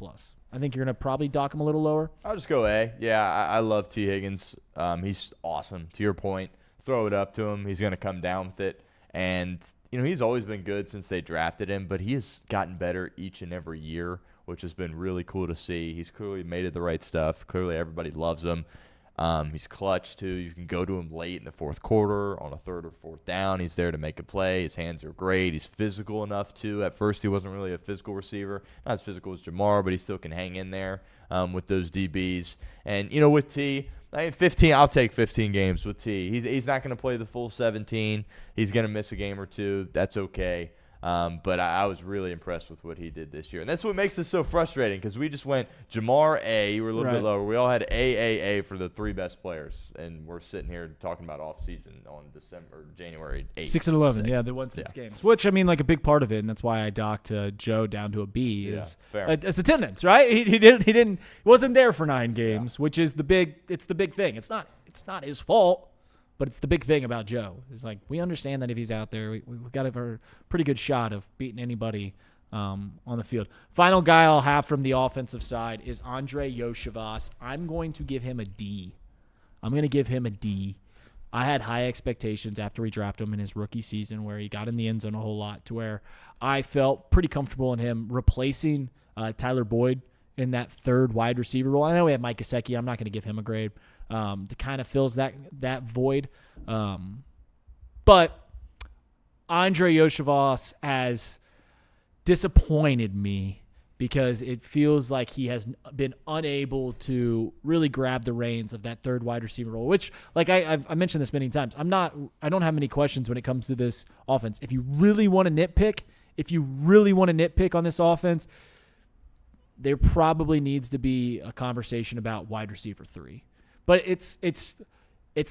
I think you're going to probably dock him a little lower. I'll just go A. Yeah, I love T. Higgins. He's awesome. To your point, throw it up to him. He's going to come down with it. And, he's always been good since they drafted him, but he has gotten better each and every year, which has been really cool to see. He's clearly made it the right stuff. Clearly everybody loves him. He's clutch, too. You can go to him late in the fourth quarter on a third or fourth down. He's there to make a play. His hands are great. He's physical enough, too. At first, he wasn't really a physical receiver. Not as physical as Jamar, but he still can hang in there with those DBs. And, with T, 15, I'll take 15 games with T. He's not going to play the full 17. He's going to miss a game or two. That's okay. But I was really impressed with what he did this year. And that's what makes this so frustrating because we just went Jamar A. You were a little bit lower. We all had A for the 3 best players. And we're sitting here talking about offseason on January 8th. 6 and 11. 6. Yeah, they won 6 games. Which, like a big part of it, and that's why I docked Joe down to a B, is it's attendance, right? He wasn't there for 9 games, which is the big thing. It's not his fault. But it's the big thing about Joe. It's like we understand that if he's out there, we've got a pretty good shot of beating anybody on the field. Final guy I'll have from the offensive side is Andre Yoshivas. I'm going to give him a D. I had high expectations after we drafted him in his rookie season where he got in the end zone a whole lot to where I felt pretty comfortable in him replacing Tyler Boyd in that third wide receiver role. I know we have Mike Gesicki. I'm not going to give him a grade. To kind of fills that void. But Andre Yoshivas has disappointed me because it feels like he has been unable to really grab the reins of that third wide receiver role, which, like I mentioned this many times, I don't have many questions when it comes to this offense. If you really want to nitpick on this offense, there probably needs to be a conversation about wide receiver 3. But it's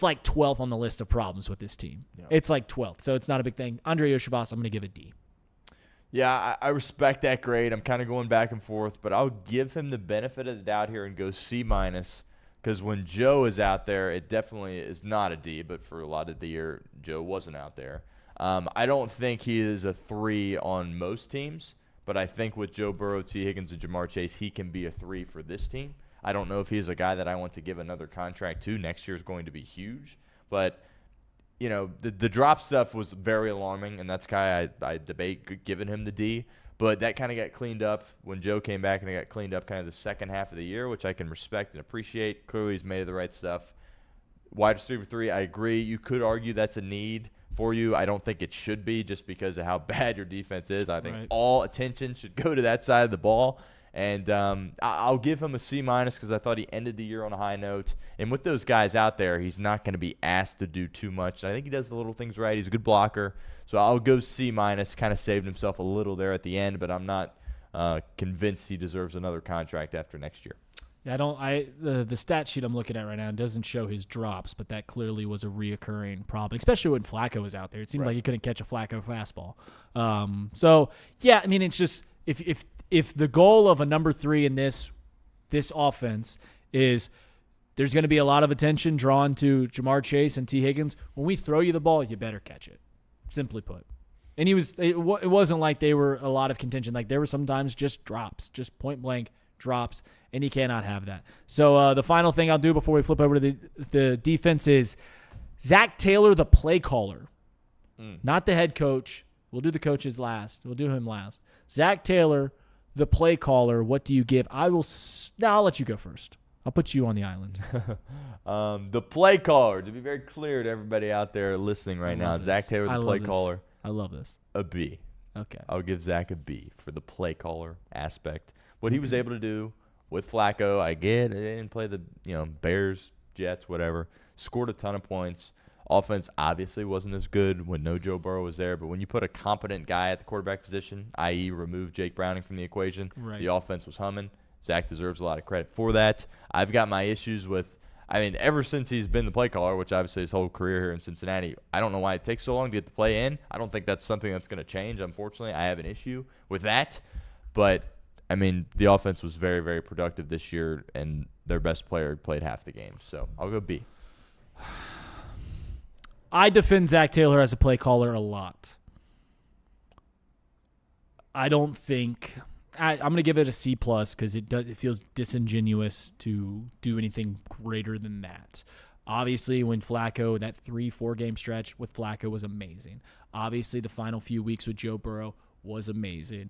like 12th on the list of problems with this team. Yeah. It's like 12th, so it's not a big thing. Andre Yoshivas, I'm going to give a D. Yeah, I respect that grade. I'm kind of going back and forth, but I'll give him the benefit of the doubt here and go C-, because when Joe is out there, it definitely is not a D, but for a lot of the year, Joe wasn't out there. I don't think he is a 3 on most teams, but I think with Joe Burrow, T. Higgins, and Jamar Chase, he can be a 3 for this team. I don't know if he's a guy that I want to give another contract to. Next year is going to be huge. But, the drop stuff was very alarming, and that's kind of I debate giving him the D. But that kind of got cleaned up when Joe came back, and it got cleaned up kind of the second half of the year, which I can respect and appreciate. Clearly he's made the right stuff. Wide receiver 3, I agree. You could argue that's a need for you. I don't think it should be just because of how bad your defense is. I think all attention should go to that side of the ball. And I'll give him a C- because I thought he ended the year on a high note. And with those guys out there, he's not going to be asked to do too much. I think he does the little things right. He's a good blocker. So I'll go C-. Kind of saved himself a little there at the end, but I'm not convinced he deserves another contract after next year. Yeah, the stat sheet I'm looking at right now doesn't show his drops, but that clearly was a reoccurring problem, especially when Flacco was out there. It seemed like he couldn't catch a Flacco fastball. It's just if the goal of a number 3 in this offense is there's going to be a lot of attention drawn to Jamar Chase and T. Higgins, when we throw you the ball, you better catch it, simply put. And it wasn't like they were a lot of contention. Like there were sometimes just drops, just point blank drops, and he cannot have that. So the final thing I'll do before we flip over to the defense is Zac Taylor, the play caller, not the head coach. We'll do the coaches last. We'll do him last. Zac Taylor, the play caller, what do you give? I'll let you go first. I'll put you on the island. The play caller, to be very clear to everybody out there listening right now, Zac Taylor, the play caller. I love this. A B. Okay. I'll give Zach a B for the play caller aspect. What he was able to do with Flacco, I get. They didn't play the Bears, Jets, whatever. Scored a ton of points. Offense obviously wasn't as good when no Joe Burrow was there, but when you put a competent guy at the quarterback position, i.e. remove Jake Browning from the equation, the offense was humming. Zach deserves a lot of credit for that. I've got my issues with, ever since he's been the play caller, which obviously his whole career here in Cincinnati, I don't know why it takes so long to get the play in. I don't think that's something that's going to change, unfortunately. I have an issue with that. But, the offense was very, very productive this year, and their best player played half the game. So I'll go B. I defend Zac Taylor as a play caller a lot. I don't think I'm going to give it a C+ because it feels disingenuous to do anything greater than that. Obviously, when Flacco, that 3-4 game stretch with Flacco was amazing. Obviously, the final few weeks with Joe Burrow was amazing.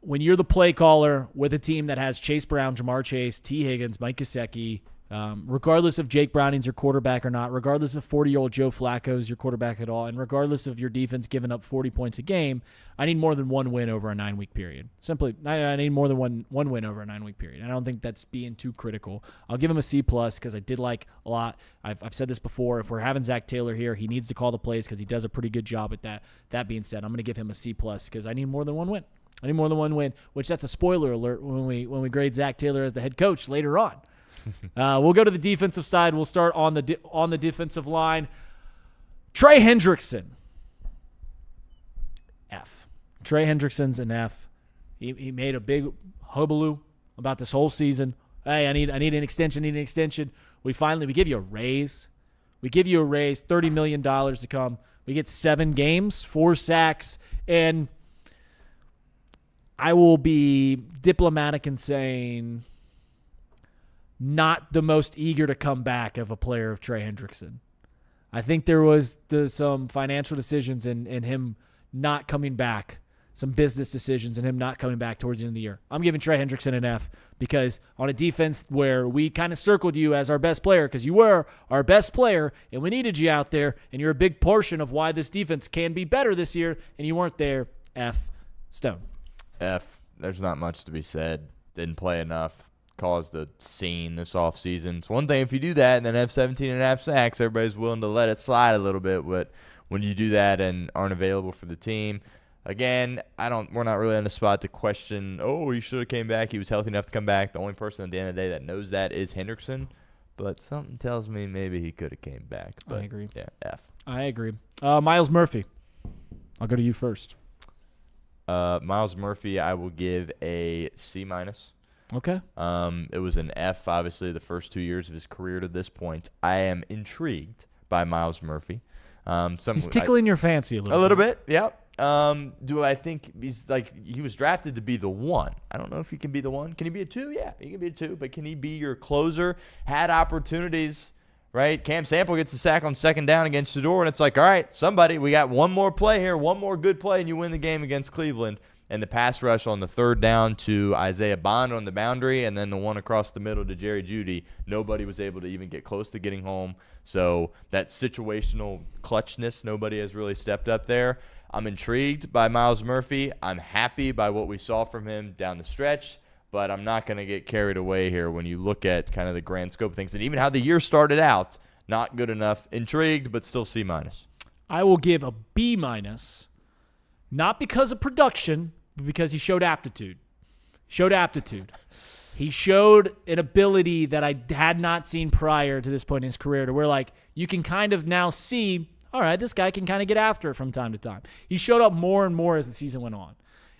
When you're the play caller with a team that has Chase Brown, Jamar Chase, T. Higgins, Mike Gesicki, Regardless if Jake Browning's your quarterback or not, regardless if 40-year-old Joe Flacco is your quarterback at all, and regardless of your defense giving up 40 points a game, I need more than one win over a 9-week period. Simply, I need more than one win over a 9-week period. I don't think that's being too critical. I'll give him a C+ because I did like a lot. I've said this before. If we're having Zac Taylor here, he needs to call the plays because he does a pretty good job at that. That being said, I'm going to give him a C+ because I need more than one win. I need more than one win, which that's a spoiler alert when we grade Zac Taylor as the head coach later on. We'll go to the defensive side. We'll start on the defensive line. Trey Hendrickson, F. Trey Hendrickson's an F. He made a big hullabaloo about this whole season. Hey, I need an extension. We give you a raise. $30 million to come. We get 7 games, 4 sacks, and I will be diplomatic in saying not the most eager to come back of a player of Trey Hendrickson. I think there was some financial decisions in him not coming back, some business decisions in him not coming back towards the end of the year. I'm giving Trey Hendrickson an F because on a defense where we kind of circled you as our best player because you were our best player and we needed you out there and you're a big portion of why this defense can be better this year and you weren't there, F. Stone. F. There's not much to be said. Didn't play enough. Caused a scene this offseason. It's one thing if you do that and then have 17.5 sacks, everybody's willing to let it slide a little bit. But when you do that and aren't available for the team, again, we're not really in a spot to question, oh, he should have came back. He was healthy enough to come back. The only person at the end of the day that knows that is Hendrickson. But something tells me maybe he could have came back. But I agree. Yeah, F. I agree. Myles Murphy. I'll go to you first. Myles Murphy, I will give a C-. Okay. It was an F, obviously, the first 2 years of his career to this point. I am intrigued by Myles Murphy. He's tickling your fancy a little bit. Yeah. Do I think he was drafted to be the one? I don't know if he can be the one. Can he be a 2? Yeah, he can be a 2, but can he be your closer? Had opportunities, right? Cam Sample gets a sack on second down against Shedeur, and it's like, all right, we got one more play here, one more good play, and you win the game against Cleveland. And the pass rush on the third down to Isaiah Bond on the boundary, and then the one across the middle to Jerry Jeudy, nobody was able to even get close to getting home. So that situational clutchness, nobody has really stepped up there. I'm intrigued by Myles Murphy. I'm happy by what we saw from him down the stretch, but I'm not going to get carried away here when you look at kind of the grand scope of things. And even how the year started out, not good enough. Intrigued, but still C-. I will give a B-, not because of production, but because he showed aptitude. He showed an ability that I had not seen prior to this point in his career to where, you can kind of now see, all right, this guy can kind of get after it from time to time. He showed up more and more as the season went on.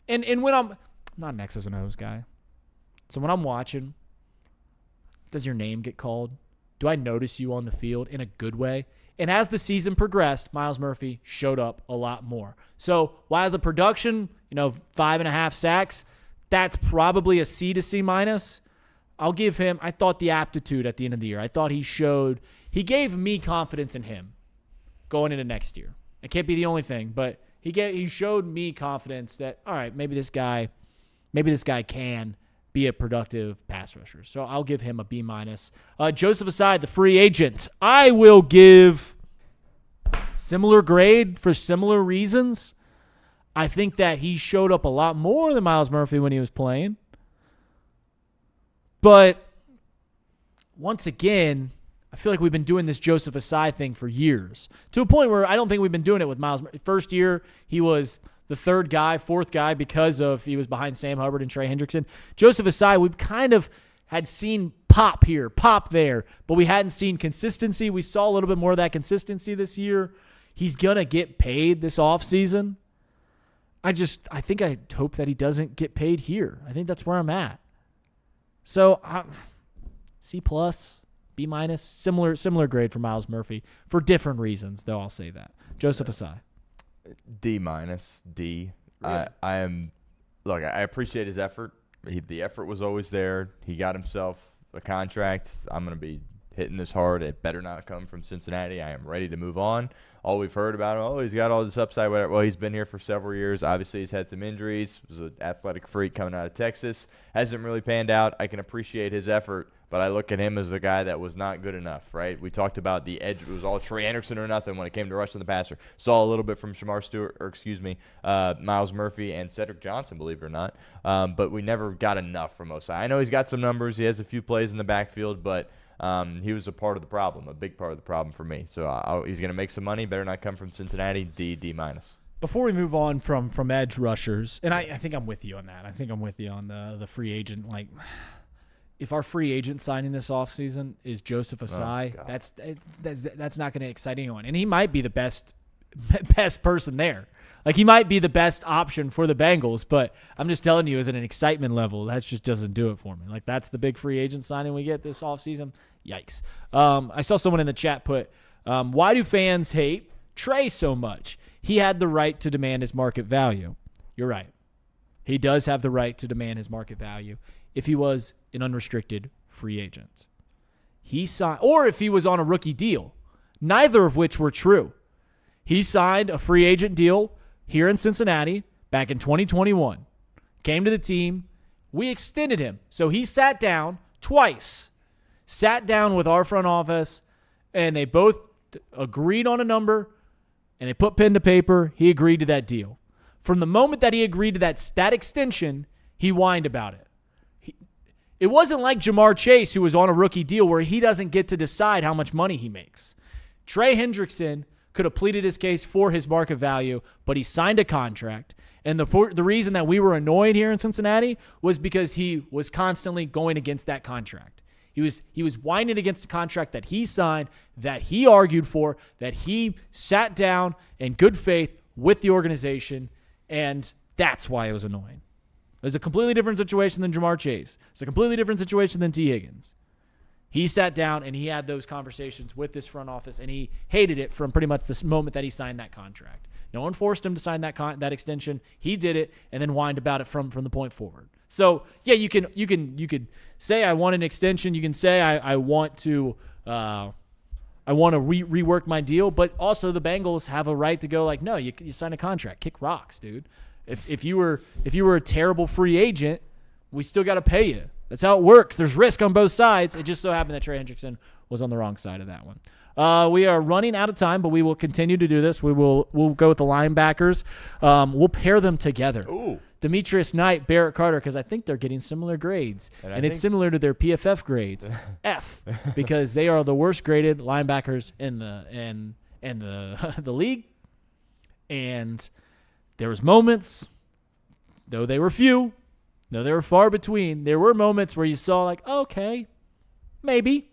And when I'm not an X's and O's guy. So when I'm watching, does your name get called? Do I notice you on the field in a good way? And as the season progressed, Myles Murphy showed up a lot more. So while the production, 5.5 sacks, that's probably a C to C-. I'll give him, I thought the aptitude at the end of the year. I thought he gave me confidence in him going into next year. It can't be the only thing, but he showed me confidence that, all right, maybe this guy can be a productive pass rusher. So I'll give him a B-. Joseph Aside, the free agent, I will give similar grade for similar reasons. I think that he showed up a lot more than Myles Murphy when he was playing. But once again, I feel like we've been doing this Joseph Aside thing for years to a point where I don't think we've been doing it with Myles Murphy. First year, he was the third guy, fourth guy because he was behind Sam Hubbard and Trey Hendrickson. Joseph Aside, we've kind of had seen pop here, pop there, but we hadn't seen consistency. We saw a little bit more of that consistency this year. He's going to get paid this offseason. I hope that he doesn't get paid here. I think that's where I'm at. So C+, B-, similar grade for Myles Murphy for different reasons, though I'll say that. Joseph Asai. D-, D. Really? I appreciate his effort. The effort was always there. He got himself a contract. I'm going to be hitting this hard. It better not come from Cincinnati. I am ready to move on. All we've heard about him, oh, he's got all this upside. Whatever. Well, he's been here for several years. Obviously, he's had some injuries. Was an athletic freak coming out of Texas. Hasn't really panned out. I can appreciate his effort, but I look at him as a guy that was not good enough, right? We talked about the edge. It was all Trey Anderson or nothing when it came to rushing the passer. Saw a little bit from Miles Murphy and Cedric Johnson, believe it or not. But we never got enough from Osai. I know he's got some numbers. He has a few plays in the backfield, but he was a part of the problem, a big part of the problem for me. So he's going to make some money. Better not come from Cincinnati. D minus. Before we move on from edge rushers, and I think I'm with you on that. I think I'm with you on the free agent. If our free agent signing this offseason is Joseph Osai, that's not going to excite anyone. And he might be the best person there. He might be the best option for the Bengals, but I'm just telling you, as an excitement level, that just doesn't do it for me. That's the big free agent signing we get this offseason. Yikes. I saw someone in the chat put, why do fans hate Trey so much? He had the right to demand his market value. You're right. He does have the right to demand his market value if he was an unrestricted free agent. Or if he was on a rookie deal, neither of which were true. He signed a free agent deal here in Cincinnati back in 2021. Came to the team. We extended him. So he sat down twice. Sat down with our front office, and they both agreed on a number, and they put pen to paper. He agreed to that deal. From the moment that he agreed to that extension, he whined about it. It wasn't like Jamar Chase, who was on a rookie deal where he doesn't get to decide how much money he makes. Trey Hendrickson could have pleaded his case for his market value, but he signed a contract. And the reason that we were annoyed here in Cincinnati was because he was constantly going against that contract. He was whining against the contract that he signed, that he argued for, that he sat down in good faith with the organization, and that's why it was annoying. It was a completely different situation than Jamar Chase. It's a completely different situation than T. Higgins. He sat down and he had those conversations with this front office, and he hated it from pretty much the moment that he signed that contract. No one forced him to sign that extension. He did it and then whined about it from the point forward. So yeah, you could say I want an extension. You can say I want to rework my deal, but also the Bengals have a right to go no, you sign a contract, kick rocks, dude. If you were a terrible free agent, we still got to pay you. That's how it works. There's risk on both sides. It just so happened that Trey Hendrickson was on the wrong side of that one. We are running out of time, but we will continue to do this. We'll go with the linebackers. We'll pair them together. Ooh. Demetrius Knight, Barrett Carter, because I think they're getting similar grades, and it's similar to their PFF grades, F, because they are the worst graded linebackers in the league. And there was moments, though they were few, though they were far between, there were moments where you saw okay, maybe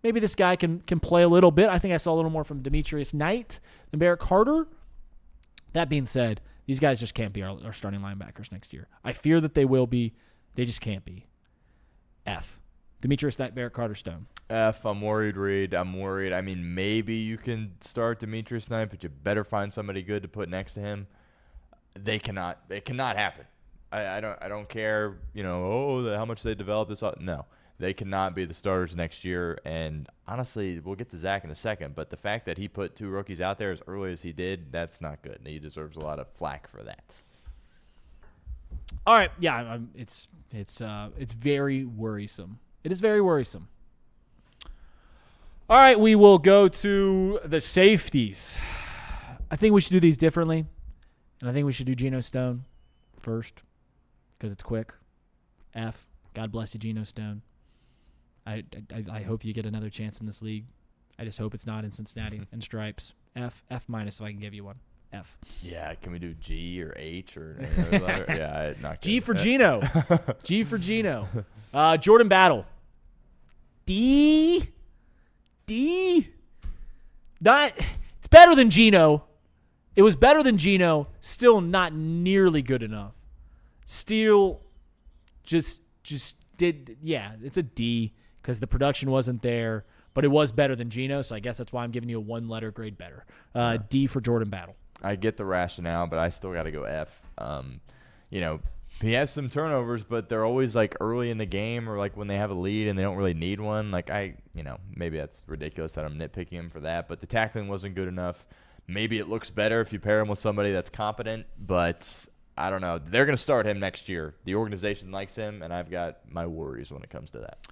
this guy can play a little bit. I think I saw a little more from Demetrius Knight than Barrett Carter. That being said, these guys just can't be our starting linebackers next year. I fear that they will be. They just can't be. F. Demetrius Knight, Barrett Carter, Stone. F. I'm worried, Reed. I'm worried. I mean, maybe you can start Demetrius Knight, but you better find somebody good to put next to him. It cannot happen. I don't care, how much they develop this. No, they cannot be the starters next year. And honestly, we'll get to Zach in a second, but the fact that he put two rookies out there as early as he did, that's not good. And he deserves a lot of flack for that. All right, yeah, it's very worrisome. It is very worrisome. All right, we will go to the safeties. I think we should do these differently, and I think we should do Geno Stone first because it's quick. F. God bless you, Geno Stone. I hope you get another chance in this league. I just hope it's not in Cincinnati and stripes. F minus if I can give you one. F. Yeah, can we do G or H or any other letter? Yeah, not G for Geno. G for Geno. Jordan Battle. D. Not. It's better than Geno. It was better than Geno. Still not nearly good enough. Still, just did. Yeah, it's a D because the production wasn't there, but it was better than Geno. So I guess that's why I'm giving you a one-letter grade better. D for Jordan Battle. I get the rationale, but I still got to go F. He has some turnovers, but they're always like early in the game or like when they have a lead and they don't really need one. Like maybe that's ridiculous that I'm nitpicking him for that, but the tackling wasn't good enough. Maybe it looks better if you pair him with somebody that's competent, but I don't know. They're going to start him next year. The organization likes him, and I've got my worries when it comes to that.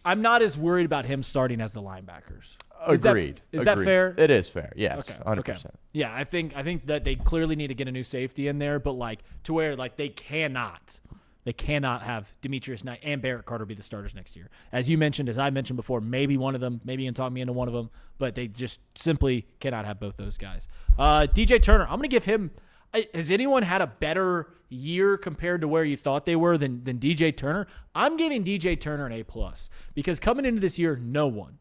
I'm not as worried about him starting as the linebackers. Agreed. Is that fair? It is fair. Yes, okay. 100%. Okay. Yeah, I think that they clearly need to get a new safety in there, but like to where like they cannot have Demetrius Knight and Barrett Carter be the starters next year. As you mentioned, as I mentioned before, maybe one of them, maybe you can talk me into one of them, but they just simply cannot have both those guys. DJ Turner, I'm going to give him. Has anyone had a better year compared to where you thought they were than DJ Turner? I'm giving DJ Turner an A+, because coming into this year, no one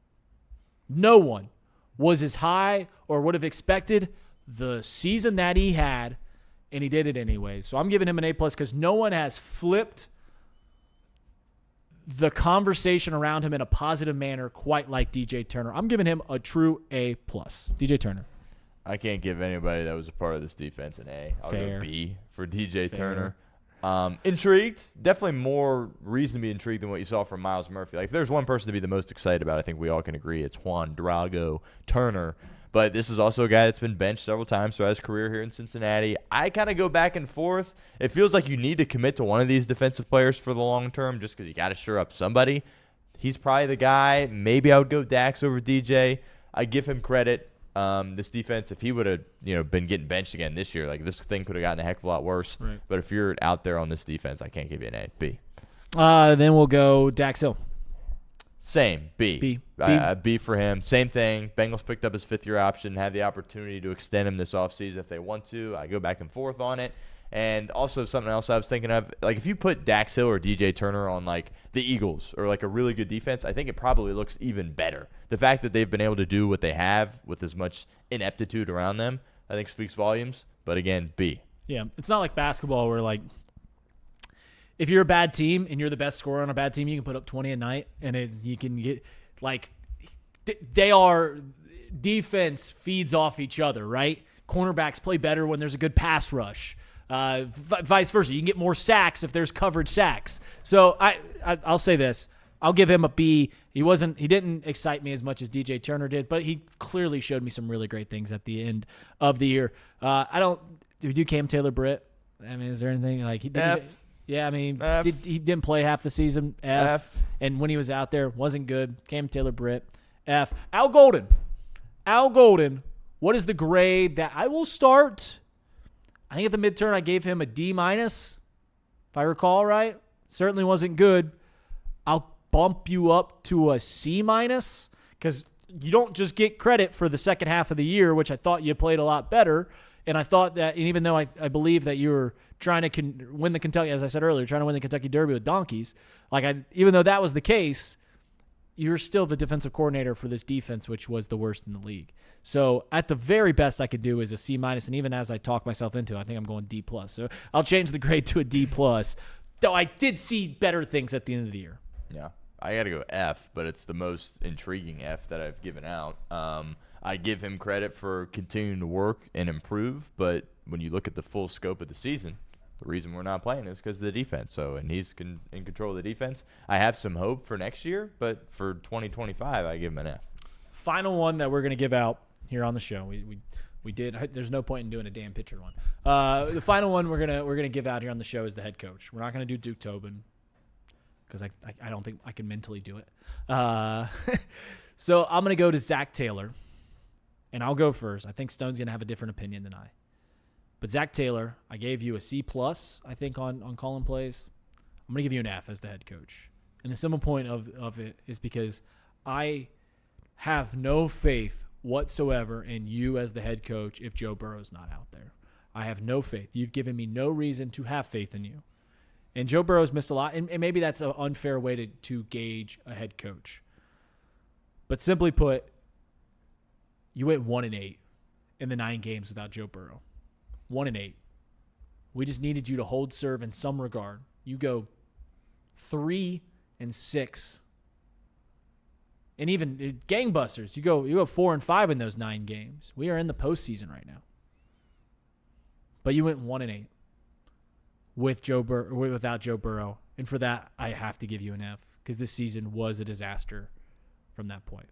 was as high or would have expected the season that he had, and he did it anyways. So I'm giving him an A+ because no one has flipped the conversation around him in a positive manner quite like DJ Turner. I'm giving him a true A+. DJ Turner. I can't give anybody that was a part of this defense an A. I'll Fair. go B for DJ Fair. Turner. Intrigued. Definitely more reason to be intrigued than what you saw from Miles Murphy. Like, if there's one person to be the most excited about, I think we all can agree it's Juan Drago Turner. But this is also a guy that's been benched several times throughout his career here in Cincinnati. I kind of go back and forth. It feels like you need to commit to one of these defensive players for the long term just because you got to shore up somebody. He's probably the guy. Maybe I would go Dax over DJ. I give him credit. This defense, if he would have been getting benched again this year, like this thing could have gotten a heck of a lot worse. Right. But if you're out there on this defense, I can't give you an A. B. Then we'll go Dax Hill. Same. B. B. B for him. Same thing. Bengals picked up his fifth-year option, had the opportunity to extend him this offseason if they want to. I go back and forth on it. And also something else I was thinking of, like if you put Dax Hill or DJ Turner on like the Eagles or like a really good defense, I think it probably looks even better. The fact that they've been able to do what they have with as much ineptitude around them, I think speaks volumes. But again, B. Yeah, it's not like basketball where like if you're a bad team and you're the best scorer on a bad team, you can put up 20 a night and you can get like defense feeds off each other, right? Cornerbacks play better when there's a good pass rush. Vice versa. You can get more sacks if there's coverage sacks. So I'll say this. I'll give him a B. He didn't excite me as much as DJ Turner did, but he clearly showed me some really great things at the end of the year. Do we do Cam Taylor Britt? I mean, is there anything like he did? F. Yeah, I mean, F. he didn't play half the season. F. And when he was out there, wasn't good. Cam Taylor Britt. F. Al Golden. What is the grade that I will start? I think at the midterm I gave him a D-, if I recall right. Certainly wasn't good. I'll bump you up to a C- because you don't just get credit for the second half of the year, which I thought you played a lot better. And I thought that, and even though I believe that you were trying to win the Kentucky, as I said earlier, trying to win the Kentucky Derby with donkeys, even though that was the case, you're still the defensive coordinator for this defense, which was the worst in the league. So at the very best I could do is a C-, and even as I talk myself into it, I think I'm going D+. So I'll change the grade to a D+, though I did see better things at the end of the year. Yeah. I got to go F, but it's the most intriguing F that I've given out. I give him credit for continuing to work and improve, but when you look at the full scope of the season, the reason we're not playing is because of the defense. And he's in control of the defense. I have some hope for next year, but for 2025, I give him an F. Final one that we're going to give out here on the show. We did. There's no point in doing a damn pitcher one. The final one we're gonna give out here on the show is the head coach. We're not going to do Duke Tobin because I don't think I can mentally do it. So I'm going to go to Zac Taylor, and I'll go first. I think Stone's going to have a different opinion than I. But Zac Taylor, I gave you a C+, I think, on calling plays. I'm going to give you an F as the head coach. And the simple point of it is because I have no faith whatsoever in you as the head coach if Joe Burrow's not out there. I have no faith. You've given me no reason to have faith in you. And Joe Burrow's missed a lot, and maybe that's an unfair way to gauge a head coach. But simply put, you went 1-8 in the 9 games without Joe Burrow. 1-8. We just needed you to hold serve in some regard. You go 3-6, and even gangbusters. You go 4-5 in those 9 games. We are in the postseason right now, but you went 1-8. without Joe Burrow. And for that, I have to give you an F because this season was a disaster from that point.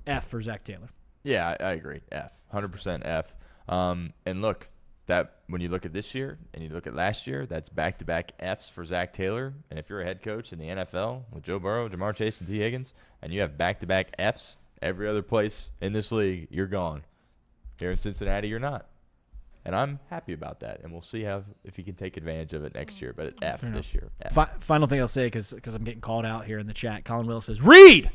F for Zac Taylor. Yeah, I agree. F. 100% F. And look, that when you look at this year and you look at last year, that's back-to-back Fs for Zac Taylor. And if you're a head coach in the NFL with Joe Burrow, Jamar Chase, and T. Higgins, and you have back-to-back Fs every other place in this league, you're gone. Here in Cincinnati, you're not. And I'm happy about that. And we'll see if he can take advantage of it next year. But F this year. F. Final thing I'll say, because I'm getting called out here in the chat. Colin Willis says, Reed!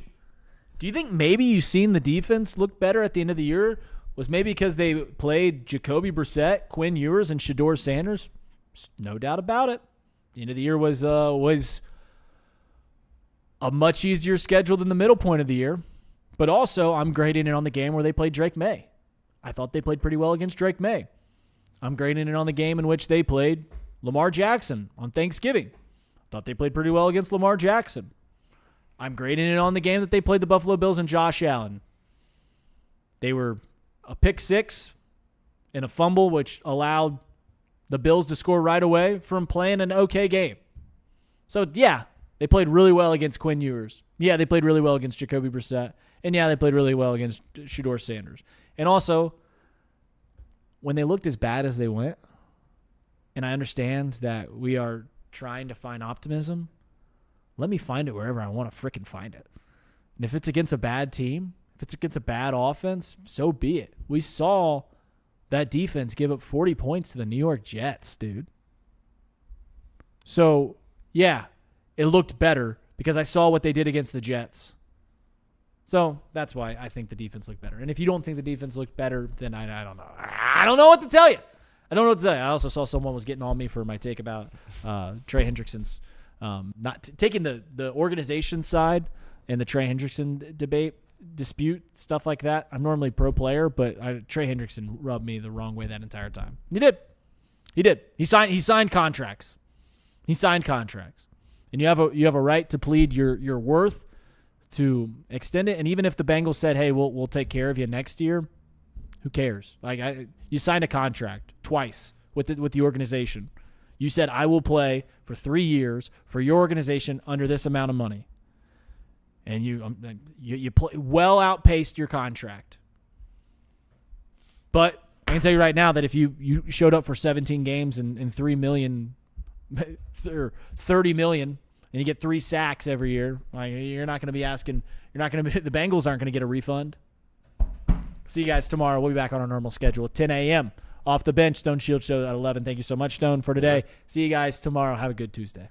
Do you think maybe you've seen the defense look better at the end of the year? Was maybe because they played Jacoby Brissett, Quinn Ewers, and Shedeur Sanders? No doubt about it. The end of the year was a much easier schedule than the middle point of the year. But also, I'm grading it on the game where they played Drake May. I thought they played pretty well against Drake May. I'm grading it on the game in which they played Lamar Jackson on Thanksgiving. Thought they played pretty well against Lamar Jackson. I'm grading it on the game that they played the Buffalo Bills and Josh Allen. They were a pick six and a fumble, which allowed the Bills to score right away from playing an okay game. So, yeah, they played really well against Quinn Ewers. Yeah, they played really well against Jacoby Brissett. And, yeah, they played really well against Shedeur Sanders. And also, when they looked as bad as they went, and I understand that we are trying to find optimism, let me find it wherever I want to frickin' find it. And if it's against a bad team, if it's against a bad offense, so be it. We saw that defense give up 40 points to the New York Jets, dude. So, yeah, it looked better because I saw what they did against the Jets. So that's why I think the defense looked better. And if you don't think the defense looked better, then I don't know. I don't know what to tell you. I don't know what to tell you. I also saw someone was getting on me for my take about Trey Hendrickson's not taking the organization side and the Trey Hendrickson dispute, stuff like that. I'm normally pro player, but Trey Hendrickson rubbed me the wrong way that entire time. He did. He signed contracts. And you have a right to plead your worth to extend it. And even if the Bengals said, "Hey, we'll take care of you next year," who cares? You signed a contract twice with the organization. You said, "I will play for 3 years for your organization under this amount of money," and you well outpaced your contract. But I can tell you right now that if you showed up for 17 games and $3 million or $30 million. And you get 3 sacks every year, you're not going to be asking. The Bengals aren't going to get a refund. See you guys tomorrow. We'll be back on our normal schedule at 10 a.m. Off the bench, Stone Shield Show at 11. Thank you so much, Stone, for today. See you guys tomorrow. Have a good Tuesday.